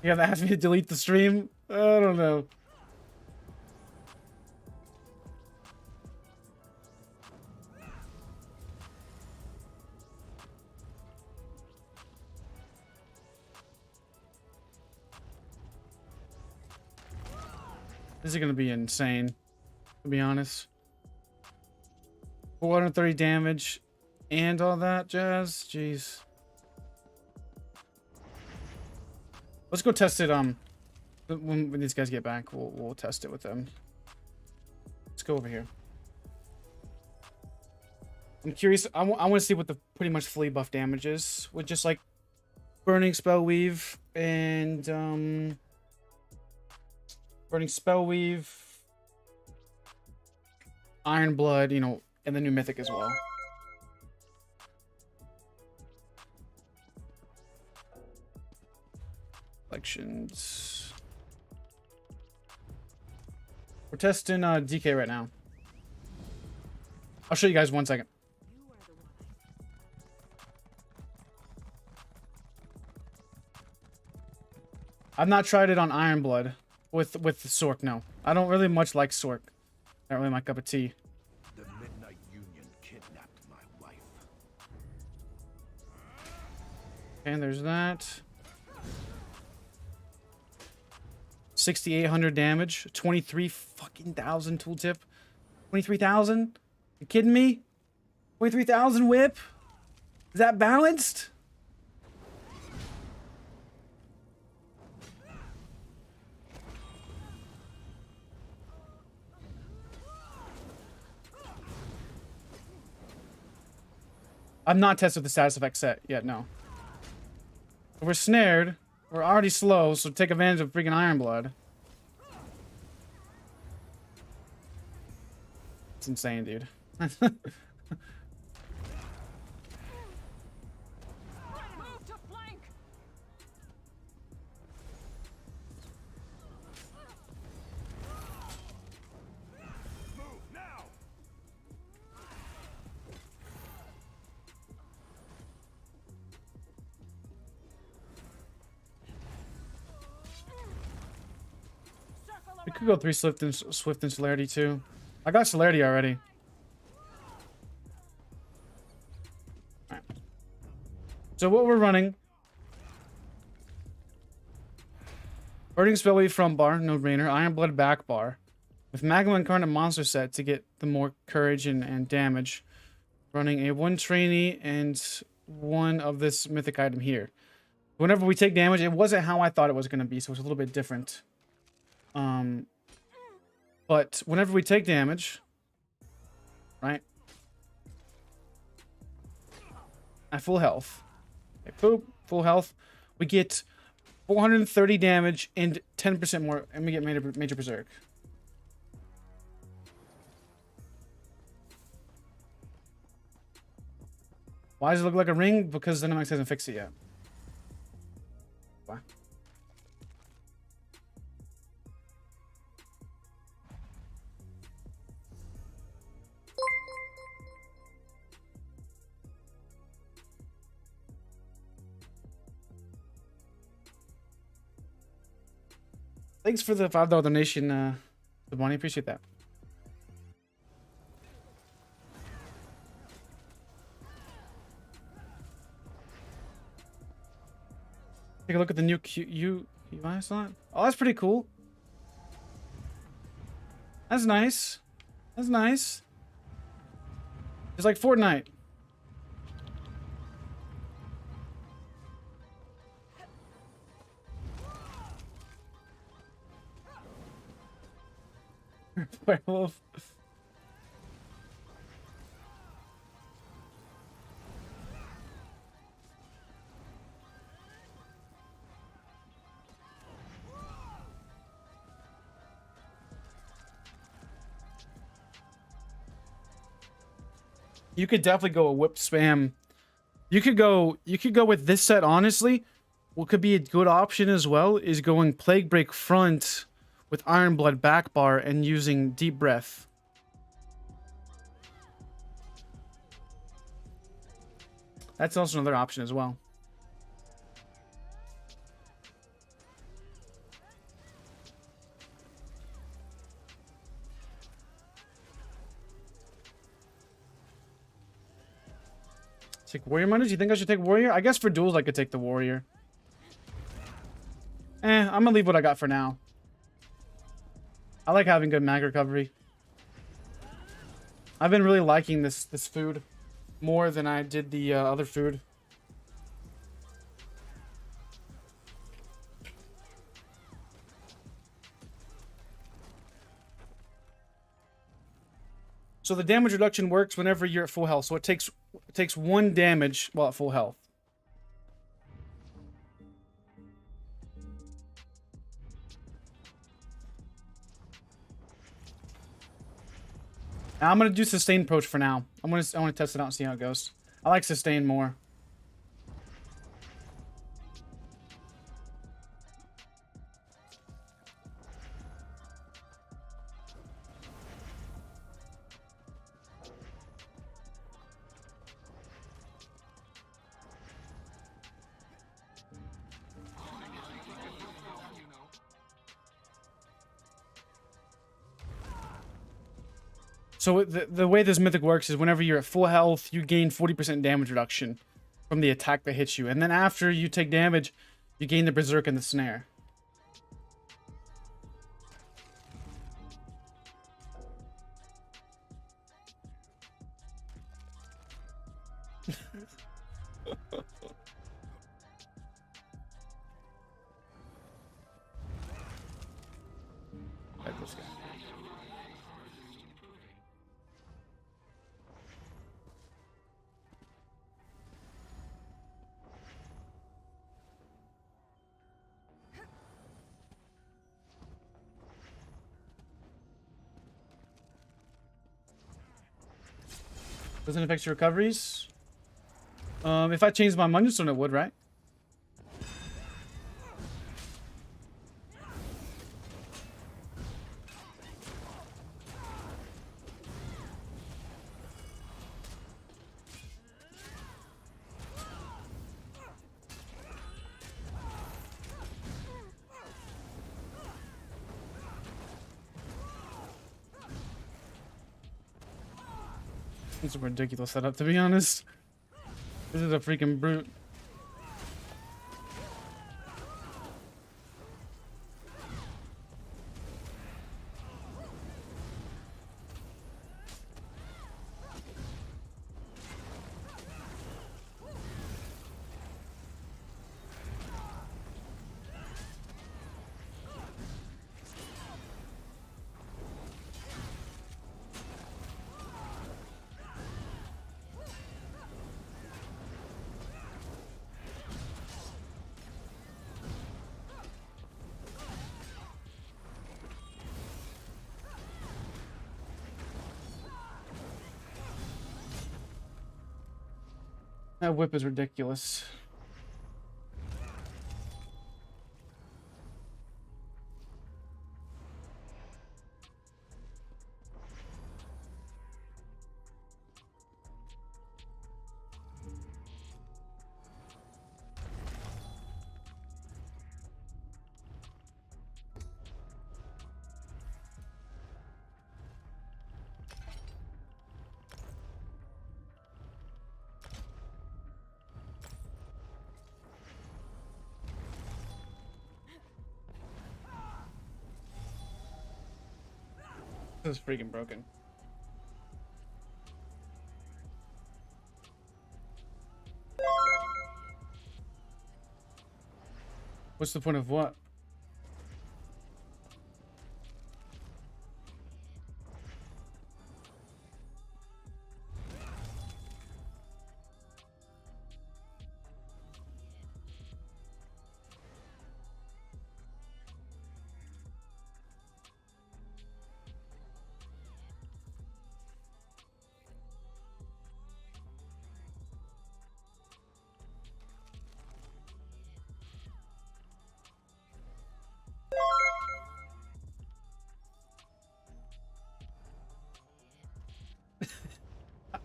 [SPEAKER 1] Yeah, that asked me to delete the stream. I don't know. This is gonna be insane, to be honest. 430 damage and all that jazz. Jeez. Let's go test it. When these guys get back, we'll test it with them. Let's go over here. I'm curious. I want to see what the pretty much flea buff damage is with just like burning spell weave and burning spell weave, iron blood, you know, and the new mythic as well. Collections. We're testing DK right now. I'll show you guys 1 second. I've not tried it on Iron Blood with Sork. No, I don't really much like Sork. Not really my cup of tea.
[SPEAKER 3] The Midnight Union kidnapped my wife.
[SPEAKER 1] And there's that. 6,800 damage. 23 fucking thousand tooltip. 23,000? You kidding me? 23,000 whip? Is that balanced? I'm not tested with the status effect set yet, no. We're snared. We're already slow, so take advantage of freaking Iron Blood. It's insane, dude. We could go 3 Swift and Celerity too. I got Celerity already. Alright. So what we're running. Burning Spellwave front bar, no brainer. Iron Blood back bar. With Magma Incarnate monster set to get the more courage and damage. Running a 1 trainee and 1 of this mythic item here. Whenever we take damage, it wasn't how I thought it was going to be, so it's a little bit different. But whenever we take damage, right? At full health. Okay, poop, full health. We get 430 damage and 10% more, and we get major berserk. Why does it look like a ring? Because the Dynamax hasn't fixed it yet. Why? Thanks for the $5 donation, the money. Appreciate that. Take a look at the new UI slot. Oh, that's pretty cool. That's nice. That's nice. It's like Fortnite. Werewolf. You could definitely go a whip spam. You could go with this set, honestly. What could be a good option as well is going Plague Break front with Iron Blood back bar and using Deep Breath. That's also another option as well. Take Warrior Miners? You think I should take Warrior? I guess for duels I could take the Warrior. I'm gonna leave what I got for now. I like having good mag recovery. I've been really liking this food more than I did the other food. So the damage reduction works whenever you're at full health. So it takes 1 damage while at full health. Now I'm gonna do sustain approach for now. I want to test it out and see how it goes. I like sustain more. So the way this mythic works is whenever you're at full health, you gain 40% damage reduction from the attack that hits you. And then after you take damage, you gain the berserk and the snare. Like this guy. Doesn't affect your recoveries. If I change my Munchstone, stone, it would, right? It's a ridiculous setup, to be honest. This is a freaking brute. That whip is ridiculous. This is freaking broken. What's the point of what?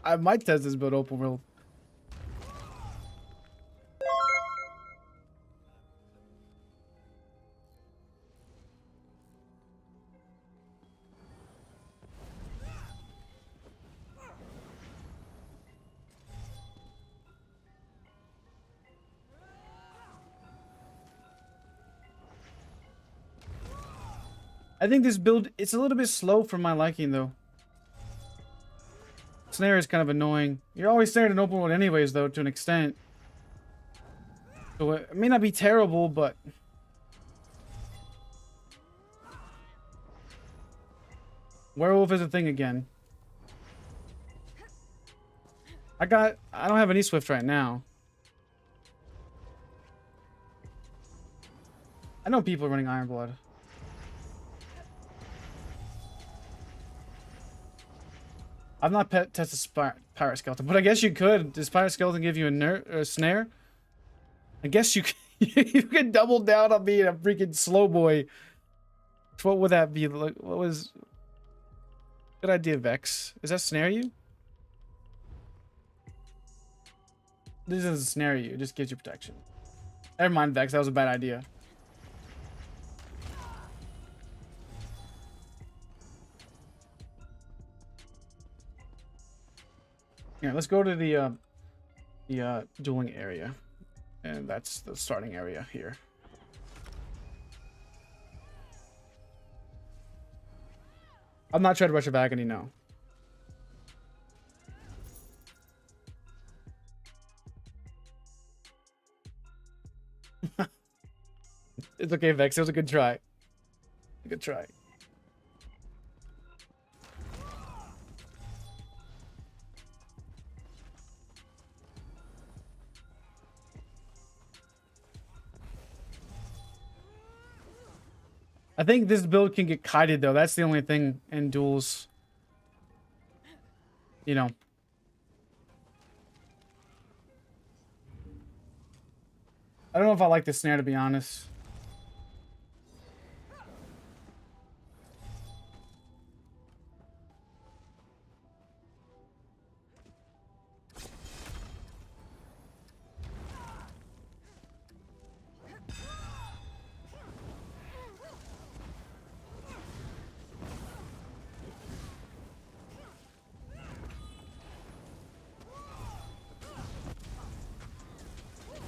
[SPEAKER 1] I might test this build open world. I think this build, it's a little bit slow for my liking though. Snare is kind of annoying. You're always snared in open world anyways though, to an extent. So it may not be terrible, but werewolf is a thing again. I don't have any Swift right now. I know people are running Iron Blood. I've not tested Pirate Skeleton, but I guess you could. Does Pirate Skeleton give you a snare? I guess you you could double down on being a freaking slow boy. What would that be? Like, what was... Good idea, Vex. Does that snare you? This doesn't snare you. It just gives you protection. Never mind, Vex. That was a bad idea. Here, let's go to the dueling area, and that's the starting area here. I'm not trying to rush it back, and no. It's okay, Vex. It was a good try. A good try. I think this build can get kited though. That's the only thing in duels. You know. I don't know if I like the snare, to be honest.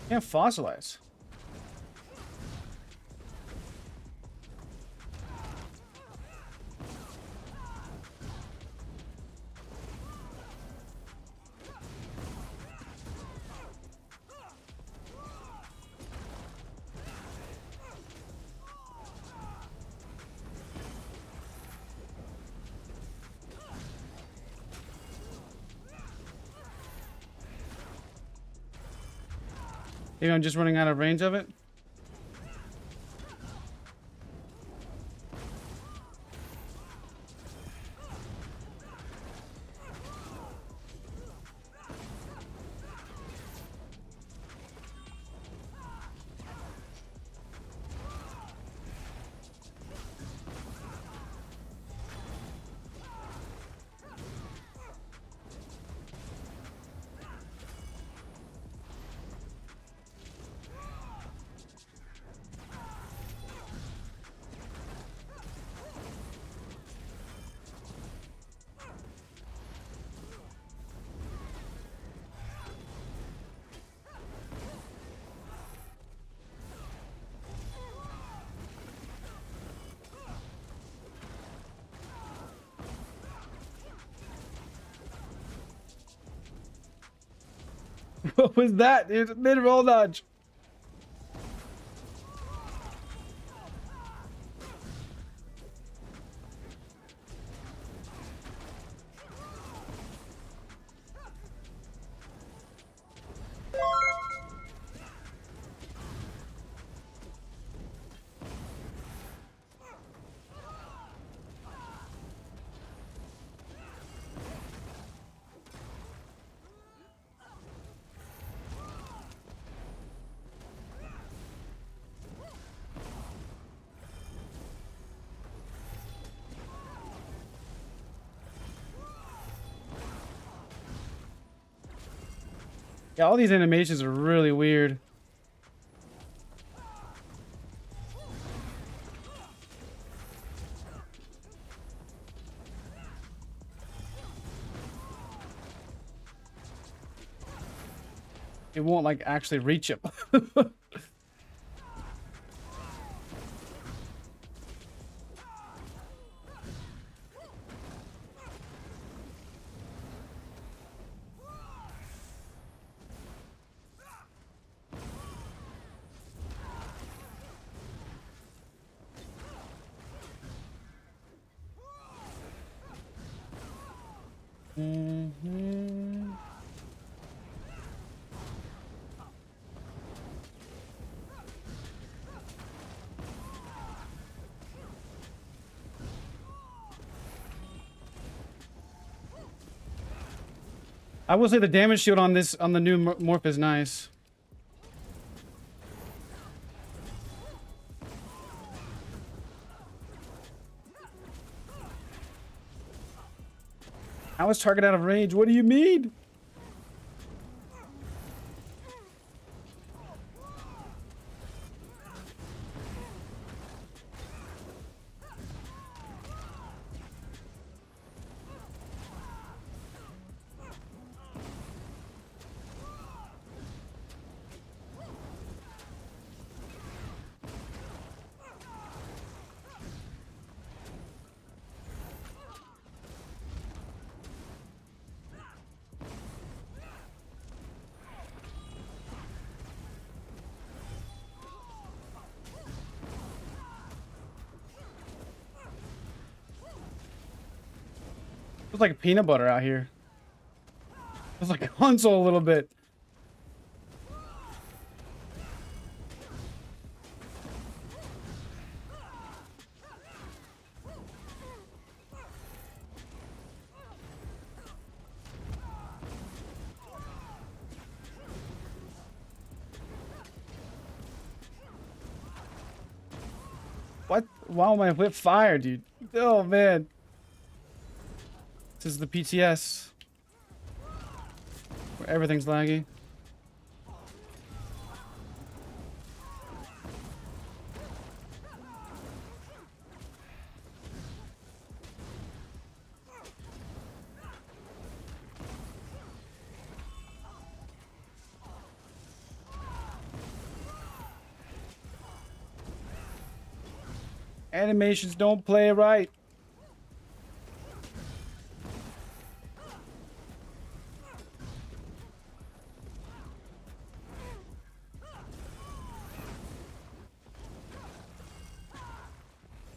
[SPEAKER 1] Can't fossilize. Maybe I'm just running out of range of it. What was that, dude? Mid-roll dodge. Yeah, all these animations are really weird. It won't like actually reach him. Mm-hmm. I will say the damage shield on this on the new morph is nice. How is target out of range? What do you mean? It's like peanut butter out here. It's like console a little bit. What? Wow, my whip fire, dude. Oh man. This is the PTS. Where everything's laggy. Animations don't play right.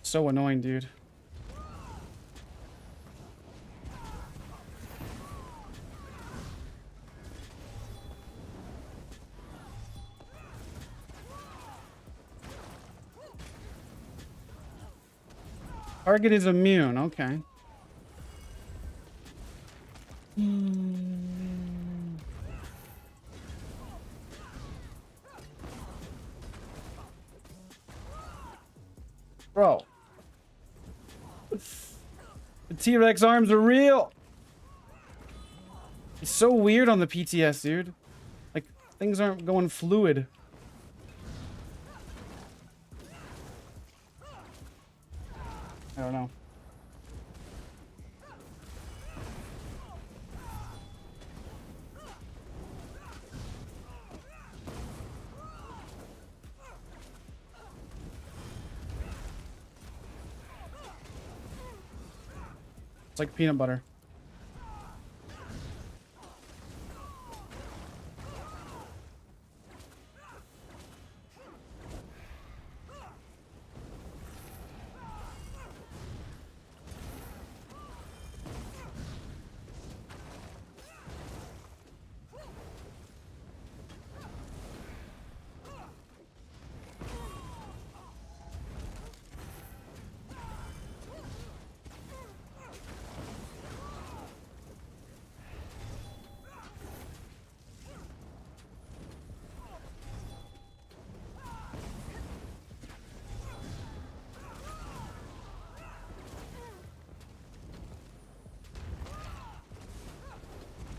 [SPEAKER 1] So annoying, dude. Target is immune, okay. Bro. The T-Rex arms are real. It's so weird on the PTS, dude. Like, things aren't going fluid. I don't know. It's like peanut butter.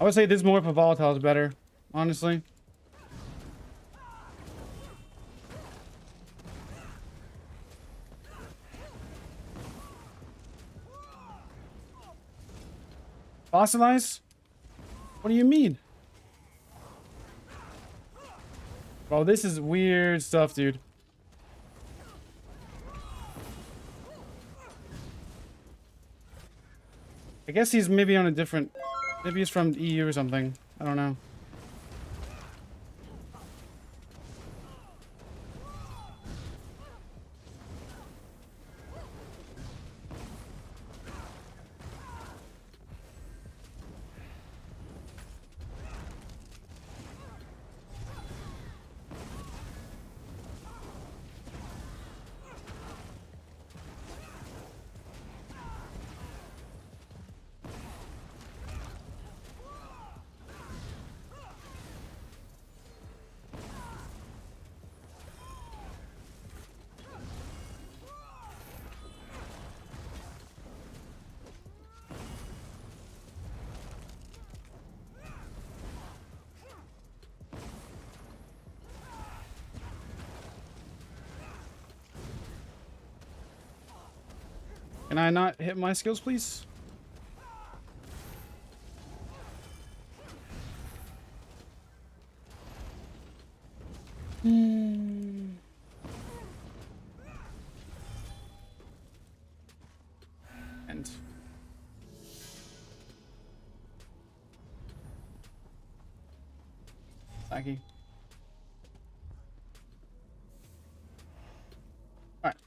[SPEAKER 1] I would say this more for volatile is better, honestly. Fossilize? What do you mean? Bro, this is weird stuff, dude. I guess he's maybe on a different... Maybe he's from EU or something. I don't know. Can I not hit my skills, please? And laggy. Alright.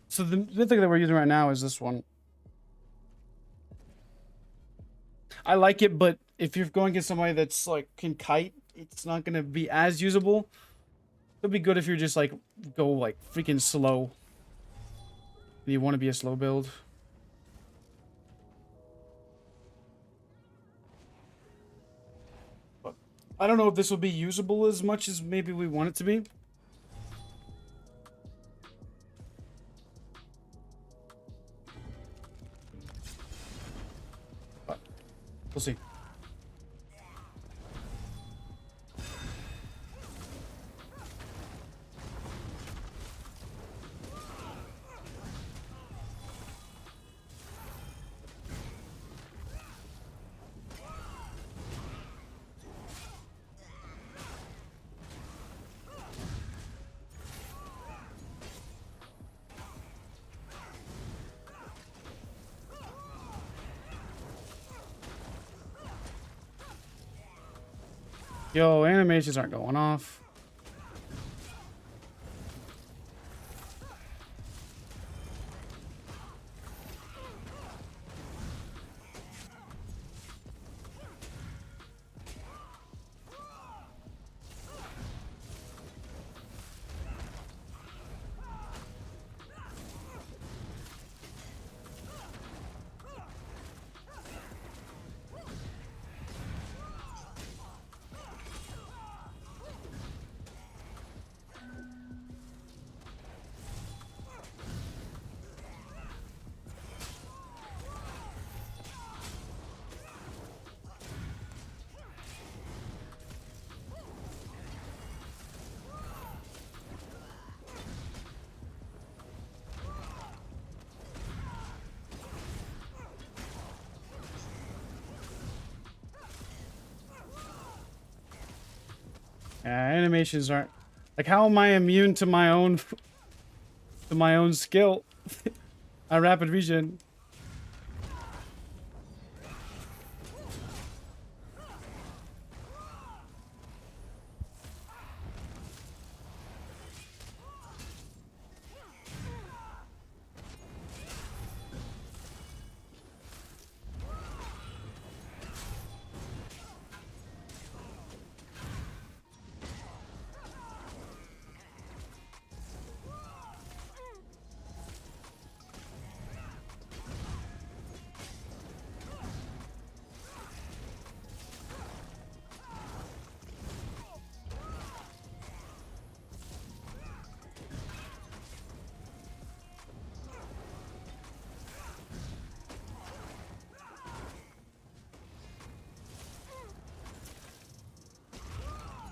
[SPEAKER 1] So the mythic that we're using right now is this one. I like it, but if you're going against somebody that's like can kite, it's not gonna be as usable. It'd be good if you're just like go like freaking slow. You want to be a slow build. But I don't know if this will be usable as much as maybe we want it to be. But we'll see. Yo, animations aren't going off. Yeah, animations aren't like, how am I immune to my own skill? A rapid regen.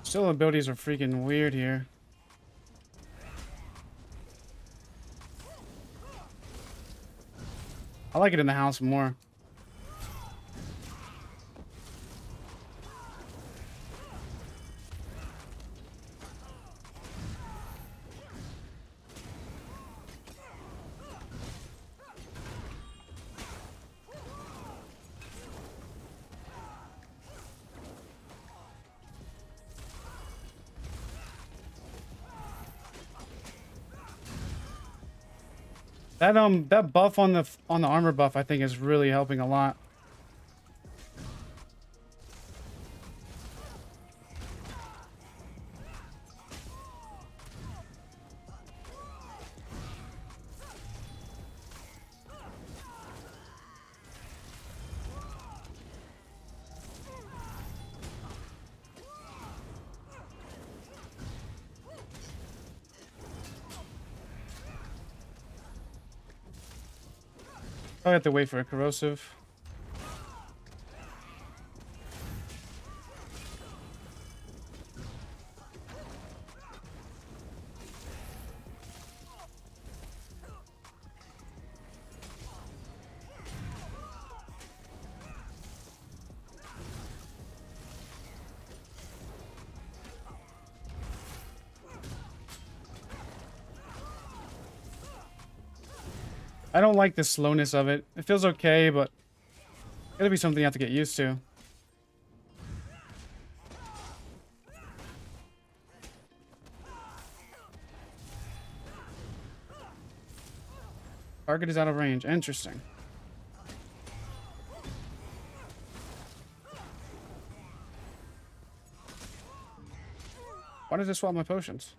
[SPEAKER 1] Still, abilities are freaking weird here. I like it in the house more. That buff on the armor buff, I think, is really helping a lot. I have to wait for a corrosive. I don't like the slowness of it. It feels okay, but it'll be something you have to get used to. Target is out of range. Interesting. Why did I swap my potions?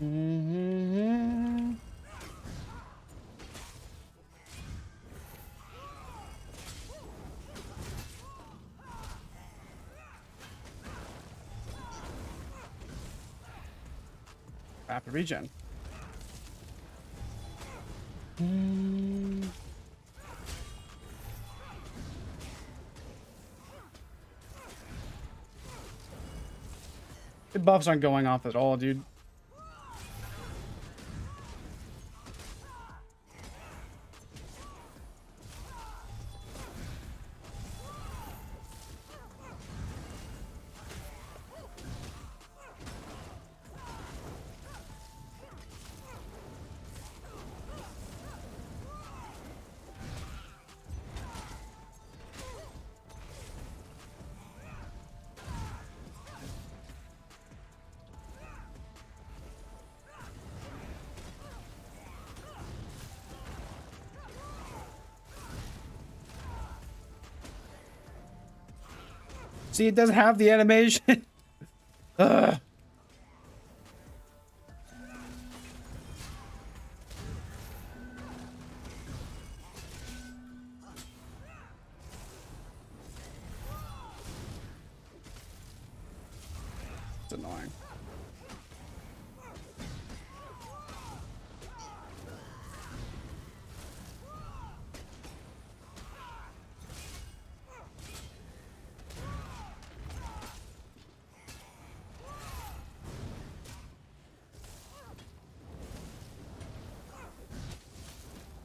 [SPEAKER 1] Mm-hmm. Rapid regen. The buffs aren't going off at all, dude. See, it doesn't have the animation. Ugh. It's annoying.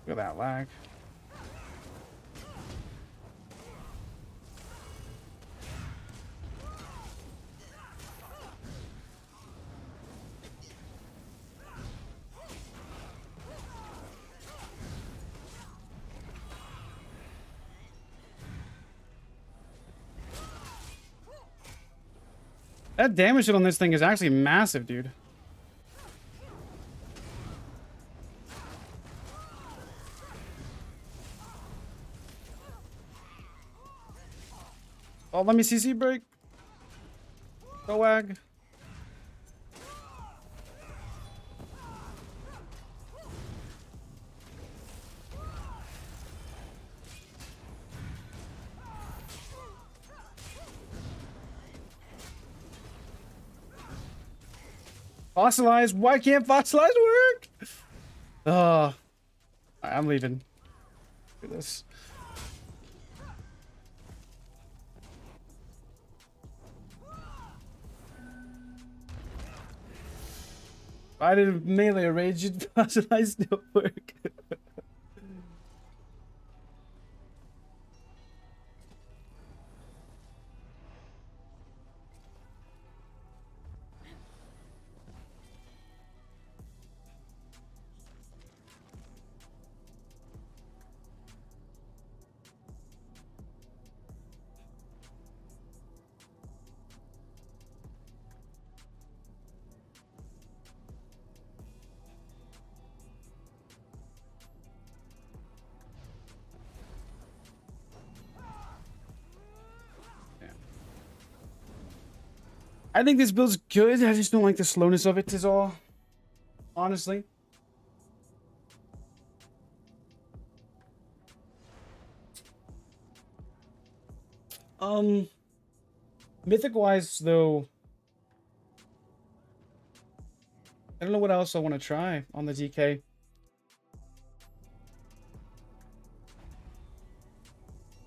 [SPEAKER 1] Look at that lag. That damage hit on this thing is actually massive, dude. Oh, let me CC break. Go wag. Fossilize? Why can't fossilize work? I'm leaving. Look at this. I didn't melee rage, fossilize don't work. I think this build's good. I just don't like the slowness of it is all. Honestly. Mythic wise though, I don't know what else I want to try on the DK.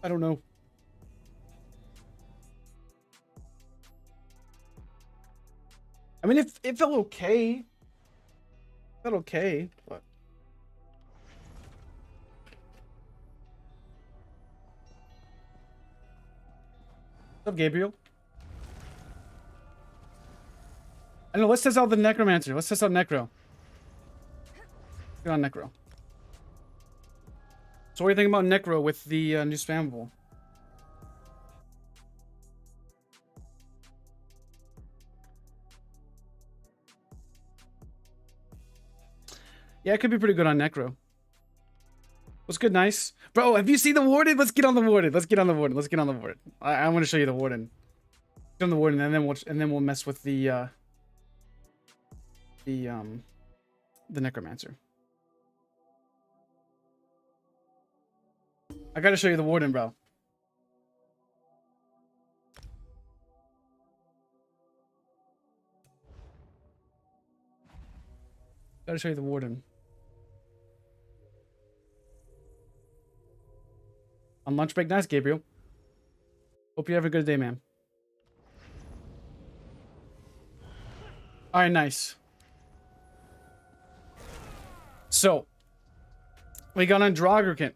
[SPEAKER 1] I don't know. I mean, it felt okay. It felt okay, but... What's up, Gabriel? I don't know, let's test out the Necromancer. Let's test out Necro. Get on Necro. So what do you think about Necro with the new spammable? Yeah, it could be pretty good on Necro. What's good, nice? Bro, have you seen the Warden? Let's get on the Warden. Let's get on the Warden. Let's get on the Warden. I want to show you the Warden. Get on the Warden, and then we'll mess with the Necromancer. I gotta show you the Warden, bro. Gotta show you the Warden. On lunch break, nice, Gabriel. Hope you have a good day, man. All right, nice. So, we got on Draugr.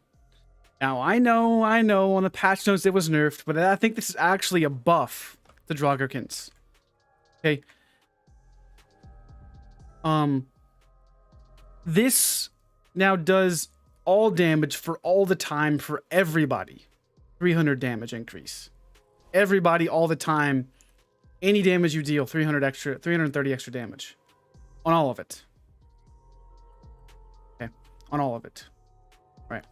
[SPEAKER 1] Now, I know on the patch notes it was nerfed, but I think this is actually a buff to Draugr. Okay. This now does all damage for all the time for everybody. 300 damage increase. Everybody all the time. Any damage you deal, 330 extra damage. On all of it. Okay. On all of it. Right.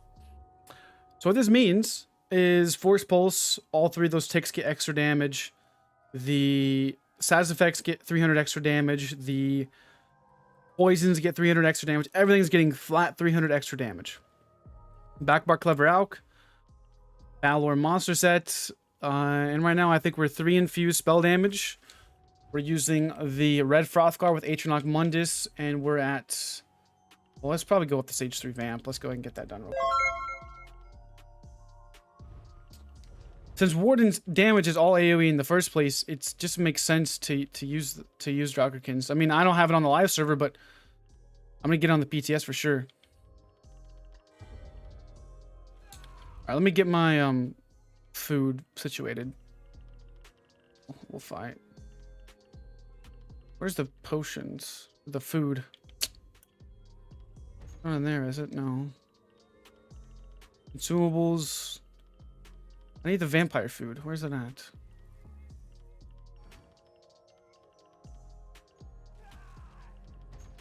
[SPEAKER 1] So what this means is Force Pulse, all three of those ticks get extra damage. The Saz effects get 300 extra damage. The poisons get 300 extra damage. Everything's getting flat 300 extra damage. Backbar Clever Alk. Valor monster set. And right now I think we're 3 infused spell damage. We're using the Red Frothgar with Atronach Mundus. And we're at... Well, let's probably go with the Sage 3 Vamp. Let's go ahead and get that done real quick. Since Warden's damage is all AoE in the first place, it just makes sense to use Draugr. I mean, I don't have it on the live server, but I'm gonna get on the PTS for sure. All right, let me get my food situated. We'll fight. Where's the potions? The food. Not in there, is it? No. Consumables. I need the vampire food. Where's it at?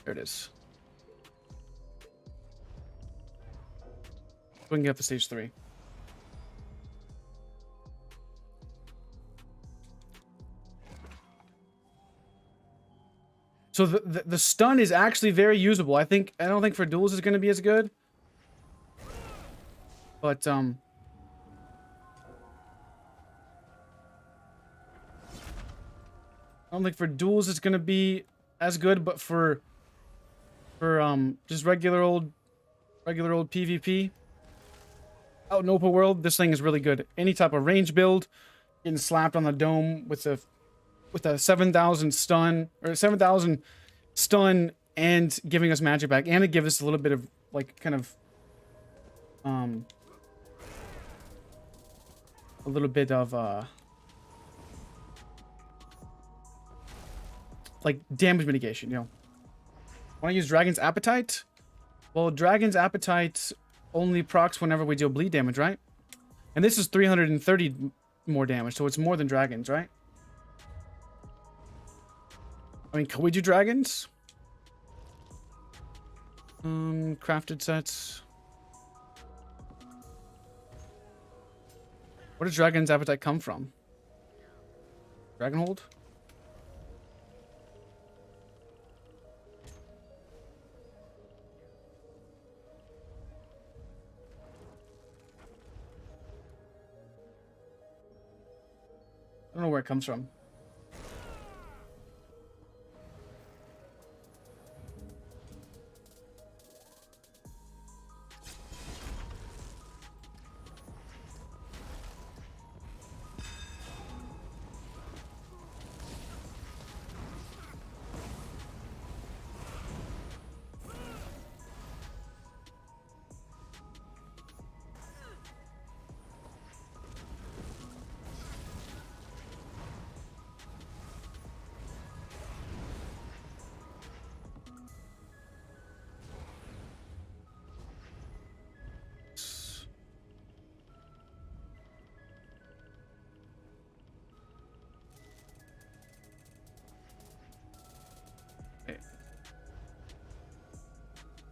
[SPEAKER 1] There it is. We can get up to stage 3. So the stun is actually very usable. I don't think for duels is going to be as good. But I don't think for duels it's gonna be as good, but for just regular old PvP out in open world, this thing is really good. Any type of range build, getting slapped on the dome with a 7,000 stun or 7,000 stun and giving us magic back, and it gives us a little bit of like kind of a little bit of like damage mitigation, you know. Want to use Dragon's Appetite? Well, Dragon's Appetite only procs whenever we deal bleed damage, right? And this is 330 more damage, so it's more than Dragons, right? I mean, can we do Dragons? Crafted sets. Where does Dragon's Appetite come from? Dragonhold? I don't know where it comes from.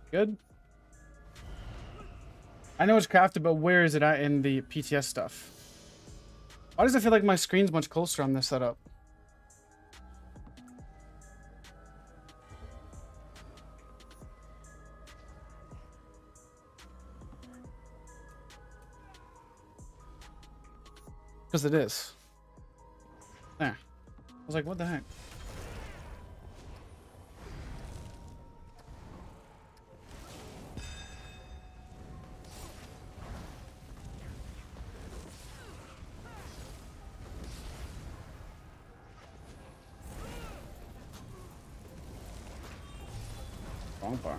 [SPEAKER 1] Good. I know it's crafted, but where is it at in the PTS stuff? Why does it feel like my screen's much closer on this setup? Because it is. There. I was like, what the heck? Wrong bar.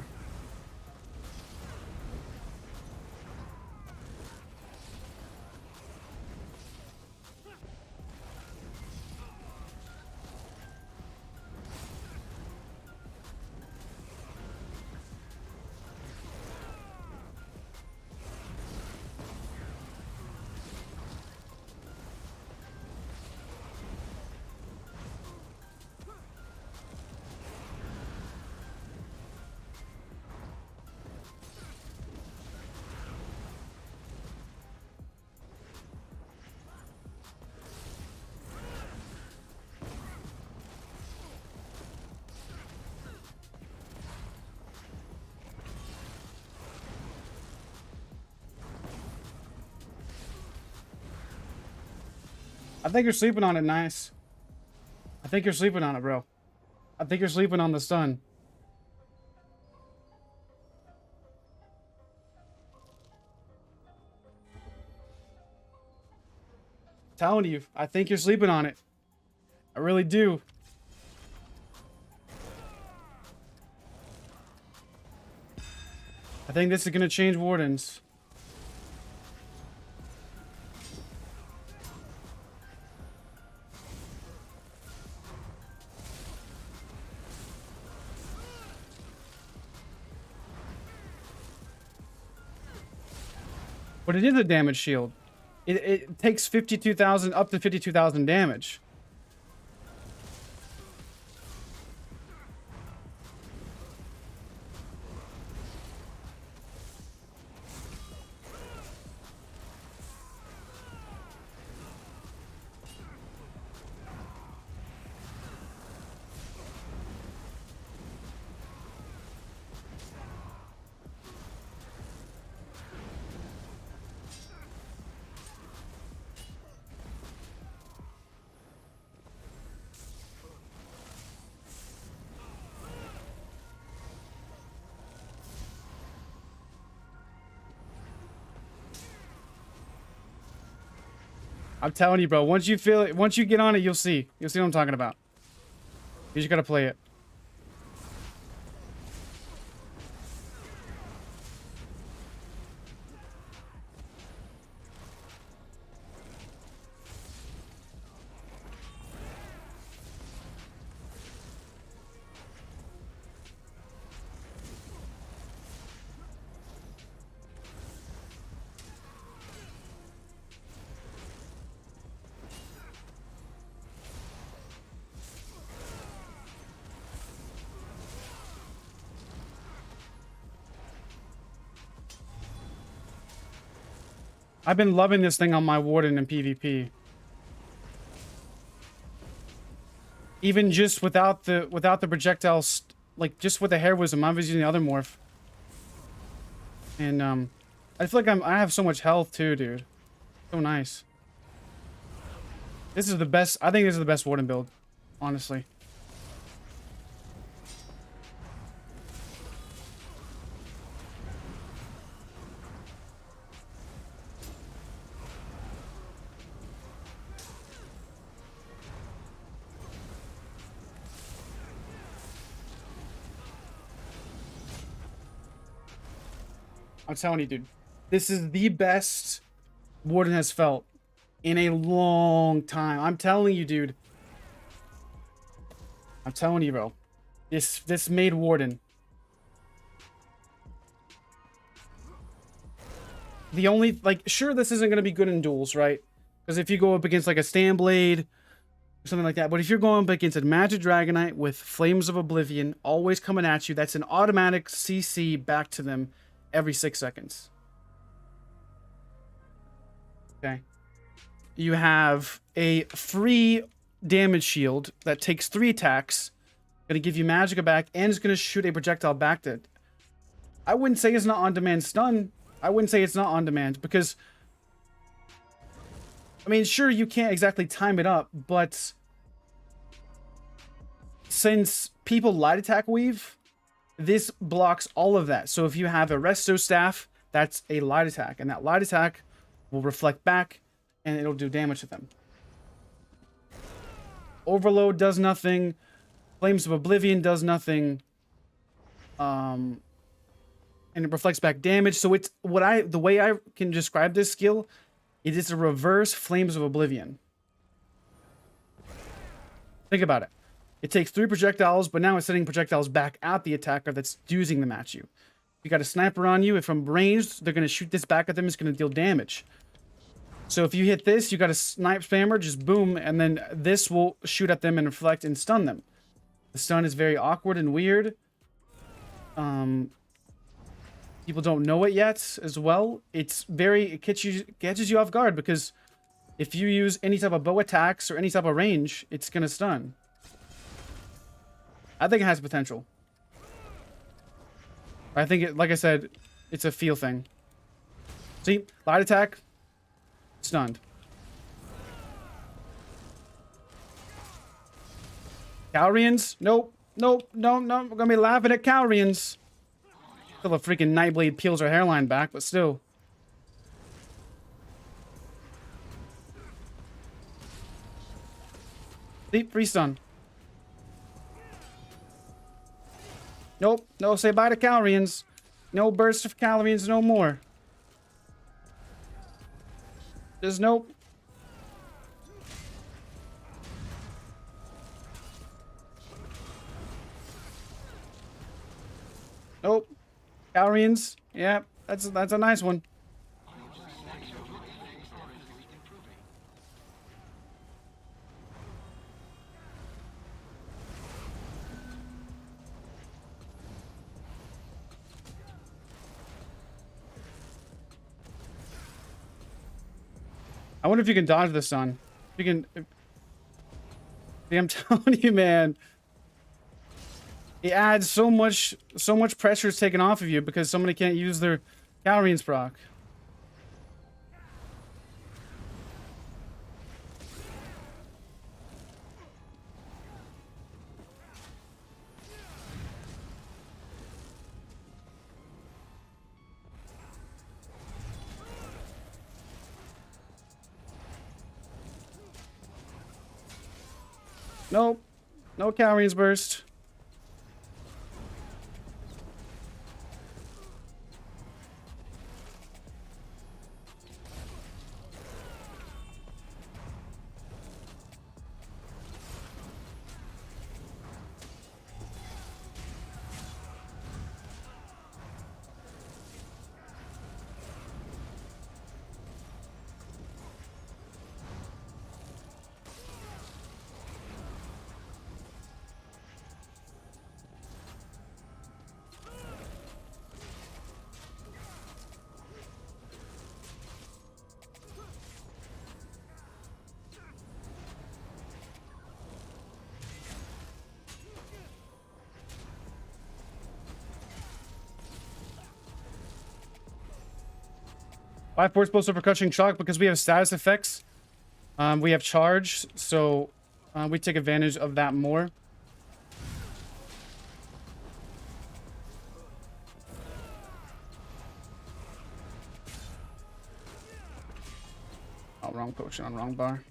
[SPEAKER 1] I think you're sleeping on it, nice. I think you're sleeping on it, bro. I think you're sleeping on the stun. Telling you, I think you're sleeping on it. I really do. I think this is gonna change Wardens. But it is a damage shield. It takes 52,000 up to 52,000 damage. I'm telling you, bro. Once you feel it, once you get on it, you'll see. You'll see what I'm talking about. You just gotta play it. I've been loving this thing on my Warden in PvP. Even just without the projectiles, like just with the hair wisdom, I was using the other morph. And I feel like I have so much health too, dude. So nice. This is the best. I think this is the best Warden build, honestly. I'm telling you, dude, this is the best Warden has felt in a long time. I'm telling you, dude. I'm telling you, bro. This made Warden. The only, like, sure, this isn't going to be good in duels, right? Because if you go up against, like, a Stanblade or something like that, but if you're going up against a Magic Dragonite with Flames of Oblivion always coming at you, that's an automatic CC back to them every 6 seconds. Okay. You have a free damage shield that takes 3 attacks, gonna give you Magicka back, and is gonna shoot a projectile back to it. I wouldn't say it's not on-demand stun. I wouldn't say it's not on-demand, because I mean, sure, you can't exactly time it up, but since people light attack weave, this blocks all of that. So if you have a Resto Staff, that's a light attack, and that light attack will reflect back, and it'll do damage to them. Overload does nothing. Flames of Oblivion does nothing. And it reflects back damage. So it's the way I can describe this skill, it is a reverse Flames of Oblivion. Think about it. It takes 3 projectiles, but now it's sending projectiles back at the attacker that's using them at you. You got a sniper on you. If from ranged, they're going to shoot this back at them. It's going to deal damage. So if you hit this, you got a snipe spammer, just boom, and then this will shoot at them and reflect and stun them. The stun is very awkward and weird. People don't know it yet as well. It catches you off guard because if you use any type of bow attacks or any type of range, it's going to stun. I think it has potential. I think it, like I said, it's a feel thing. See, light attack, stunned. Calrians? Nope. Nope. No, no. We're gonna be laughing at Calrians. Till the freaking Nightblade peels her hairline back, but still. Deep free stun. Nope. No, say bye to Calrians. No burst of Calrians no more. Just nope. Nope. Calrians. Yeah, that's a nice one. I wonder if you can dodge the sun. If you can. I'm telling you, man. It adds so much pressure is taken off of you because somebody can't use their Calrians proc. Nope. No Calrians burst. Five force pulse percussion shock because we have status effects. We have charge, so we take advantage of that more. Oh, wrong potion on wrong bar.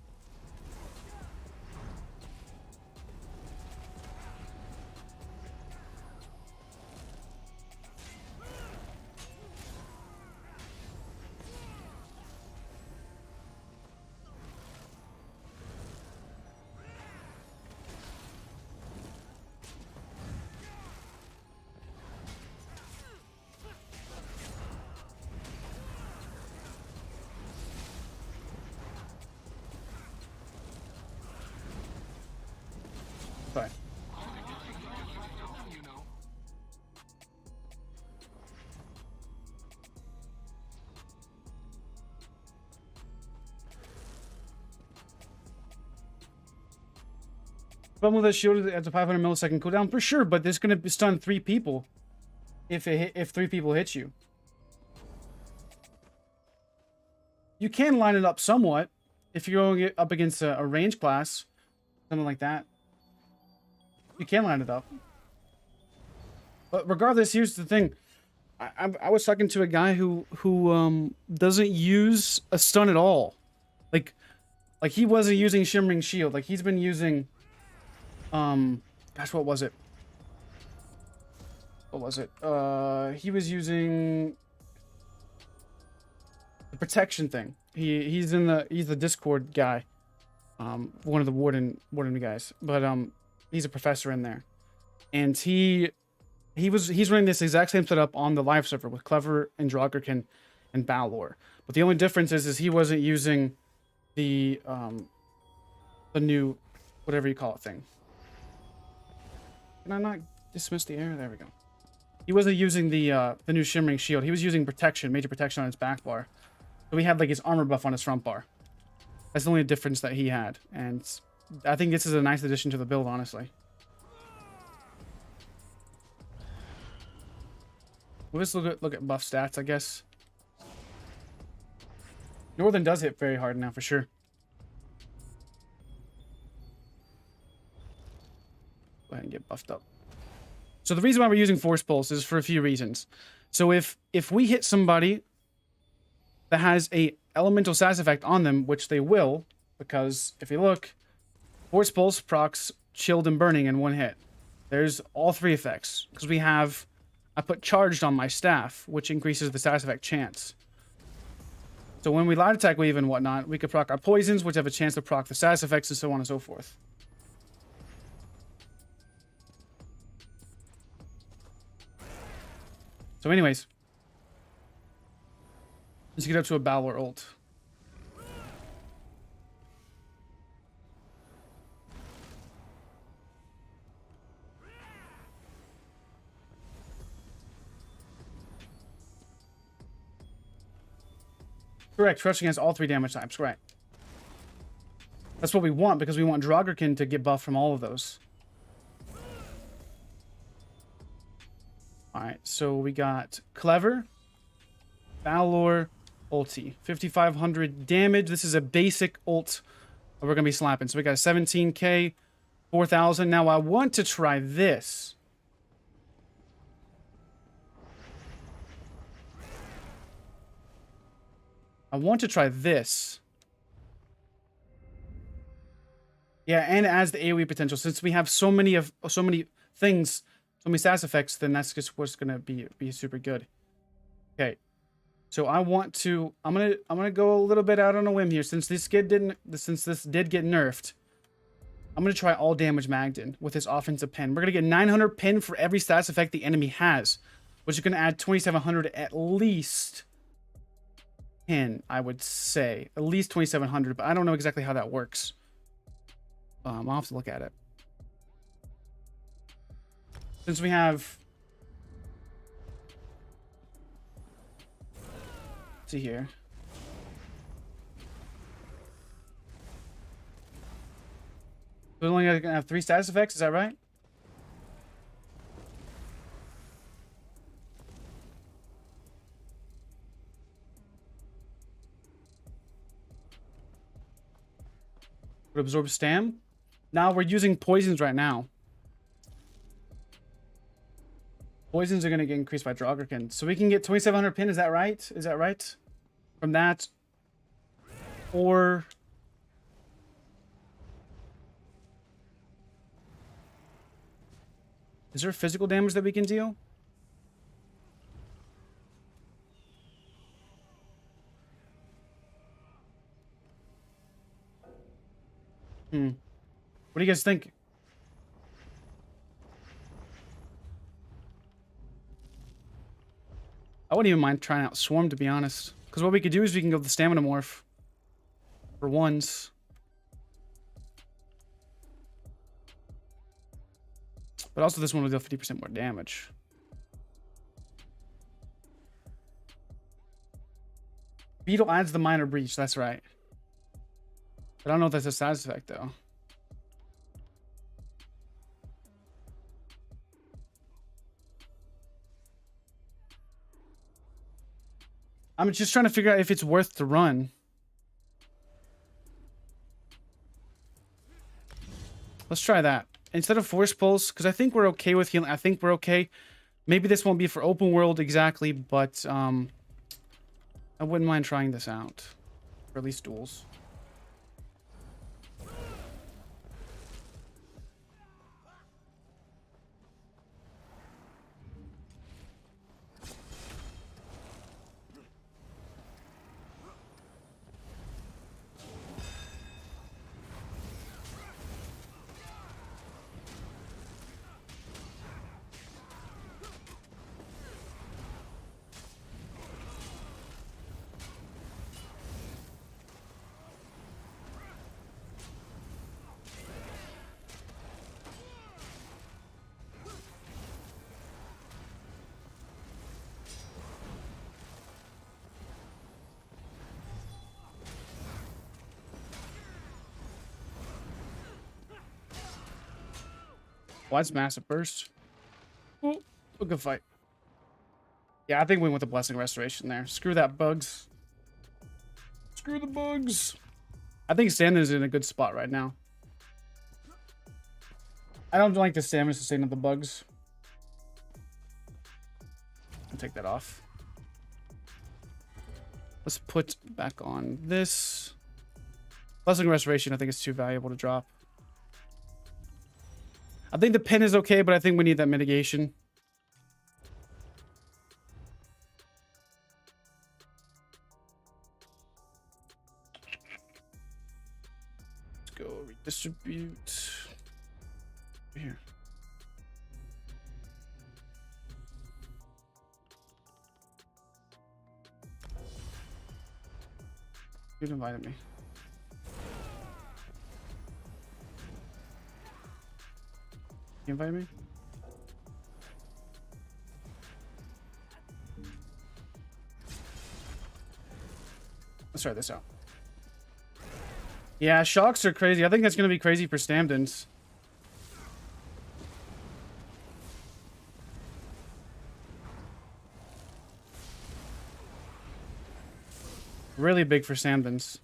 [SPEAKER 1] Fine. But with a shield at the 500 millisecond cooldown for sure, but this is gonna stun 3 people if 3 people hit you. You can line it up somewhat if you're going up against a range class, something like that. You can line it up. But regardless, here's the thing. I was talking to a guy who doesn't use a stun at all. Like he wasn't using Shimmering Shield. Like he's been using gosh, what was it? what was it? He was using the protection thing. He's the Discord guy. One of the warden guys, but he's a professor in there, and he's running this exact same setup on the live server with Clever and Draugr and Balor. But the only difference is he wasn't using the new whatever you call it thing. Can I not dismiss the air? There we go. He wasn't using the new shimmering shield. He was using protection, major protection on his back bar. So we had like his armor buff on his front bar. That's the only difference that he had, and I think this is a nice addition to the build, honestly. We'll just look at buff stats, I guess. Northern does hit very hard now, for sure. Go ahead and get buffed up. So the reason why we're using Force Pulse is for a few reasons. So if we hit somebody that has a elemental sass effect on them, which they will, because if you look, Force Pulse procs Chilled and Burning in one hit. There's all three effects, because I put Charged on my staff, which increases the sass effect chance. So when we light attack wave and whatnot, we could proc our poisons, which have a chance to proc the sass effects, and so on and so forth. So anyways, let's get up to a Balor ult. Correct, crush against all three damage types, right. That's what we want, because we want Draugr to get buffed from all of those. Alright, so we got Clever, Balor, ulti. 5,500 damage. This is a basic ult we're going to be slapping. So we got a 17k, 4,000. Now I want to try this. I want to try this. Yeah, and it adds the AoE potential. Since we have so many things, so many sass effects, then that's just what's gonna be super good. Okay. So I want to I'm gonna go a little bit out on a whim here. Since this did get nerfed, I'm gonna try all damage Magden with this offensive pin. We're gonna get 900 pin for every stats effect the enemy has, which is gonna add 2,700 at least. Pin, I would say. At least 2,700, but I don't know exactly how that works. I'll have to look at it. Since we have... Let's see here. We're only going to have 3 status effects, is that right? Would absorb stam. Now we're using poisons right now. Poisons are going to get increased by Draugr. So we can get 2,700 pin, is that right? Is that right? From that. Or... is there physical damage that we can deal? What do you guys think? I wouldn't even mind trying out Swarm, to be honest. Because what we could do is we can go with the Stamina Morph. For once. But also this one will deal 50% more damage. Beetle adds the Minor Breach, that's right. But I don't know if that's a side effect, though. I'm just trying to figure out if it's worth to run. Let's try that. Instead of Force Pulse, because I think we're okay with healing. I think we're okay. Maybe this won't be for open world exactly, but I wouldn't mind trying this out. For at least duels. Why is massive burst? Oh, a good fight. Yeah, I think we went with the blessing restoration there. Screw that bugs. Screw the bugs. I think Stamina's in a good spot right now. I don't like the stamina sustain of the bugs. I'll take that off. Let's put back on this. Blessing restoration, I think it's too valuable to drop. I think the pin is okay, but I think we need that mitigation. Let's go redistribute. Here. You invited me. You invite me? Let's try this out. Yeah, shocks are crazy. I think that's going to be crazy for Stamdens. Really big for Stamdens.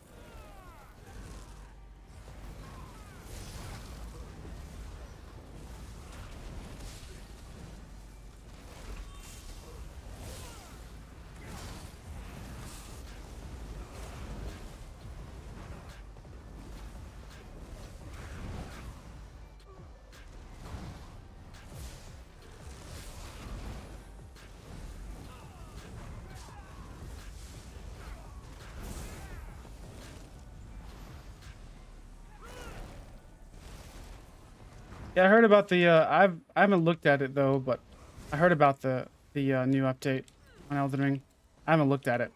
[SPEAKER 1] Yeah, I heard about the I haven't looked at it though, but I heard about the new update on Elden Ring. I haven't looked at it.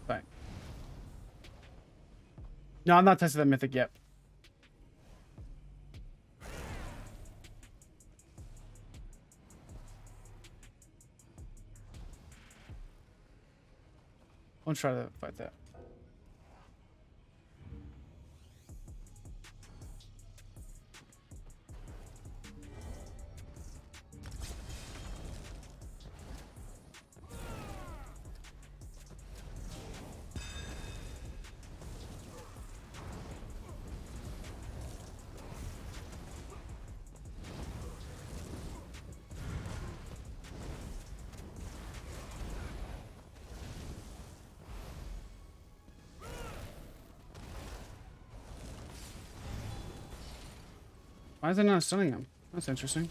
[SPEAKER 1] Fine. No, I'm not testing that mythic yet. I'll try to fight that. Why is it not stunning him? That's interesting.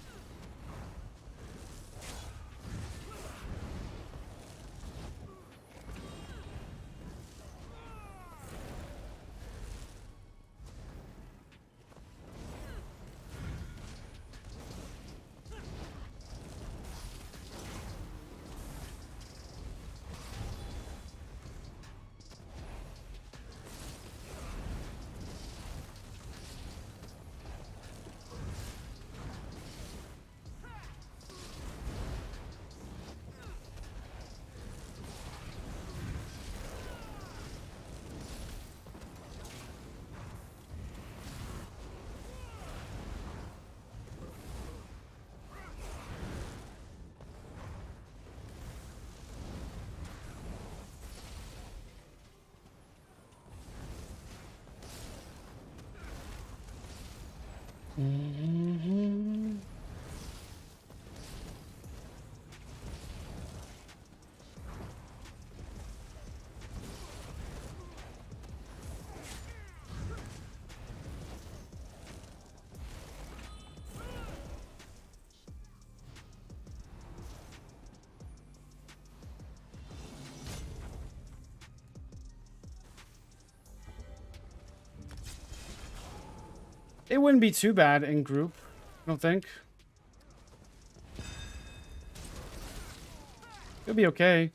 [SPEAKER 1] It wouldn't be too bad in group, I don't think. It'll be okay.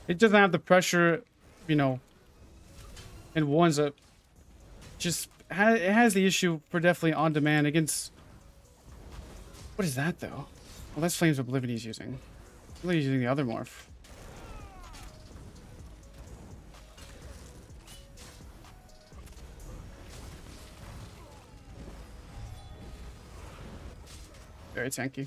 [SPEAKER 1] It doesn't have the pressure, you know, and ones up. Just it has the issue for definitely on demand against. What is that though? Well, that's Flames Oblivion he's using. Really he's using the other morph. Very tanky.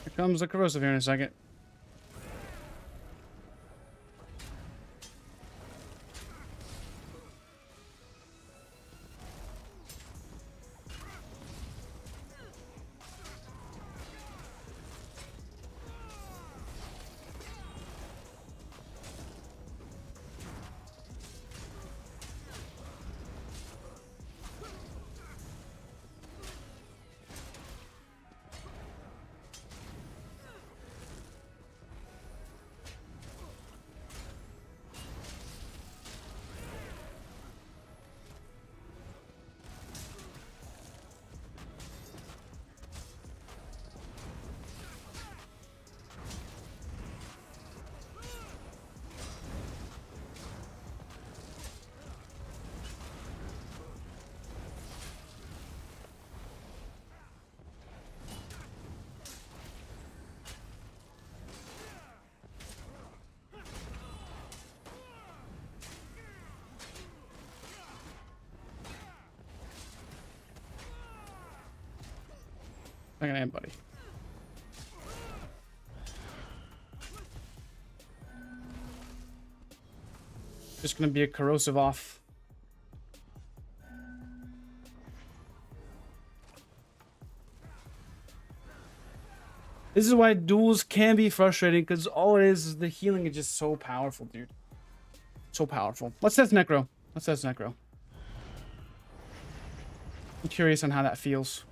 [SPEAKER 1] Here comes the corrosive here in a second. Not gonna end, buddy. Just gonna be a corrosive off. This is why duels can be frustrating, because all it is the healing is just so powerful, dude. So powerful. Let's test Necro. Let's test Necro. I'm curious on how that feels.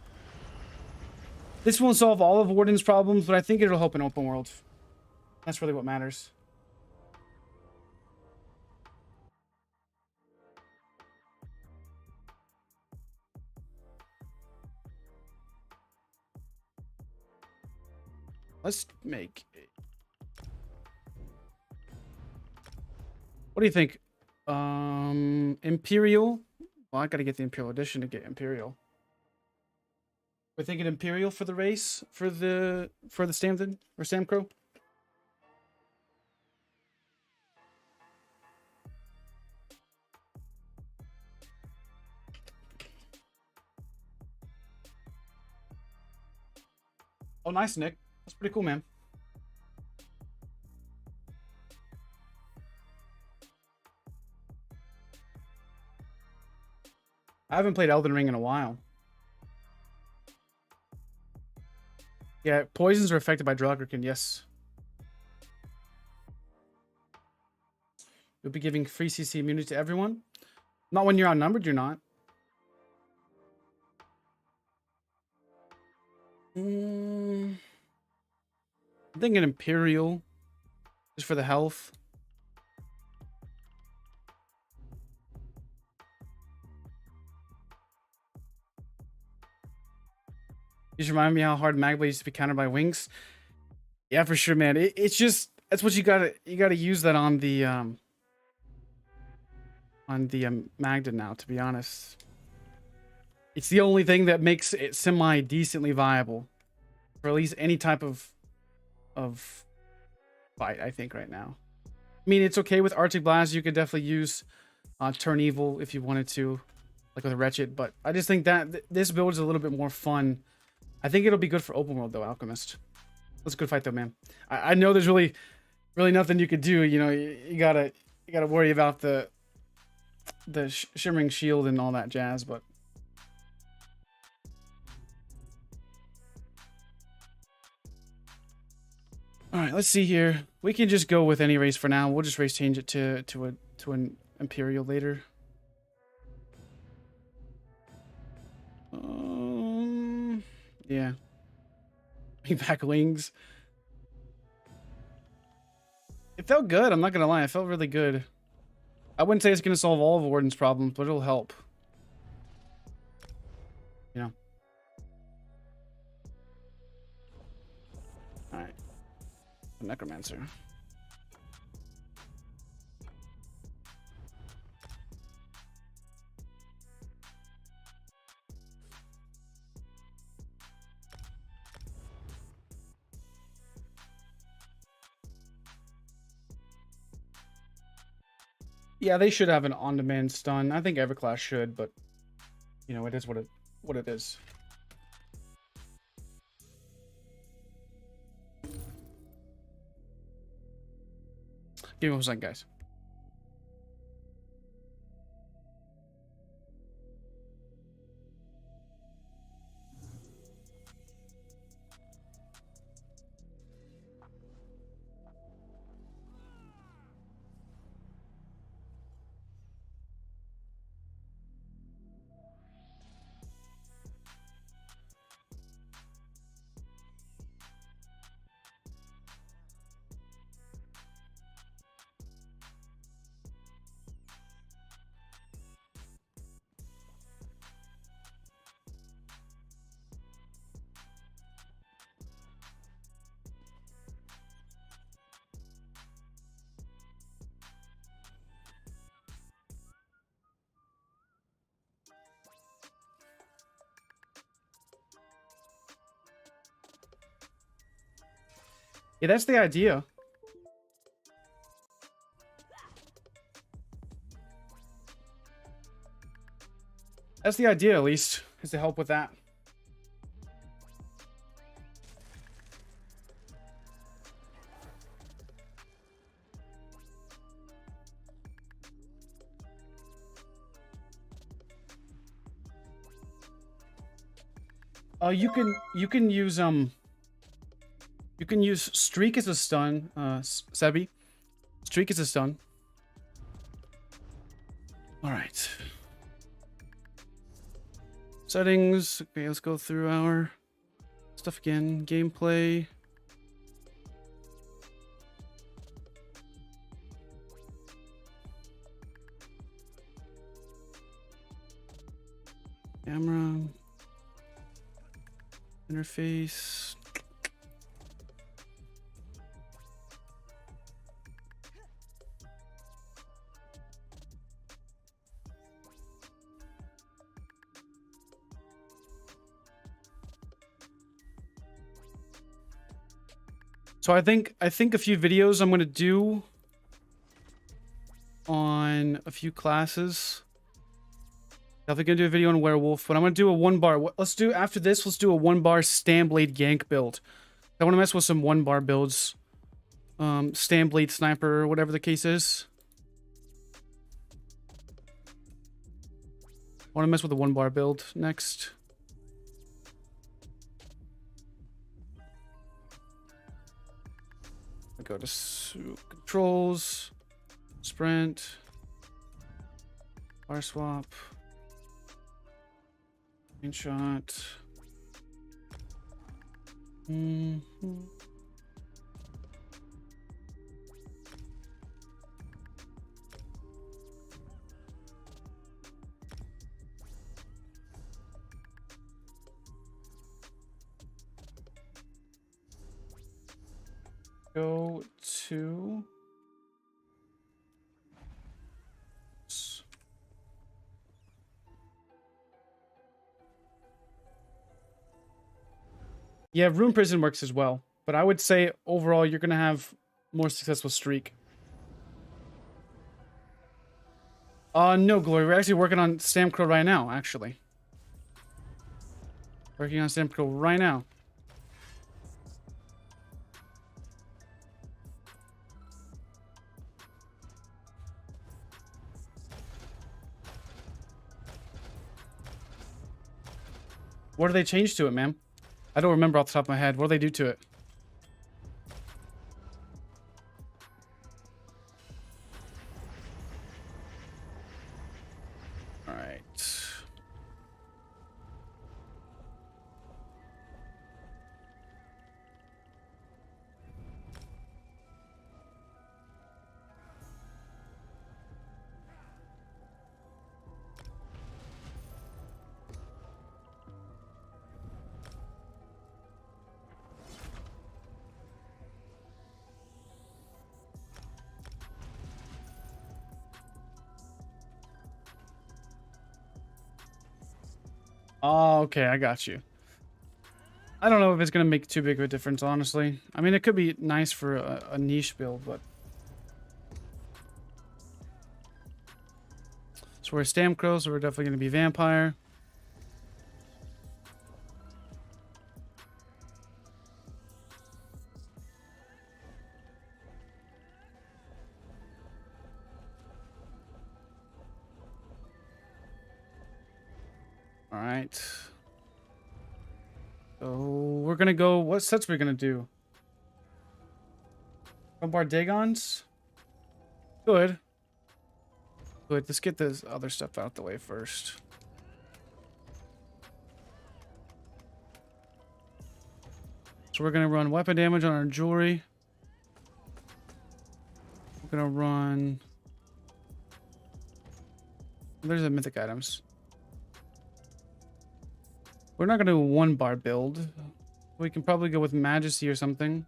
[SPEAKER 1] This won't solve all of Warden's problems, but I think it'll help in open world. That's really what matters. Let's make it. What do you think? Imperial Well, I gotta get the Imperial Edition to get Imperial. We're thinking Imperial for the race for the Stanton or Samcro. Oh, nice, Nick. That's pretty cool, man. I haven't played Elden Ring in a while. Yeah, poisons are affected by Draugr, yes. You'll be giving free CC immunity to everyone. Not when you're outnumbered, you're not. I'm thinking Imperial. Just for the health. You just remind me how hard Magblade used to be countered by wings. Yeah, for sure, man. It's just that's what you gotta use that on the Magda now, to be honest. It's the only thing that makes it semi decently viable for at least any type of fight, I think, right now. I mean, it's okay with Arctic Blast. You could definitely use Turn Evil if you wanted to, like with a Wretched, but I just think that this build is a little bit more fun. I think it'll be good for open world though, Alchemist. That's a good fight though, man. I know there's really nothing you could do. You know, you gotta worry about the shimmering shield and all that jazz, but all right, let's see here. We can just go with any race for now. We'll just race change it to an Imperial later. Yeah. Bring back wings. It felt good. I'm not gonna lie. It felt really good. I wouldn't say it's gonna solve all of Warden's problems, but it'll help. You know. All right. Necromancer. Yeah, they should have an on-demand stun. I think every class should, but you know, it is what it is. Give me a second, guys. Yeah, that's the idea. That's the idea, at least, is to help with that. You can use Streak as a stun, Sebi. Streak as a stun. All right. Settings. Okay, let's go through our stuff again. Gameplay. Camera. Interface. So I think a few videos I'm gonna do on a few classes. Definitely gonna do a video on werewolf, but I'm gonna do a 1-bar. Let's do after this. Let's do a 1-bar Stamblade gank build. I want to mess with some 1-bar builds. Stamblade sniper, or whatever the case is. I want to mess with the 1-bar build next. I go to controls, sprint, bar swap, screenshot. Go to yeah, Rune Prison works as well, but I would say overall you're gonna have more successful streak. No, Glory, we're actually working on Stamcrow right now, actually. Working on Stamcrow right now. What do they change to it, man? I don't remember off the top of my head. What do they do to it? All right. Oh, okay, I got you. I don't know if it's going to make too big of a difference, honestly. I mean, it could be nice for a niche build, but... So we're Stamcrow, so we're definitely going to be Vampire. Alright. So we're gonna go. What sets we're gonna do? Bombard Dagons? Good. Good. Let's get this other stuff out the way first. So we're gonna run weapon damage on our jewelry. We're gonna run. There's the mythic items. We're not going to do a 1-bar build. We can probably go with Majesty or something.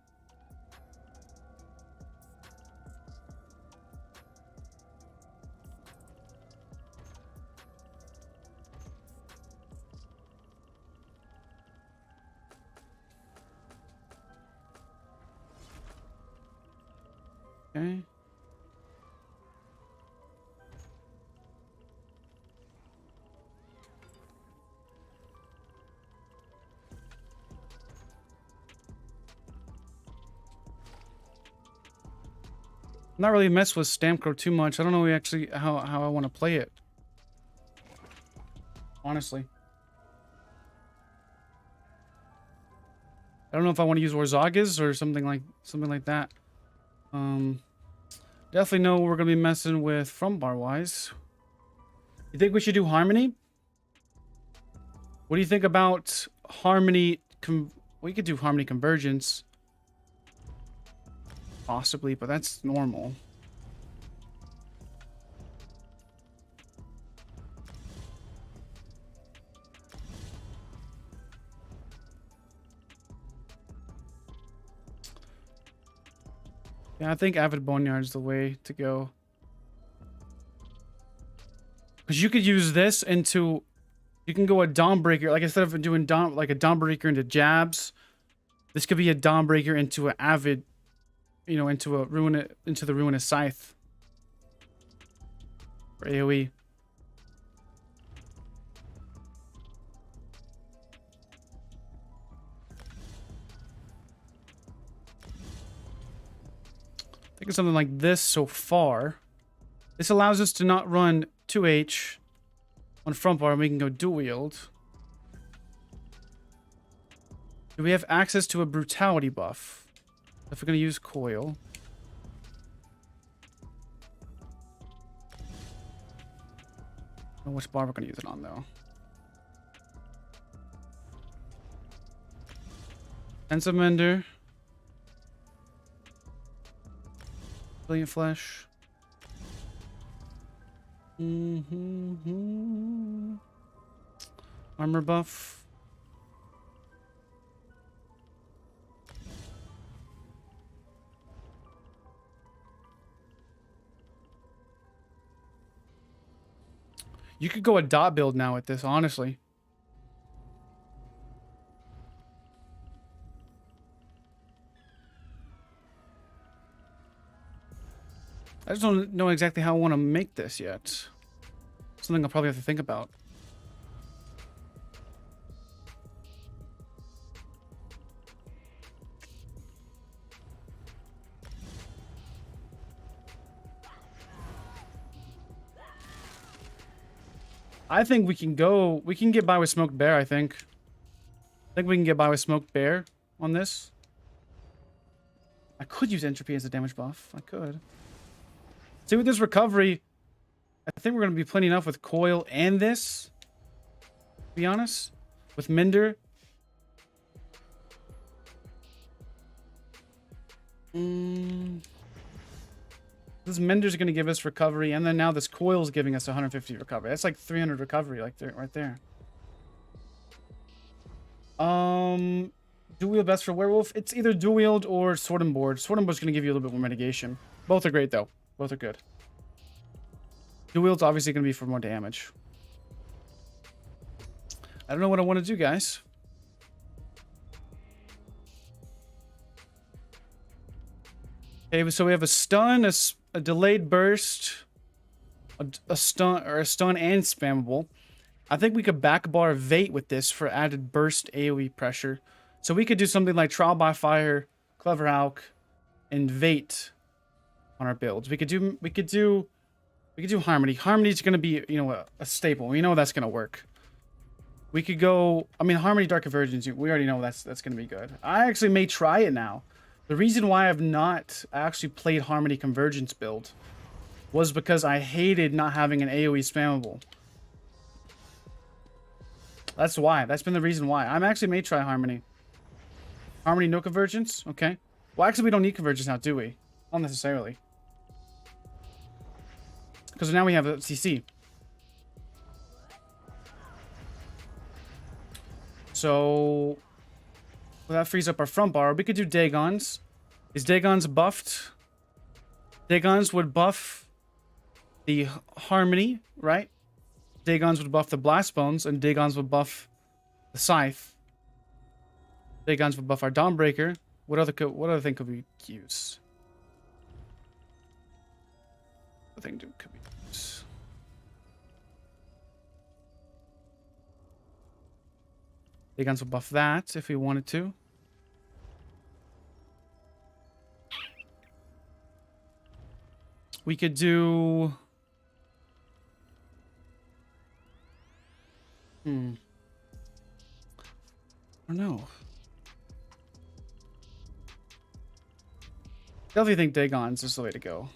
[SPEAKER 1] Okay. Not really mess with Stamcrow too much. I don't know actually how I want to play it. Honestly. I don't know if I want to use Warzagas or something like that. Definitely know we're gonna be messing with from bar wise. You think we should do Harmony? What do you think about Harmony? We could do Harmony Convergence. Possibly, but that's normal. Yeah, I think Avid Boneyard is the way to go. Because you could use this into... You can go a Dawnbreaker. Like, instead of doing like a Dawnbreaker into jabs, This could be a Dawnbreaker into an Avid, you know, into the Ruinous Scythe. For AoE. Think of something like this so far. This allows us to not run 2H on front bar, and we can go dual wield. Do we have access to a brutality buff? If we're going to use coil. I don't know which bar we're going to use it on, though. Pensive Mender. Brilliant Flesh. Armor buff. You could go a dot build now with this, honestly. I just don't know exactly how I want to make this yet. Something I'll probably have to think about. I think we can get by with Smoked Bear, I think. I think we can get by with Smoked Bear on this. I could use Entropy as a damage buff. I could. See, with this recovery, I think we're going to be plenty enough with Coil and this. To be honest. With Mender. This Mender's going to give us recovery, and then now this Coil's giving us 150 recovery. That's like 300 recovery, like right there. Dual wield best for Werewolf. It's either dual wield or Sword and Board. Sword and Board's going to give you a little bit more mitigation. Both are great, though. Both are good. Dual wield's obviously going to be for more damage. I don't know what I want to do, guys. Okay, so we have a stun, a delayed burst, a stun and spammable. I think we could backbar Vate with this for added burst AoE pressure. So we could do something like Trial by Fire, Clever Hawk, and Vate on our builds. We could do Harmony. Harmony's gonna be, you know, a staple. We know that's gonna work. We could go, I mean, Harmony Dark Convergence, we already know that's gonna be good. I actually may try it now. The reason why I've not actually played Harmony Convergence build was because I hated not having an AoE spammable. That's why. That's been the reason why. I'm actually may try Harmony. Harmony no convergence? Okay. Well, actually, we don't need convergence now, do we? Not necessarily. Because now we have a CC. So well, that frees up our front bar. We could do Dagons. Is Dagons buffed? Dagons would buff the Harmony, right? Dagons would buff the Blast Bones, and Dagons would buff the Scythe. Dagons would buff our Dawnbreaker. What other thing could we use? What thing could we use? Dagons would buff that if we wanted to. We could do... I don't know. Definitely think Dagon's is the way to go.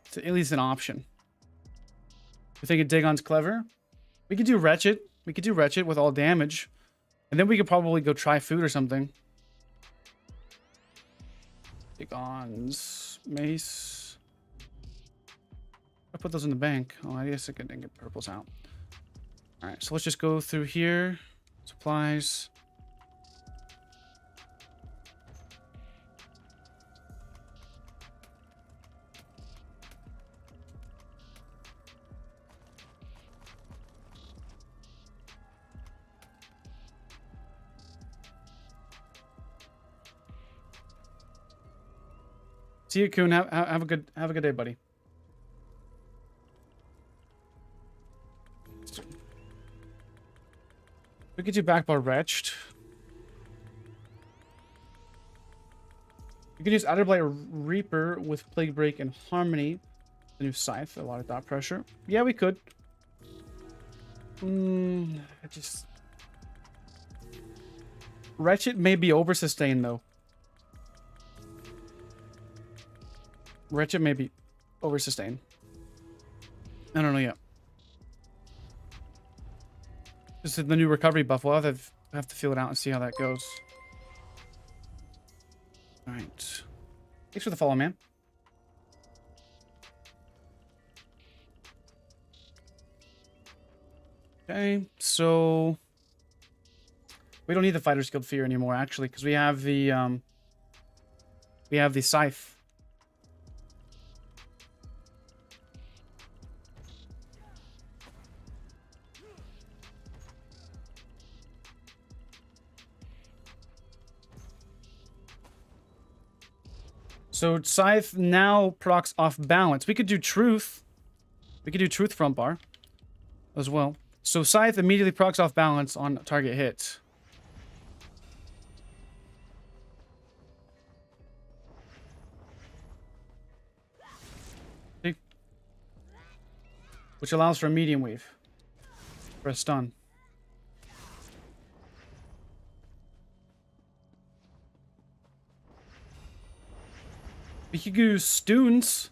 [SPEAKER 1] It's at least an option. You think Dagon's clever? We could do Wretched. We could do Wretched with all damage. And then we could probably go try food or something. Dagon's Mace. I put those in the bank. Oh, I guess I could get purples out. Alright, so let's just go through here. Supplies. See you, Coon. Have a good day, buddy. We could do back bar wretched. You can use Outerblight Reaper with Plague Break and Harmony. The new Scythe, a lot of dot pressure. Yeah, we could. I just... Wretched may be over sustained though. Wretched may be over sustained. I don't know yet. This is the new recovery buff. We'll have to feel it out and see how that goes. Alright. Thanks for the follow, man. Okay, so we don't need the Fighter's Guild Fear anymore, actually, because we have the Scythe. So Scythe now procs off balance. We could do Truth. We could do Truth front bar as well. So Scythe immediately procs off balance on target hit. See? Which allows for a medium wave. For a stun. We could do Stoons.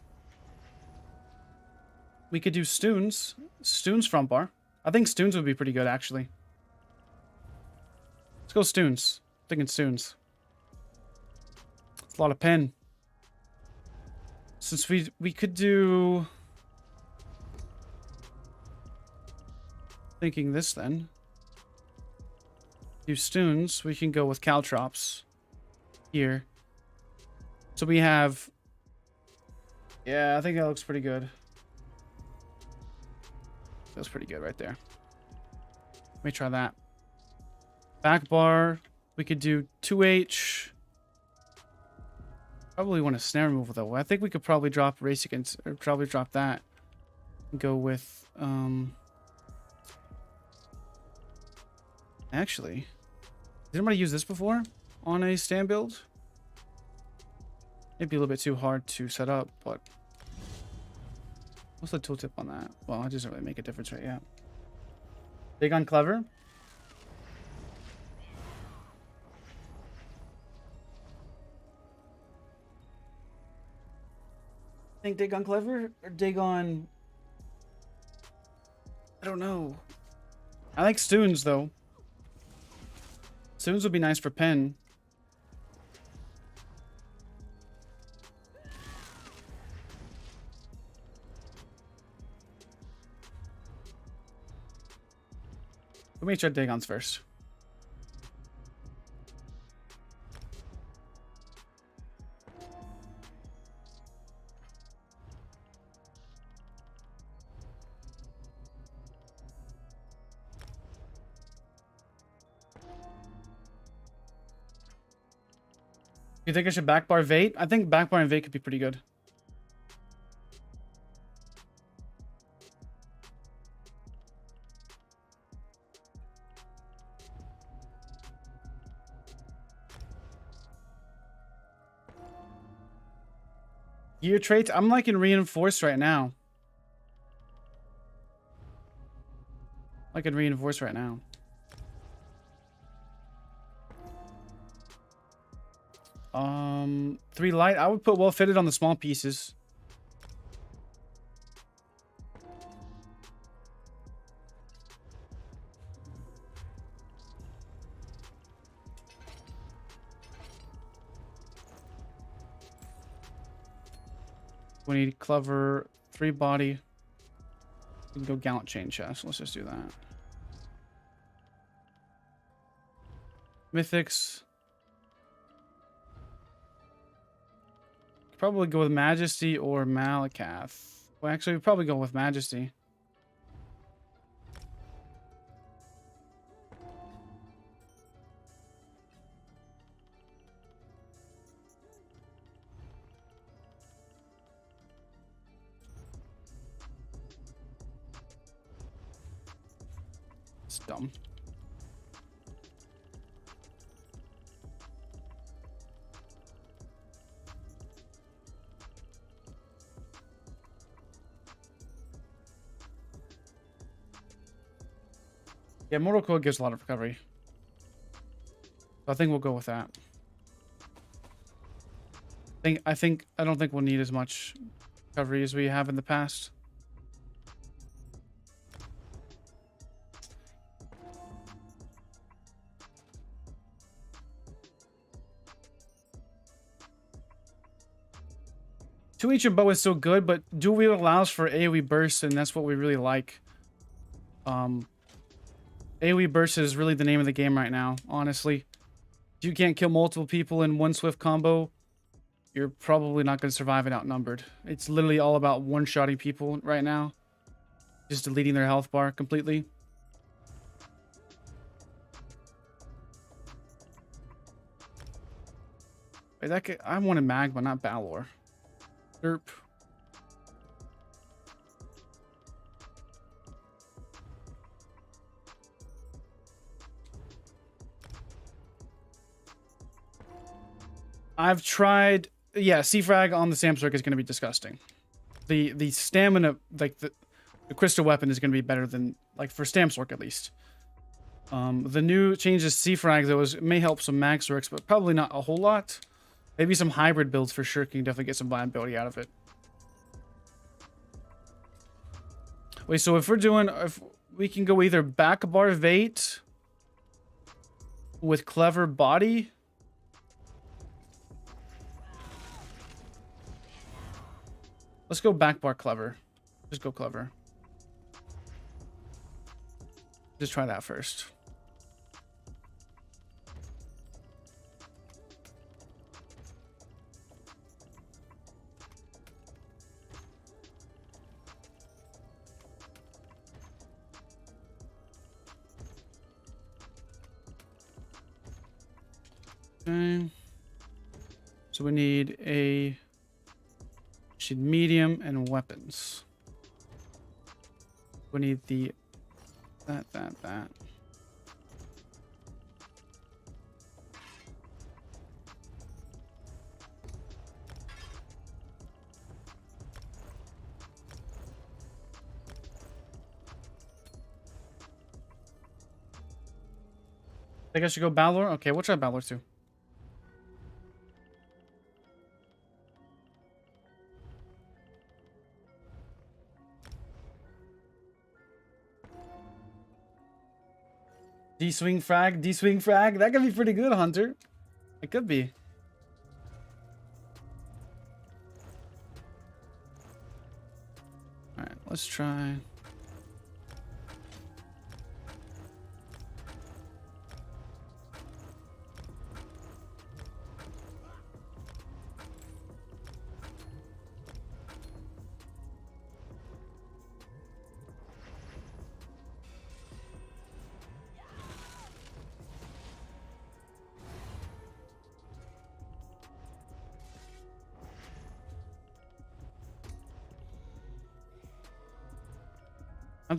[SPEAKER 1] We could do Stoons. Stoons front bar. I think Stoons would be pretty good, actually. Let's go Stoons. I'm thinking Stoons. It's a lot of pen. Since we could do... Thinking this, then. Do Stoons. We can go with Caltrops. Here. So we have... Yeah, I think that looks pretty good. Feels pretty good right there. Let me try that. Back bar. We could do 2H. Probably want a snare removal, though. I think we could probably drop race against... Or probably drop that. And go with... Actually... Did anybody use this before? On a stand build? It'd be a little bit too hard to set up, but... What's the tooltip on that? Well, it doesn't really make a difference right yet. Dig on Clever? Think dig on Clever? Or dig on... I don't know. I like Stoons, though. Stoons would be nice for pen. Let me try Dagon's first. You think I should backbar Vate? I think backbar and Vate could be pretty good. Gear traits? I'm liking Reinforce right now. I can Reinforce right now. Three light. I would put well fitted on the small pieces. We need Clever, 3 body. We can go Gallant Chain Chest. Let's just do that. Mythics. Probably go with Majesty or Malakath. Well, actually, we'd probably go with Majesty. It's dumb. Yeah, Mortal Coil gives a lot of recovery. So I think we'll go with that. I don't think we'll need as much recovery as we have in the past. Two each and bow is so good, but dual wield allows for AoE burst, and that's what we really like. AoE burst is really the name of the game right now, honestly. If you can't kill multiple people in one swift combo, you're probably not going to survive it outnumbered. It's literally all about one-shotting people right now. Just deleting their health bar completely. Wait, I wanted Magma, not Balor. Derp. I've tried, yeah, C-Frag on the Samsung is going to be disgusting. The stamina, like the crystal weapon is going to be better than, like for Stamsork at least. The new changes C-Frag though may help some max works, but probably not a whole lot. Maybe some hybrid builds for sure can definitely get some viability out of it. Wait, so if we can go either back bar Vate with clever body. Let's go back bar clever. Just go clever. Just try that first. Okay. So we need medium and weapons. We need the that. I think I should go Balor. Okay, we'll try Balor too. D-swing frag. That could be pretty good, Hunter. It could be. Alright, let's try.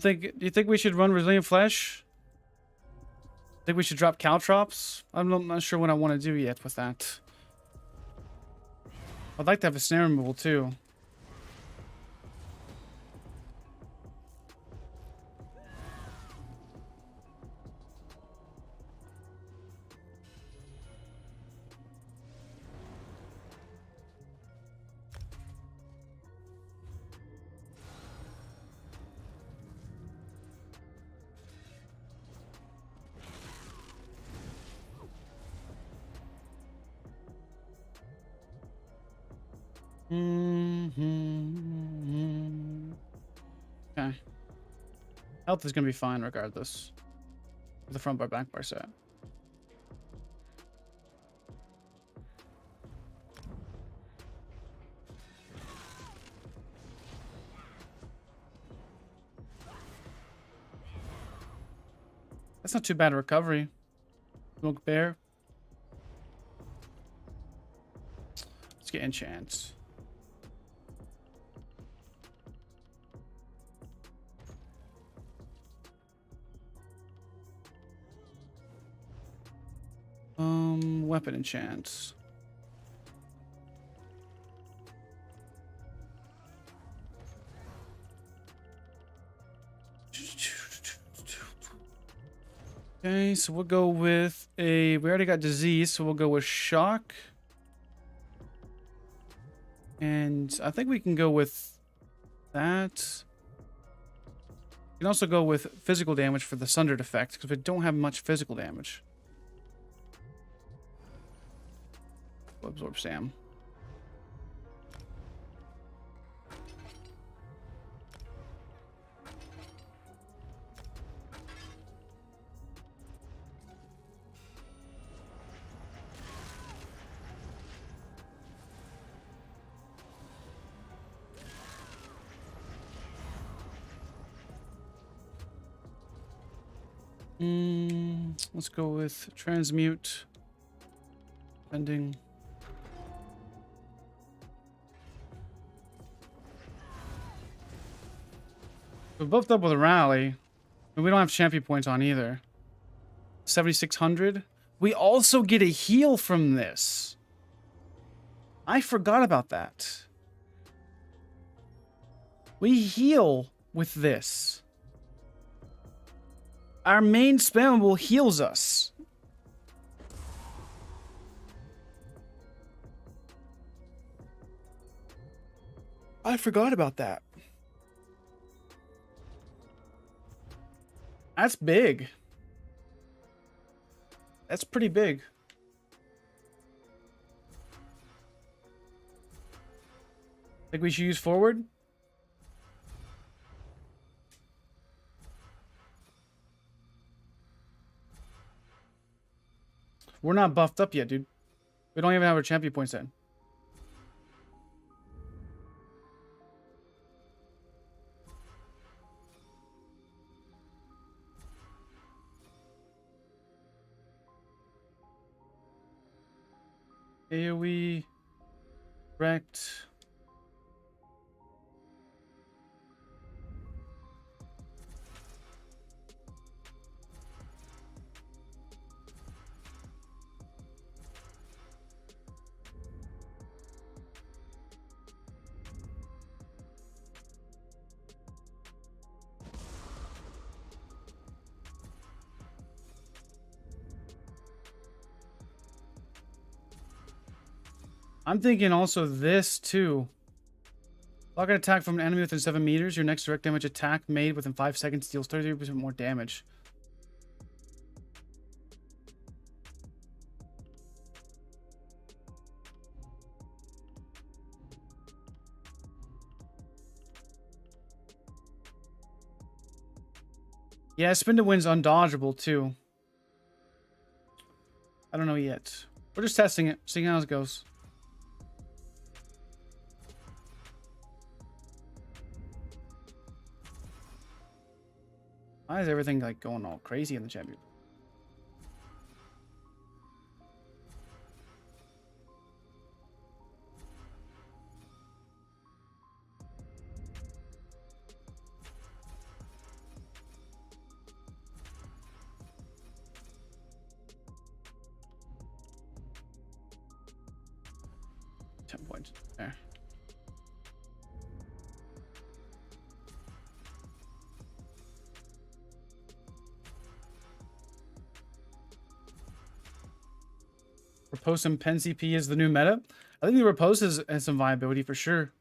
[SPEAKER 1] Do you think we should run Resilient Flesh? Think we should drop Caltrops? I'm not sure what I want to do yet with that. I'd like to have a snare removal too. Okay. Health is gonna be fine regardless. The front bar, back bar set. That's not too bad recovery. Smoke bear. Let's get enchants. weapon enchants. Okay, so we'll go with a... We already got disease, so we'll go with shock. And I think we can go with that. We can also go with physical damage for the sundered effect, because we don't have much physical damage. We'll absorb Sam. Let's go with transmute. Ending. We buffed up with a rally. And we don't have champion points on either. 7,600. We also get a heal from this. I forgot about that. We heal with this. Our main spammable heals us. I forgot about that. That's big. That's pretty big. Think we should use forward? We're not buffed up yet, dude. We don't even have our champion points in. AoE. Wrecked. I'm thinking also this too. Block an attack from an enemy within 7 meters. Your next direct damage attack made within 5 seconds deals 33% more damage. Yeah, spin to win's undodgeable too. I don't know yet. We're just testing it, seeing how it goes. Why is everything like going all crazy in the champion? Points there. Repose and pen CP is the new meta. I think the repose has some viability for sure.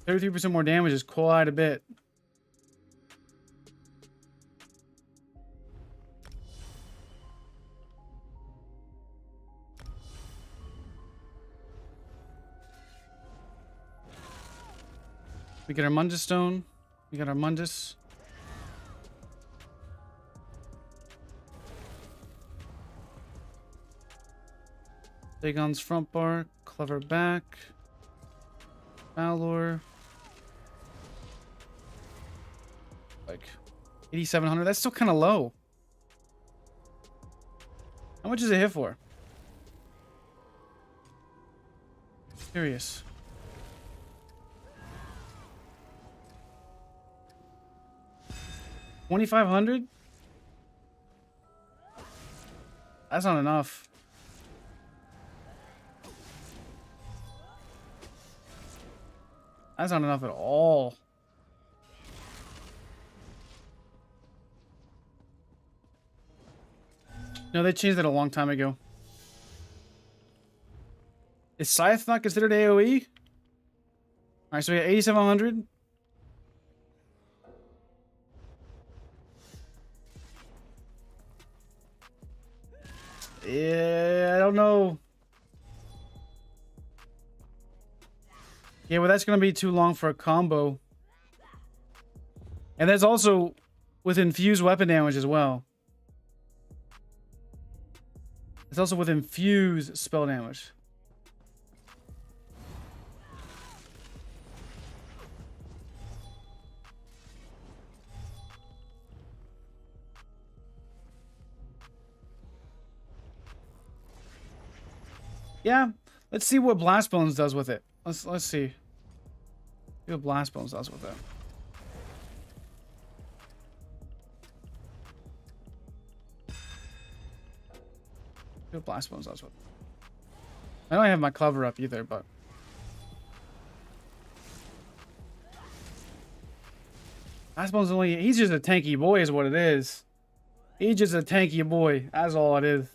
[SPEAKER 1] 33% more damage is quite a bit. We get our Mundus Stone. We got our Mundus. Dagon's front bar. Clever back. Valor. Like 8,700. That's still kind of low. How much is it hit for? Curious. $2,500? That's not enough. That's not enough at all. No, they changed it a long time ago. Is Scythe not considered AoE? Alright, so we got 8,700. Yeah, I don't know. Yeah, well, that's going to be too long for a combo. And that's also with infused weapon damage as well. It's also with infused spell damage. Yeah, let's see what Blast Bones does with it. Let's see. See what Blast Bones does with it. See what Blast Bones does with it. I don't have my cover up either, but Blast Bones only, he's just a tanky boy is what it is. He's just a tanky boy. That's all it is.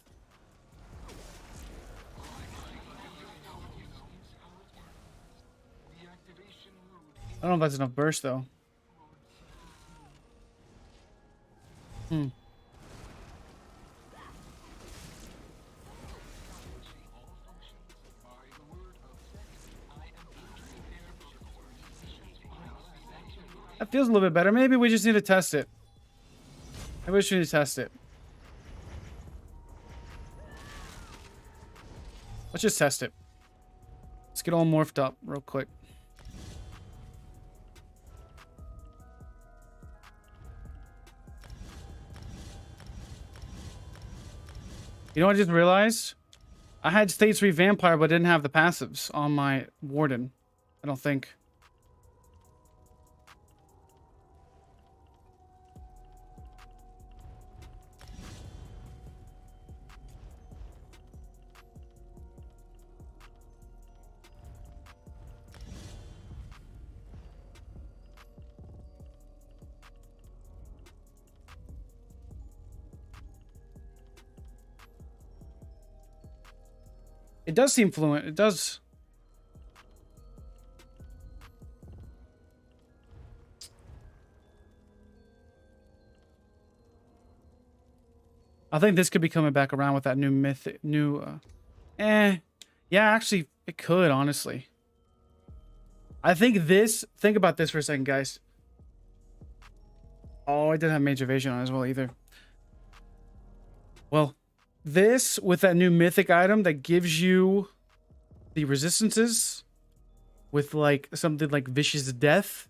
[SPEAKER 1] I don't know if that's enough burst, though. That feels a little bit better. Maybe we just need to test it. I wish we need to test it. Let's just test it. Let's get all morphed up real quick. You know what I just realized? I had Stage 3 Vampire, but didn't have the passives on my Warden. I don't think. It does seem fluent. It does. I think this could be coming back around with that new yeah, actually, it could, honestly. I think this, think about this for a second, guys. Oh, it didn't have Major Evasion on as well either. Well, this with that new mythic item that gives you the resistances with like something like Vicious Death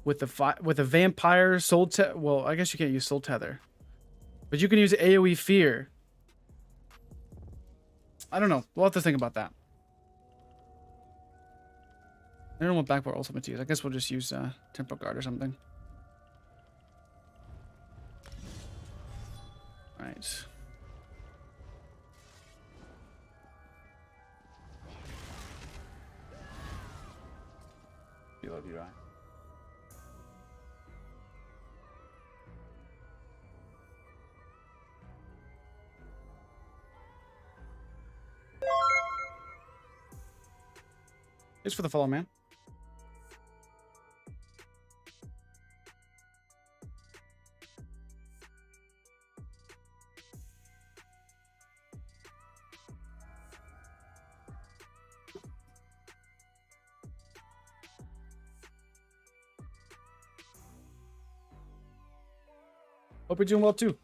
[SPEAKER 1] with the vampire soul well, I guess you can't use soul tether, but you can use AoE fear. I don't know. We'll have to think about that. I don't know what backboard ultimate to use. I guess we'll just use Temporal Guard or something. Right. You love you, right? Just for the follow, man. Hope you're doing well too.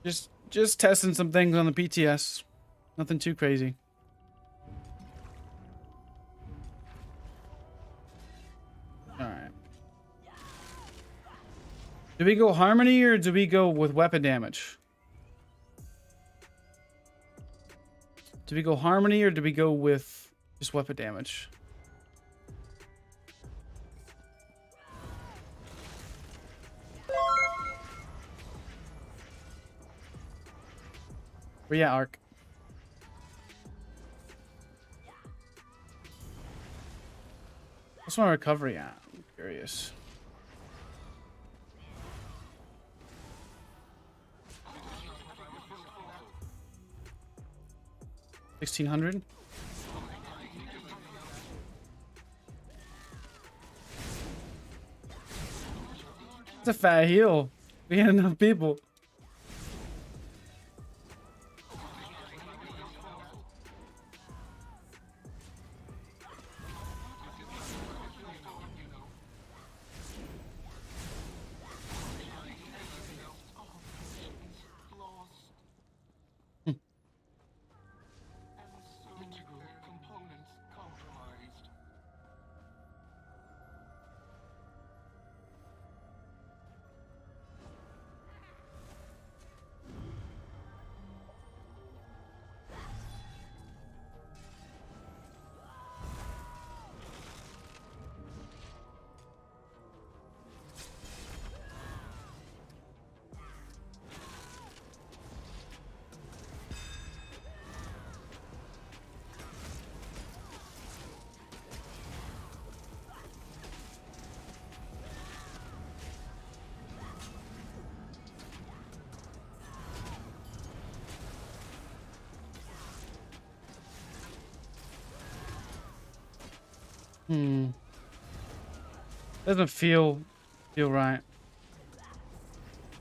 [SPEAKER 1] Just testing some things on the PTS. Nothing too crazy. Alright. Do we go Harmony or do we go with weapon damage? Do we go Harmony or do we go with just weapon damage? Where you at, Ark? What's my recovery at? I'm curious. $1,600. It's a fat heal. We had enough people. Doesn't feel right. I'm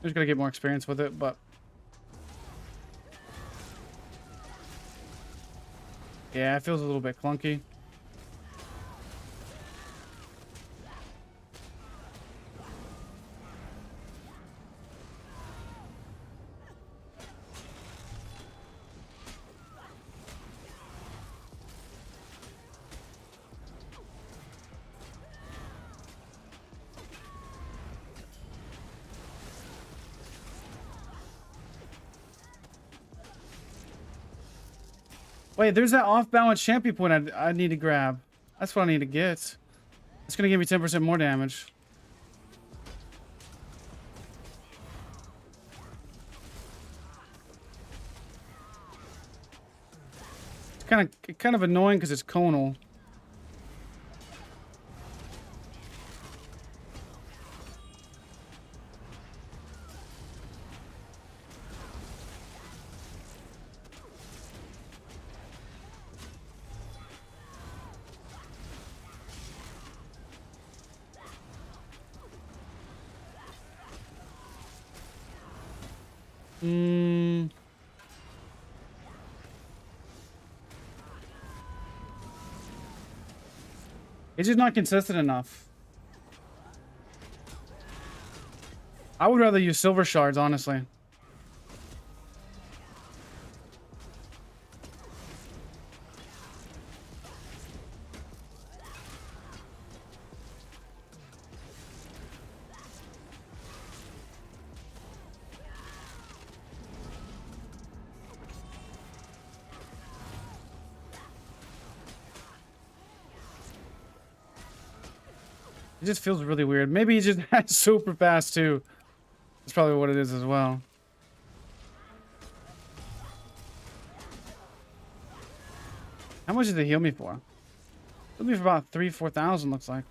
[SPEAKER 1] just gonna get more experience with it, but yeah, it feels a little bit clunky. Wait, there's that off-balance champion point I need to grab. That's what I need to get. It's gonna give me 10% more damage. It's kind of annoying because it's conal. It's just not consistent enough. I would rather use silver shards, honestly. It just feels really weird. Maybe he just has super fast too. That's probably what it is as well. How much did they heal me for? Healed me for about 3,000-4,000 looks like.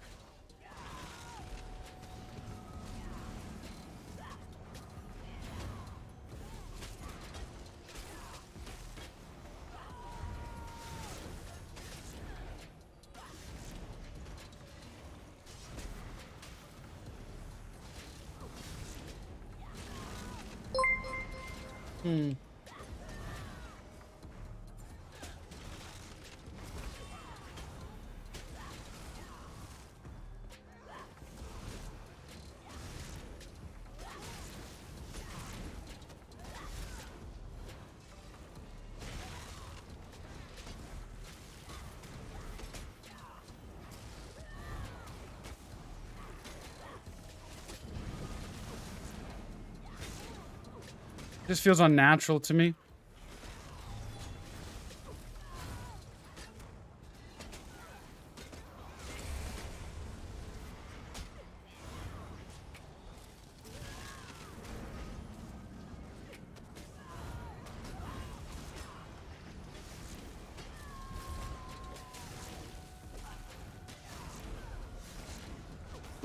[SPEAKER 1] Just feels unnatural to me.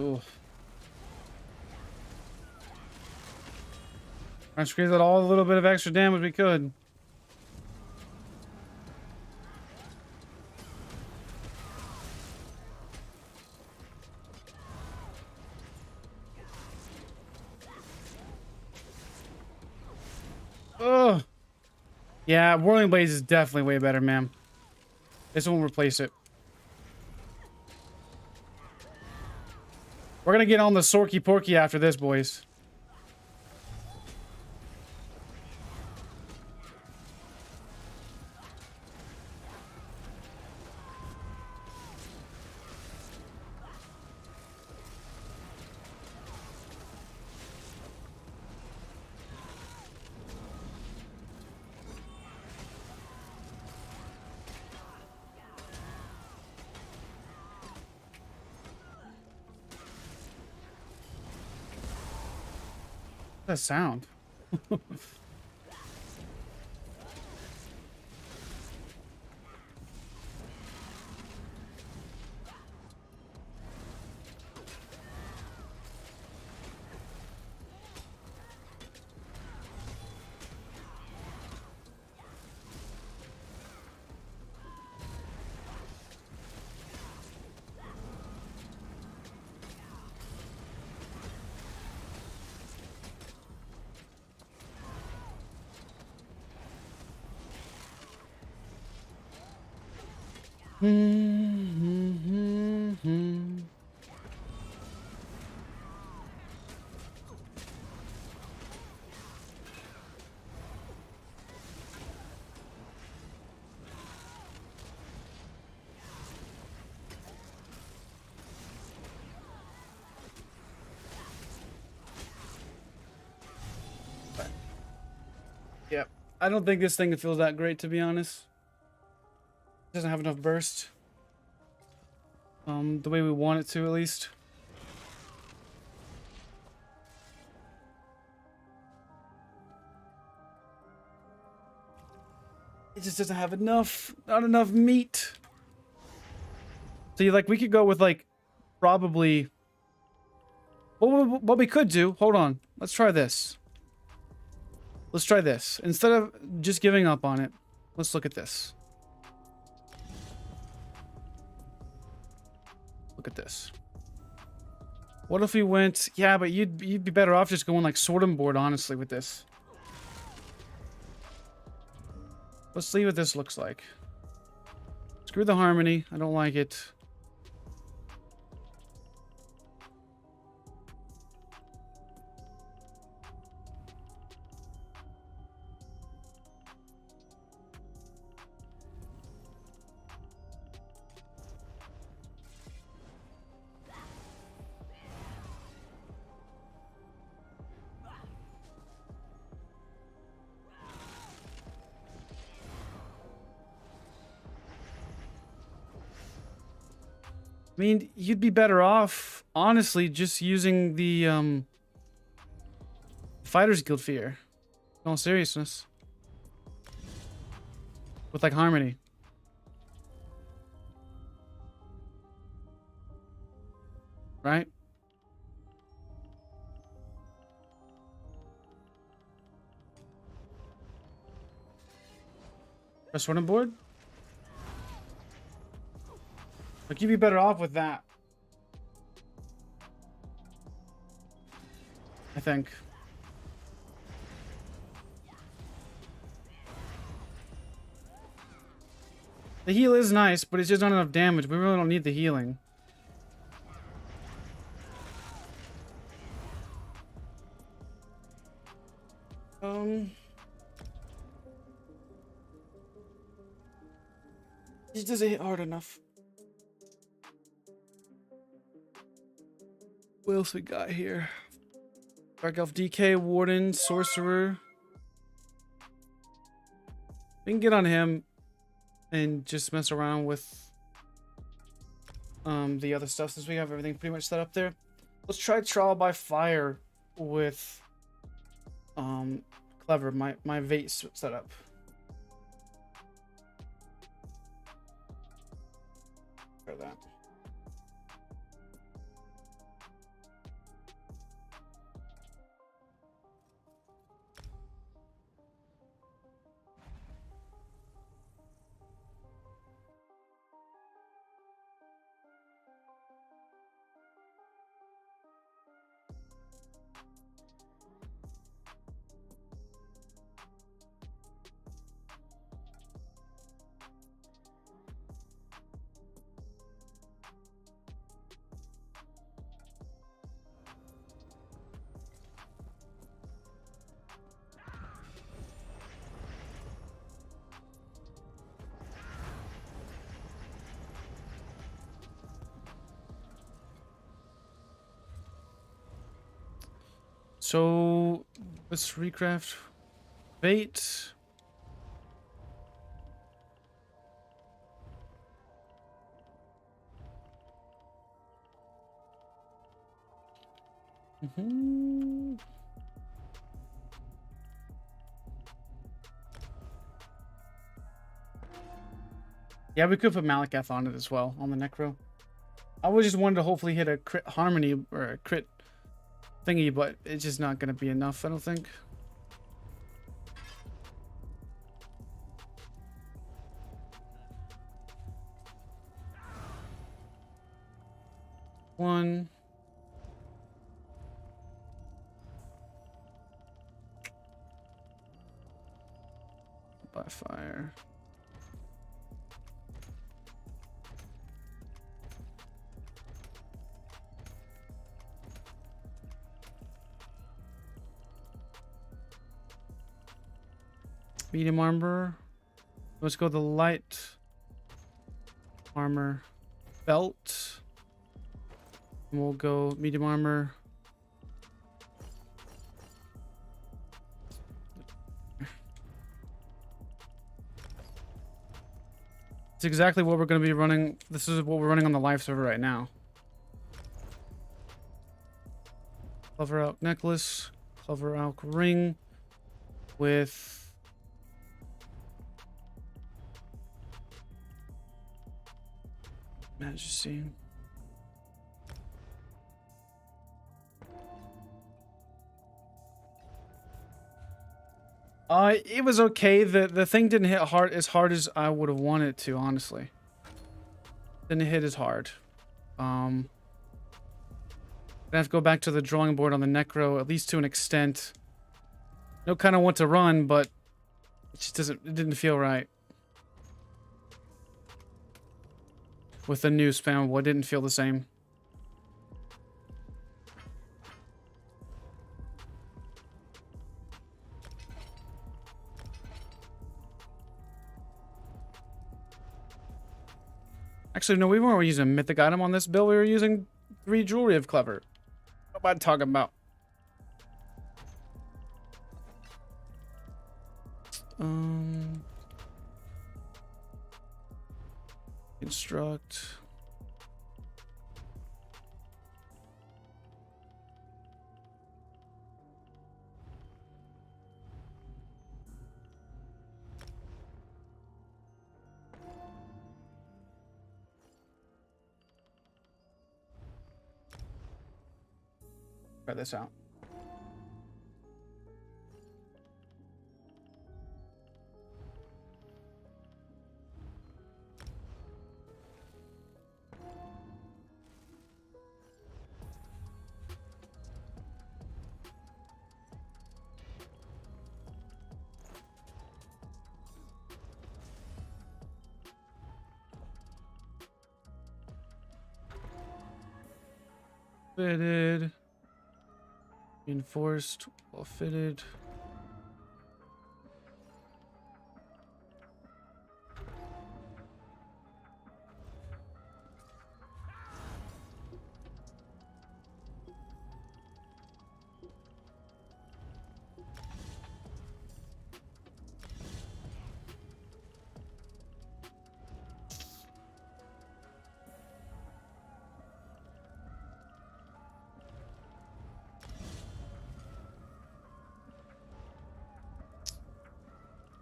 [SPEAKER 1] Ooh. Trying to squeeze out all the little bit of extra damage we could. Oh. Yeah, Whirling Blaze is definitely way better, man. This won't replace it. We're gonna get on the Sorky Porky after this, boys. That sound. Yep. I don't think this thing feels that great, to be honest. It doesn't have enough burst. The way we want it to, at least. It just doesn't have enough, not enough meat. So you like, we could go with like, probably. What we could do, hold on, let's try this. Let's try this. Instead of just giving up on it, let's look at this. Look at this. What if we went, yeah, but you'd be better off just going like sword and board, honestly, with this. Let's see what this looks like. Screw the harmony. I don't like it. I mean, you'd be better off, honestly, just using the Fighters Guild Fear. In all seriousness. With like harmony. Right? Press one on board? Like, you'd be better off with that. I think. The heal is nice, but it's just not enough damage. We really don't need the healing. It doesn't hit hard enough. What else we got here? Dark Elf DK, Warden, Sorcerer. We can get on him and just mess around with the other stuff since we have everything pretty much set up there. Let's try Trial by Fire with Clever, my Vate setup. Try that. So let's recraft bait. Yeah, we could put Malakath on it as well, on the Necro. I was just wanted to hopefully hit a crit harmony or a crit thingy, but it's just not going to be enough, I don't think. One. By fire. Medium armor. Let's go the light armor belt. And we'll go medium armor. It's exactly what we're going to be running. This is what we're running on the live server right now. Clover Elk necklace, Clover Elk ring with Majesty. It was okay. The thing didn't hit hard as I would have wanted it to, honestly. Didn't hit as hard. Gonna have to go back to the drawing board on the Necro, at least to an extent. Know kind of want to run, but it just didn't feel right. With the new spam, it didn't feel the same. Actually, no, we weren't using a mythic item on this build. We were using 3 jewelry of clever. What am I talking about? Construct. Try this out. Fitted. Reinforced. Well fitted.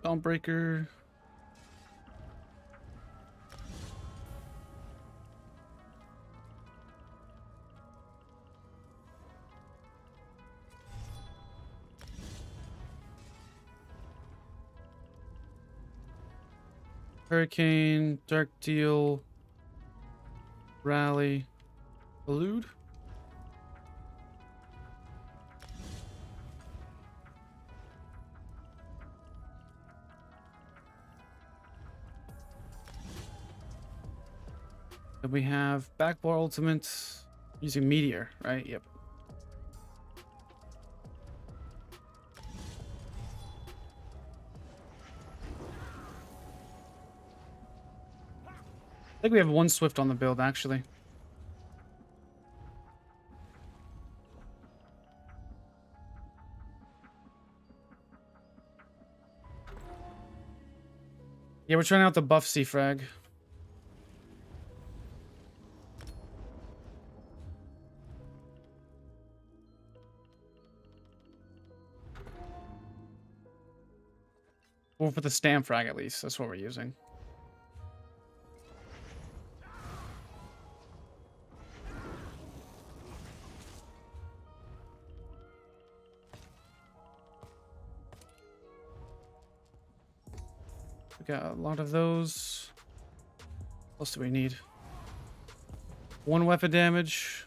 [SPEAKER 1] Dawnbreaker. Hurricane, Dark Deal, Rally, Elude. Then we have Backbar Ultimate using Meteor, right? Yep. I think we have 1 Swift on the build, actually. Yeah, we're trying out the buff C frag. Or for the stamp frag at least. That's what we're using. We got a lot of those. What else do we need? 1 weapon damage.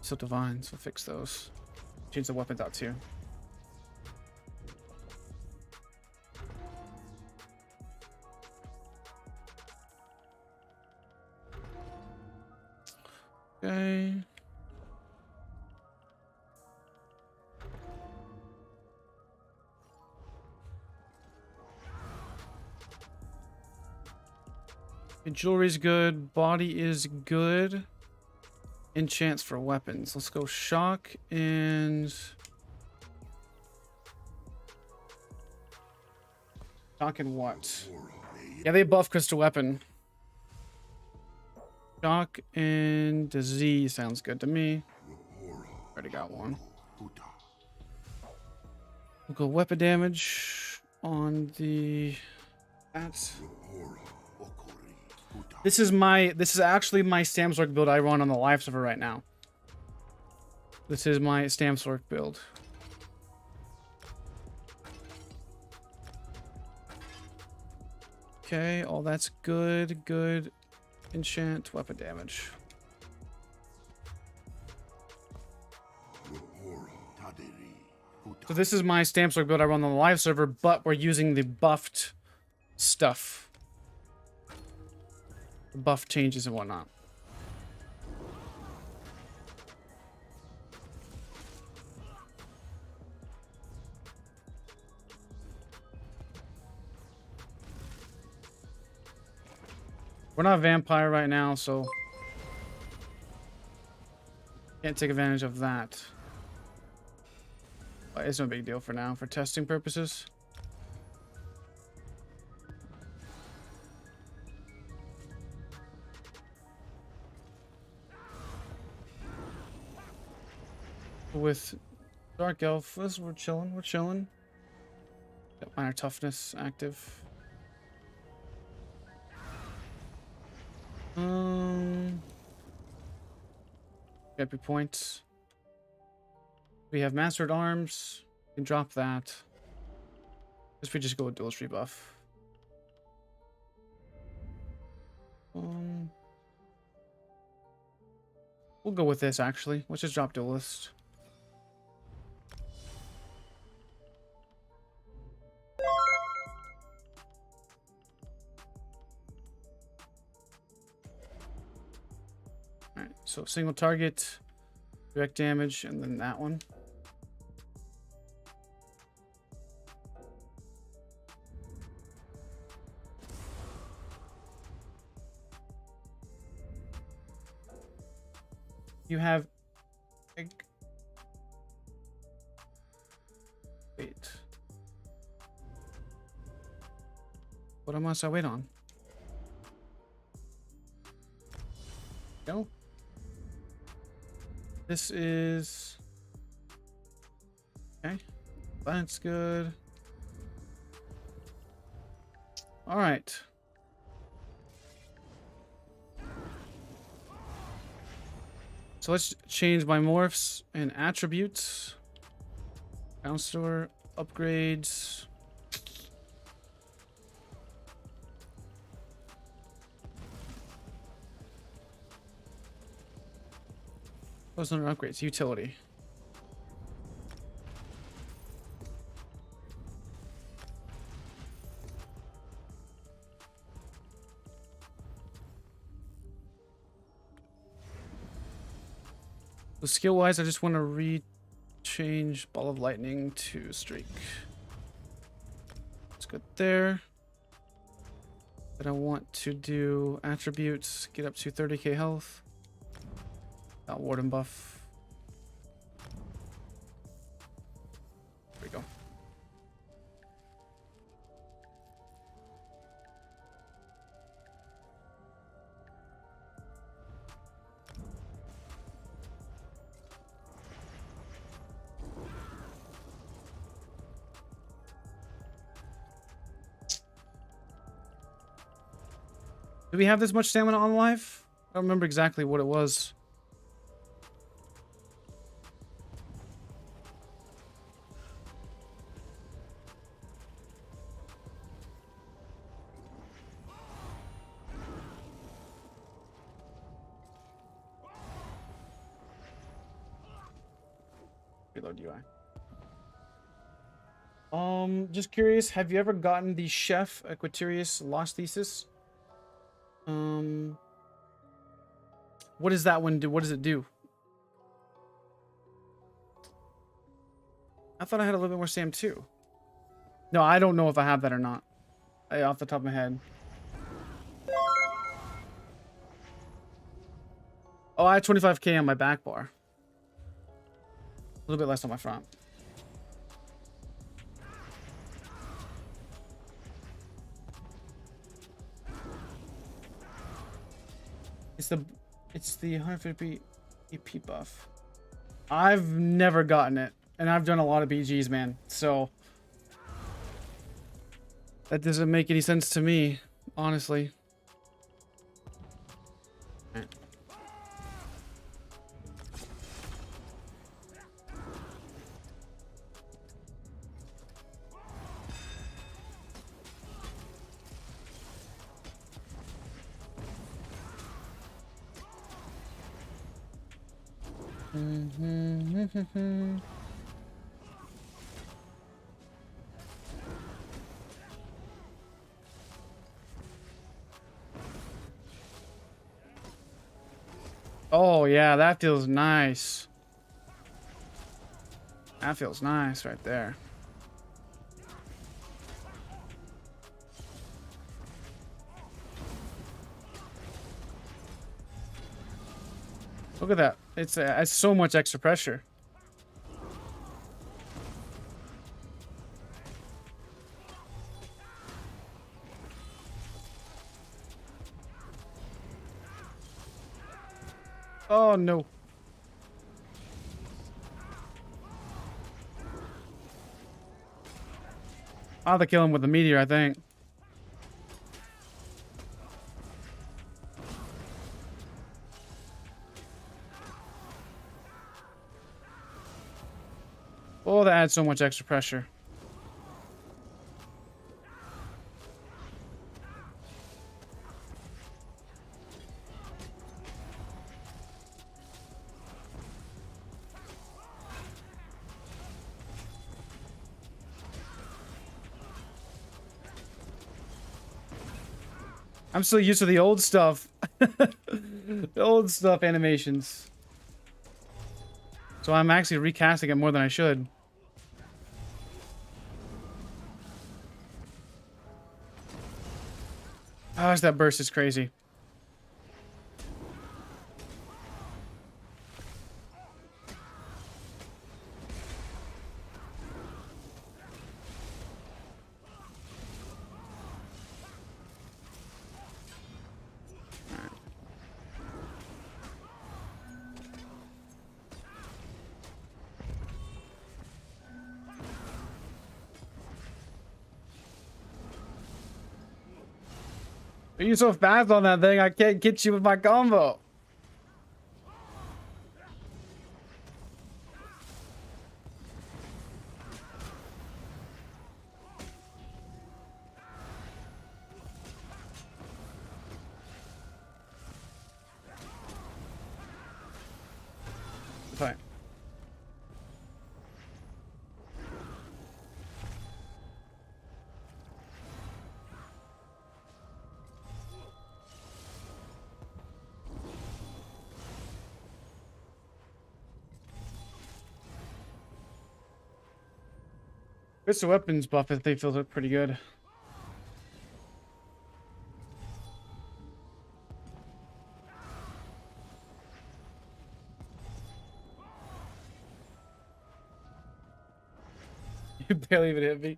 [SPEAKER 1] So divine, so fix those. Change the weapons out too. Okay. Jewelry's good. Body is good. Enchants for weapons. Let's go shock and... Shock and what? Yeah, they buff crystal weapon. Shock and disease sounds good to me. Already got one. We'll go weapon damage on the... That's... This is actually my Stamsork build I run on the live server right now. This is my Stamsork build. Okay, all that's good. Good. Enchant, weapon damage. So this is my Stamsork build I run on the live server, but we're using the buffed stuff. Buff changes and whatnot. We're not vampire right now, so can't take advantage of that. But it's no big deal for now, for testing purposes. With Dark Elf, we're chilling. Got minor toughness active. Happy points. We have mastered arms. We can drop that. If we just go with duelist rebuff. We'll go with this actually. Let's just drop duelist. Alright, so single target, direct damage, and then that one. You have... Wait. What must I wait on? No. This is... Okay. That's good. Alright. So let's change my morphs and attributes. Counselor upgrades. Those are upgrades. Utility. So skill wise, I just want to change Ball of Lightning to Streak. It's good there. But I want to do attributes, get up to 30k health. Got warden buff. There we go. Do we have this much stamina on life? I don't remember exactly what it was. Reload UI. Just curious, have you ever gotten the Chef Aquaterius Lost Thesis? What does that one do? What does it do? I thought I had a little bit more Sam too. No, I don't know if I have that or not. Off the top of my head. Oh, I had 25k on my back bar. A little bit less on my front. It's the 150 EP buff. I've never gotten it, and I've done a lot of BGs, man. So that doesn't make any sense to me, honestly. Oh yeah, that feels nice. That feels nice right there. Look at that. It's so much extra pressure. Oh no. I'll have to kill him with the meteor, I think. Oh, that adds so much extra pressure. I'm still used to the old stuff. The old stuff animations. So I'm actually recasting it more than I should. Gosh, that burst is crazy. You're so fast on that thing, I can't get you with my combo. Fine. It's a weapons buff, I think, feels pretty good. You barely even hit me.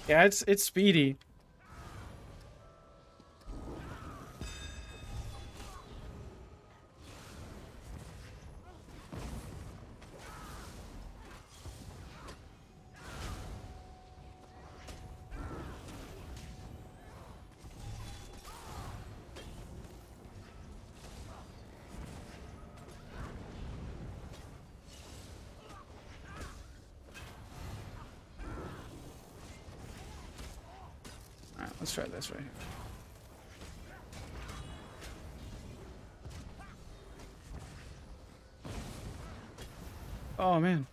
[SPEAKER 1] Yeah, it's speedy. Alright, let's try this right here. Oh man.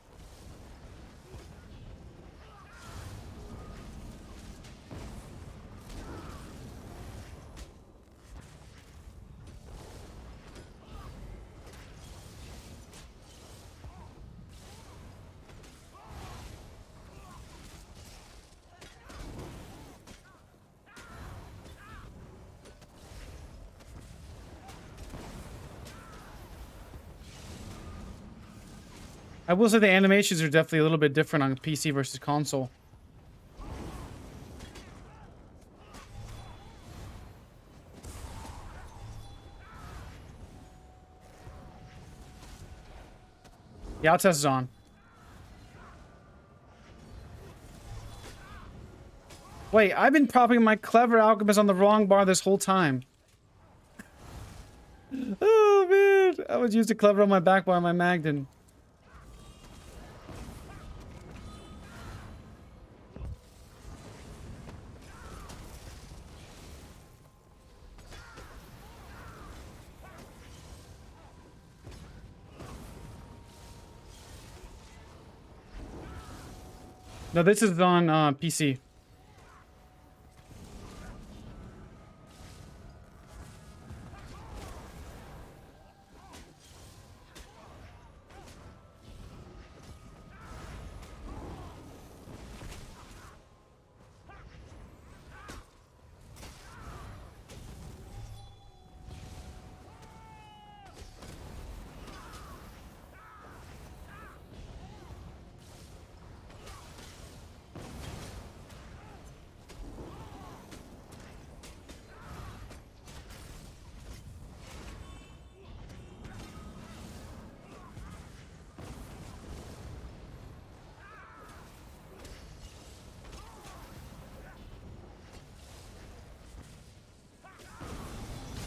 [SPEAKER 1] I will say the animations are definitely a little bit different on PC versus console. The out test is on. Wait, I've been propping my clever alchemist on the wrong bar this whole time. Oh man, I would use the clever on my back bar on my Magden. No, this is on PC.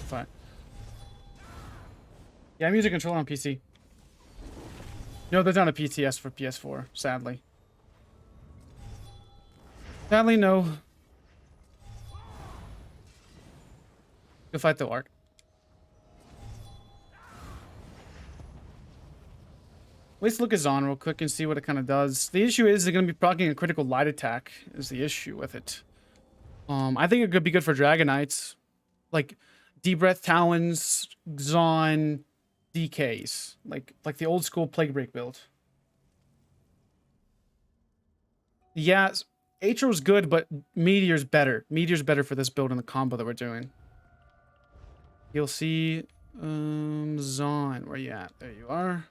[SPEAKER 1] Fine. Yeah, I'm using controller on PC. No, there's not a PTS for PS4, sadly. Sadly, no. Go fight the Ark. Let's look at Zon real quick and see what it kind of does. The issue is they're going to be proccing a critical light attack is the issue with it. I think it could be good for Dragon Knights. Like, Deep Breath Talons, Zon, DKs. Like the old school Plague Break build. Yeah, H0's good, but Meteor's better. Meteor's better for this build and the combo that we're doing. You'll see Zon, where you at? There you are.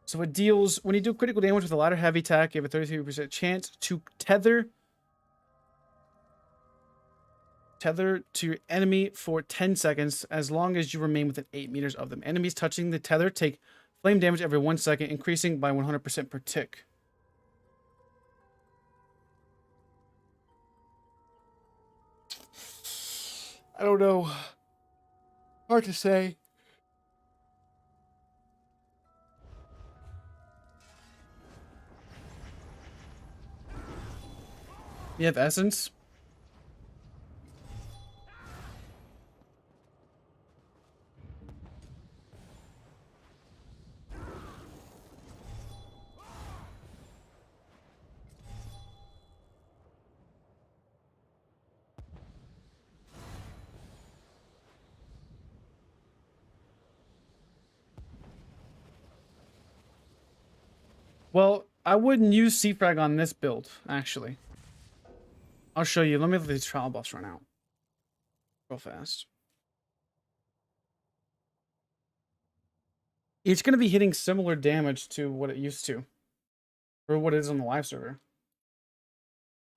[SPEAKER 1] So it deals, when you do critical damage with a ladder heavy attack, you have a 33% chance to tether to your enemy for 10 seconds as long as you remain within 8 meters of them. Enemies touching the tether take flame damage every 1 second, increasing by 100% per tick. I don't know. Hard to say. You have essence? Well, I wouldn't use C-Frag on this build, actually. I'll show you. Let me let these trial buffs run out. Real fast. It's going to be hitting similar damage to what it used to. For what it is on the live server.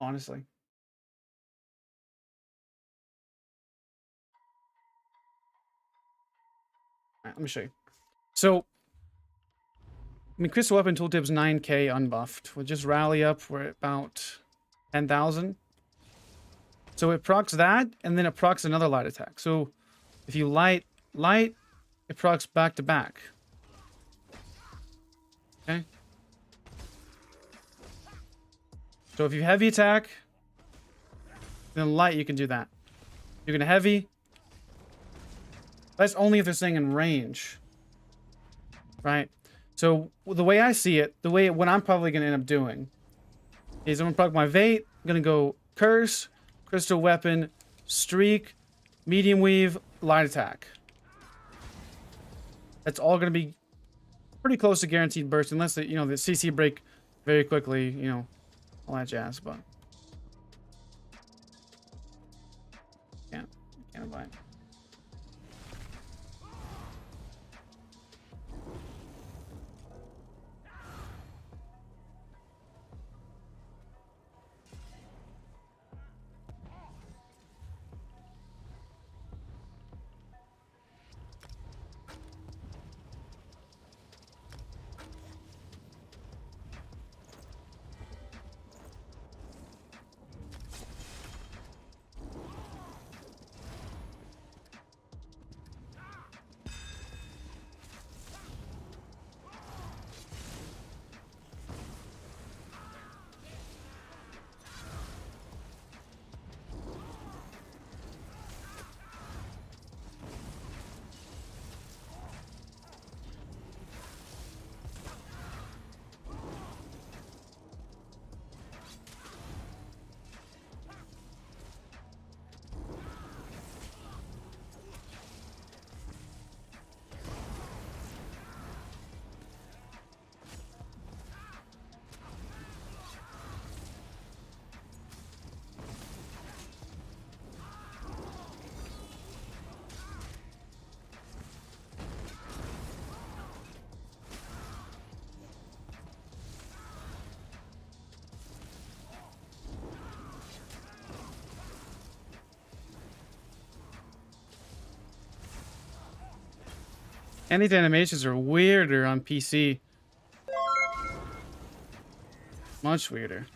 [SPEAKER 1] Honestly. Alright, let me show you. So, I mean, Crystal Weapon Tooltip's 9k unbuffed. We'll just rally up. We're at about 10,000. So it procs that, and then it procs another light attack. So if you light, it procs back to back. Okay? So if you heavy attack, then light, you can do that. You're gonna heavy. That's only if they're staying in range. Right? So the way I see it, what I'm probably gonna end up doing is I'm gonna proc my Vate, I'm gonna go Curse, Crystal Weapon, Streak, Medium Weave, Light Attack. That's all gonna be pretty close to guaranteed burst, unless the CC break very quickly, all that jazz, but can't buy it. And these animations are weirder on PC. Much weirder.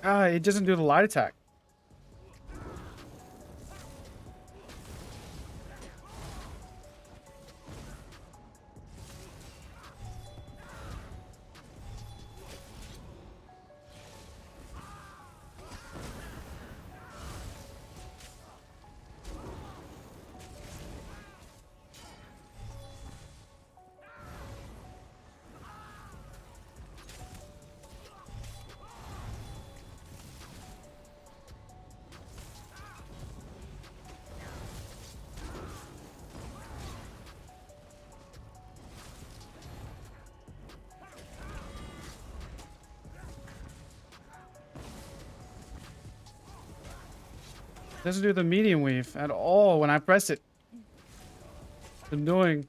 [SPEAKER 1] Ah, it doesn't do the light attack. Doesn't do the medium wave at all when I press it. It's annoying.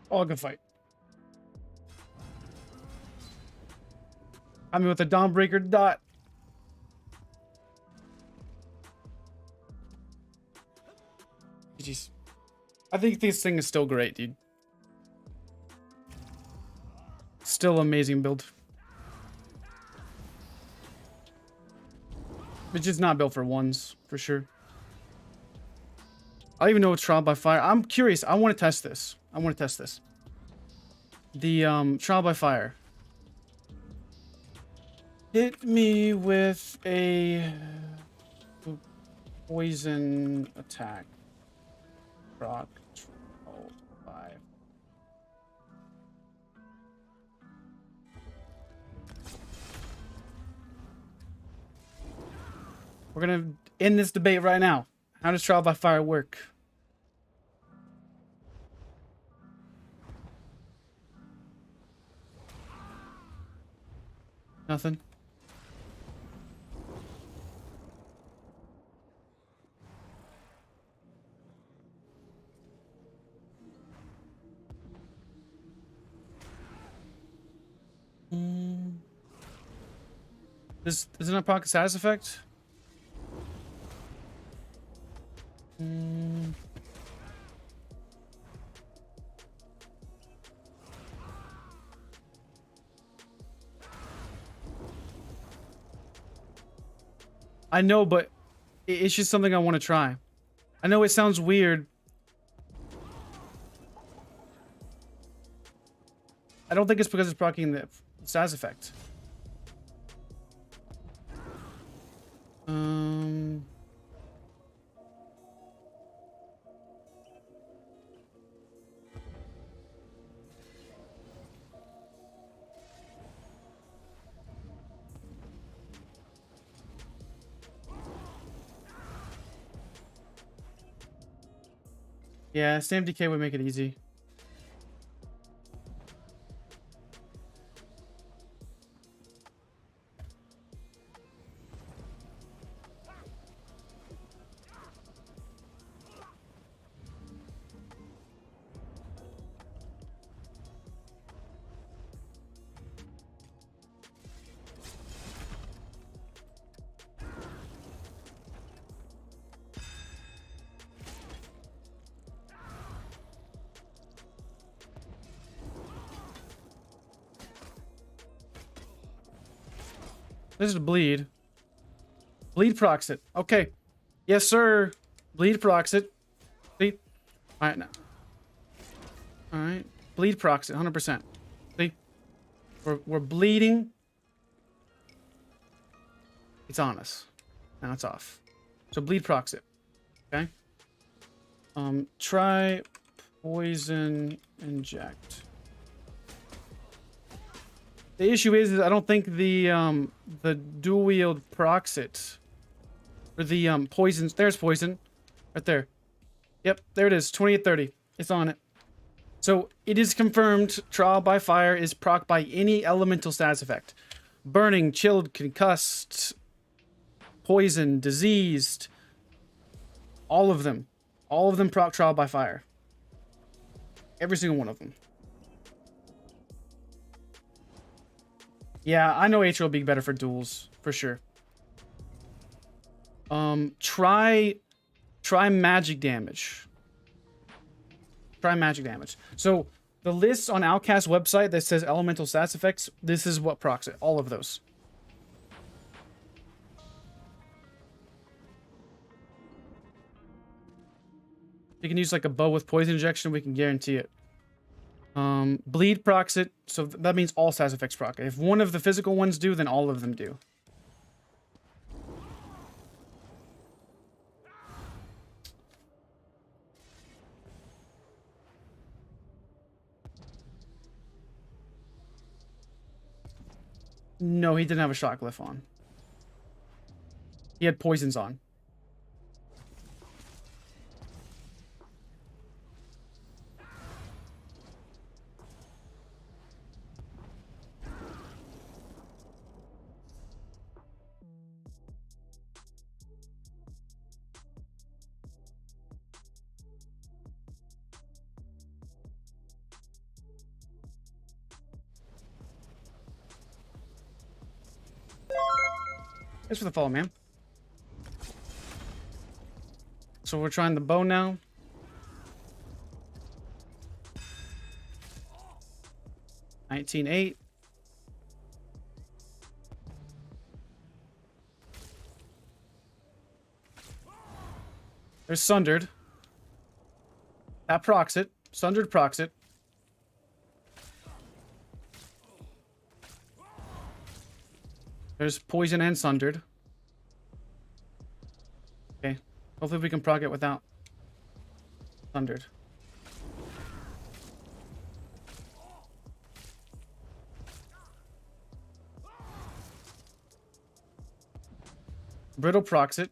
[SPEAKER 1] Oh, good fight. I mean, with the Dawnbreaker dot. Jeez. I think this thing is still great, dude. Still amazing build. It's just not built for ones, for sure. I don't even know what's trial by fire. I'm curious. I want to test this. I want to test this. The trial by fire. Hit me with a poison attack. Rock. Control 5. We're gonna end this debate right now. How does trial by fire work? Nothing. This isn't a pocket status effect. I know, but it's just something I want to try. I know it sounds weird. I don't think it's because it's proccing the status effect. Yeah, same DK would make it easy. This is bleed. Bleed procs it. Okay. Yes, sir. Bleed procs it. See? Alright now. Alright. Bleed procs it, 100%. See? We're bleeding. It's on us. Now it's off. So bleed procs it. Okay? Try poison inject. The issue is I don't think the dual wield procs it. Or the poisons. There's poison. Right there. Yep, there it is. 2830. It's on it. So it is confirmed trial by fire is proc by any elemental status effect. Burning, chilled, concussed, poison, diseased. All of them. All of them proc trial by fire. Every single one of them. Yeah, I know Eyr0n will be better for duels, for sure. Try magic damage. Try magic damage. So the list on Outcast website that says elemental stats effects, this is what procs it. All of those. You can use like a bow with poison injection, we can guarantee it. Bleed procs it, so that means all stats effects proc it. If one of the physical ones do, then all of them do. No, he didn't have a shot glyph on. He had poisons on. Thanks for the follow, man. So we're trying the bow now. $19.8. There's Sundered. That procs it. Sundered procs it. There's Poison and Sundered. Okay. Hopefully we can proc it without Sundered. Brittle procs it.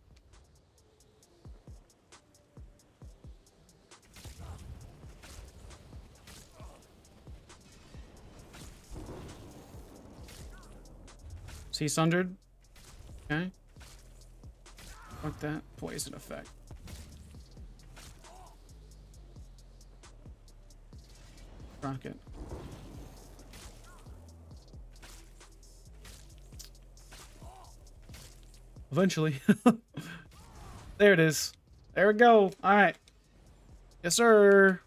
[SPEAKER 1] See Sundered? Okay. Fuck that. Poison effect. Rocket. Eventually. There it is. There we go. Alright. Yes, sir.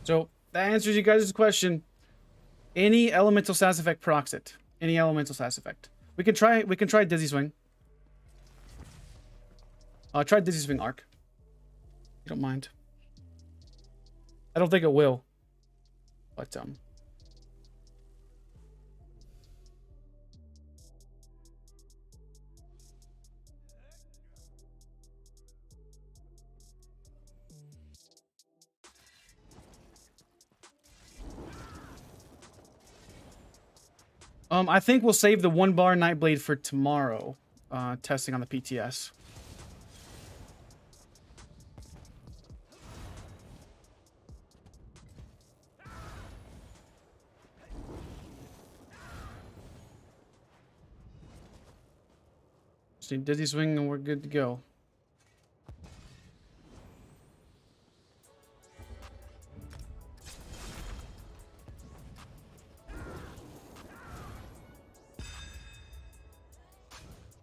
[SPEAKER 1] So, that answers you guys' question. Any elemental stats effect procs it. Any elemental stats effect. We can try Dizzy Swing. Try Dizzy Swing arc. You don't mind. I don't think it will. But I think we'll save the 1 bar Nightblade for tomorrow. Testing on the PTS. Just need Dizzy Swing and we're good to go.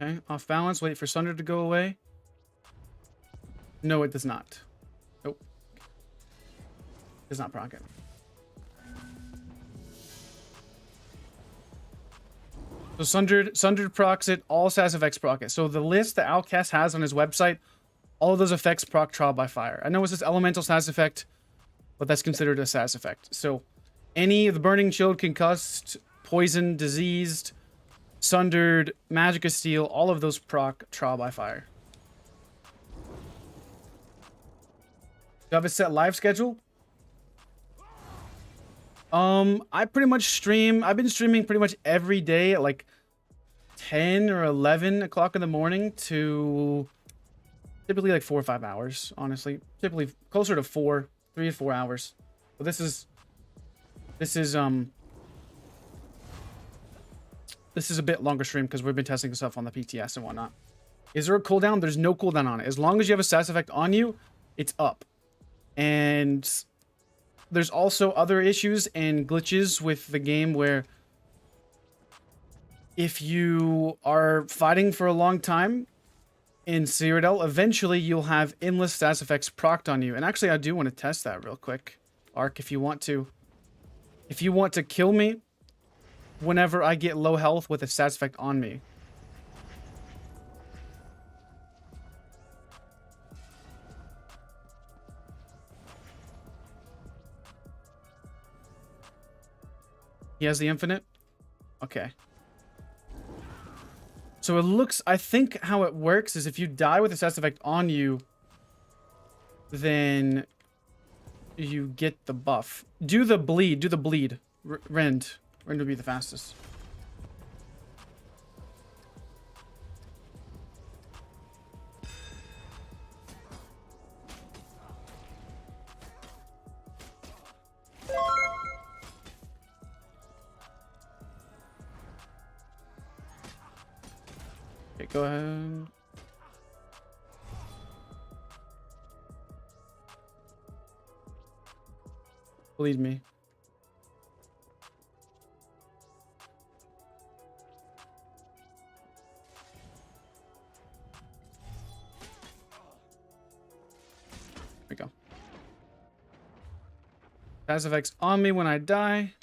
[SPEAKER 1] Okay, off balance. Wait for Sunder to go away. No, it does not. Nope. Does not proc it. So Sundered procs it, all SAS effects proc it. So the list that Outcast has on his website, all of those effects proc Trial by Fire. I know it says elemental SAS effect, but that's considered a SAS effect. So any of the Burning, Chilled, Concussed, Poison, Diseased, Sundered, Magic of Steel, all of those proc Trial by Fire. Do you have a set live schedule? I pretty much stream. I've been streaming pretty much every day at like 10 or 11 o'clock in the morning to typically like 4 or 5 hours, honestly. Typically closer to 3 to 4 hours. But this is a bit longer stream because we've been testing stuff on the PTS and whatnot. Is there a cooldown? There's no cooldown on it. As long as you have a SAS effect on you, it's up. And there's also other issues and glitches with the game where if you are fighting for a long time in Cyrodiil, eventually you'll have endless SAS effects procced on you. And actually, I do want to test that real quick. Ark, if you want to kill me whenever I get low health with a SAS effect on me. He has the infinite? Okay. So it looks... I think how it works is if you die with a SAS effect on you, then you get the buff. Do the bleed. Do the bleed. Rend. Rend would be the fastest. Okay, go ahead. Believe me. There we go. SAS effects on me when I die.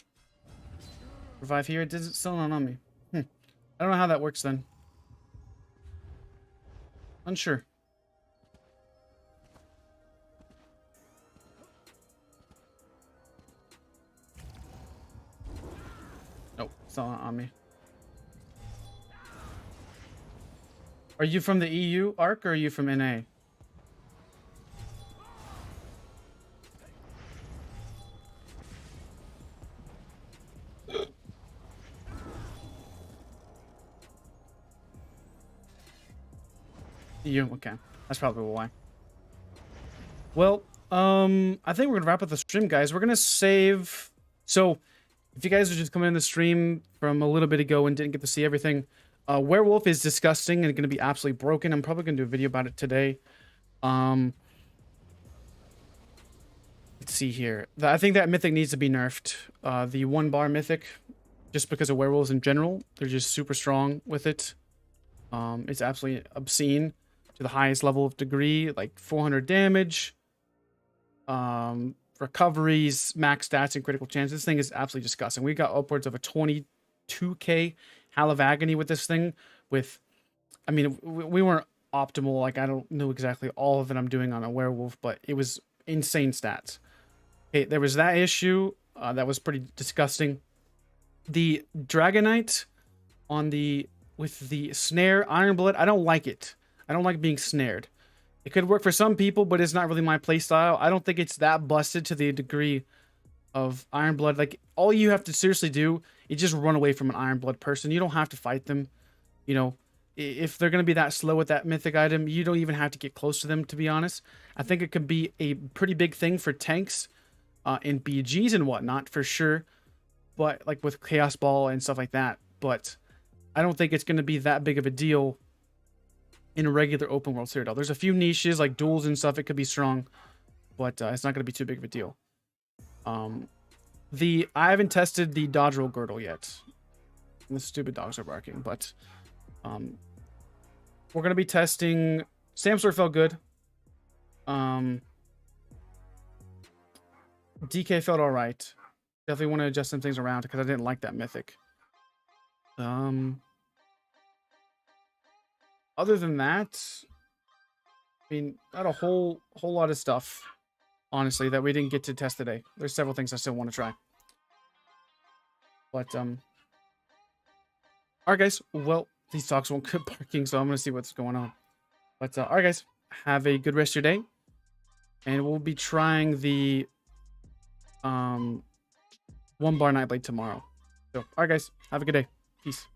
[SPEAKER 1] Revive here. It does still not on me. I don't know how that works then. Unsure. Nope, it's not on me. Are you from the EU, Ark, or are you from NA? You okay? That's probably why. Well, I think we're gonna wrap up the stream, guys. We're gonna save. So, if you guys are just coming in the stream from a little bit ago and didn't get to see everything, Werewolf is disgusting and gonna be absolutely broken. I'm probably gonna do a video about it today. Let's see here. I think that mythic needs to be nerfed. The 1-bar mythic, just because of werewolves in general, they're just super strong with it. It's absolutely obscene. To the highest level of degree, like 400 damage, recoveries, max stats, and critical chance. This thing is absolutely disgusting. We got upwards of a 22k Hall of Agony with this thing. With, I mean, we weren't optimal. Like, I don't know exactly all of it I'm doing on a werewolf, but it was insane stats. Okay, there was that issue. That was pretty disgusting. The Dragonite on the with the snare Iron Blood, I don't like it. I don't like being snared. It could work for some people, but it's not really my playstyle. I don't think it's that busted to the degree of Iron Blood. Like, all you have to seriously do is just run away from an Iron Blood person. You don't have to fight them. You know, if they're going to be that slow with that mythic item, you don't even have to get close to them, to be honest. I think it could be a pretty big thing for tanks and BGs and whatnot, for sure. But, like, with Chaos Ball and stuff like that. But I don't think it's going to be that big of a deal in a regular open world Citadel. There's a few niches like duels and stuff. It could be strong, but it's not going to be too big of a deal. I haven't tested the dodge roll girdle yet. The stupid dogs are barking, but we're going to be testing. Samsword felt good. DK felt all right. Definitely want to adjust some things around because I didn't like that mythic. Other than that, I mean, not a whole lot of stuff, honestly, that we didn't get to test today. There's several things I still want to try. But all right, guys. Well, these dogs won't quit barking, so I'm gonna see what's going on. But all right, guys, have a good rest of your day, and we'll be trying the 1 bar Nightblade tomorrow. So, all right, guys, have a good day. Peace.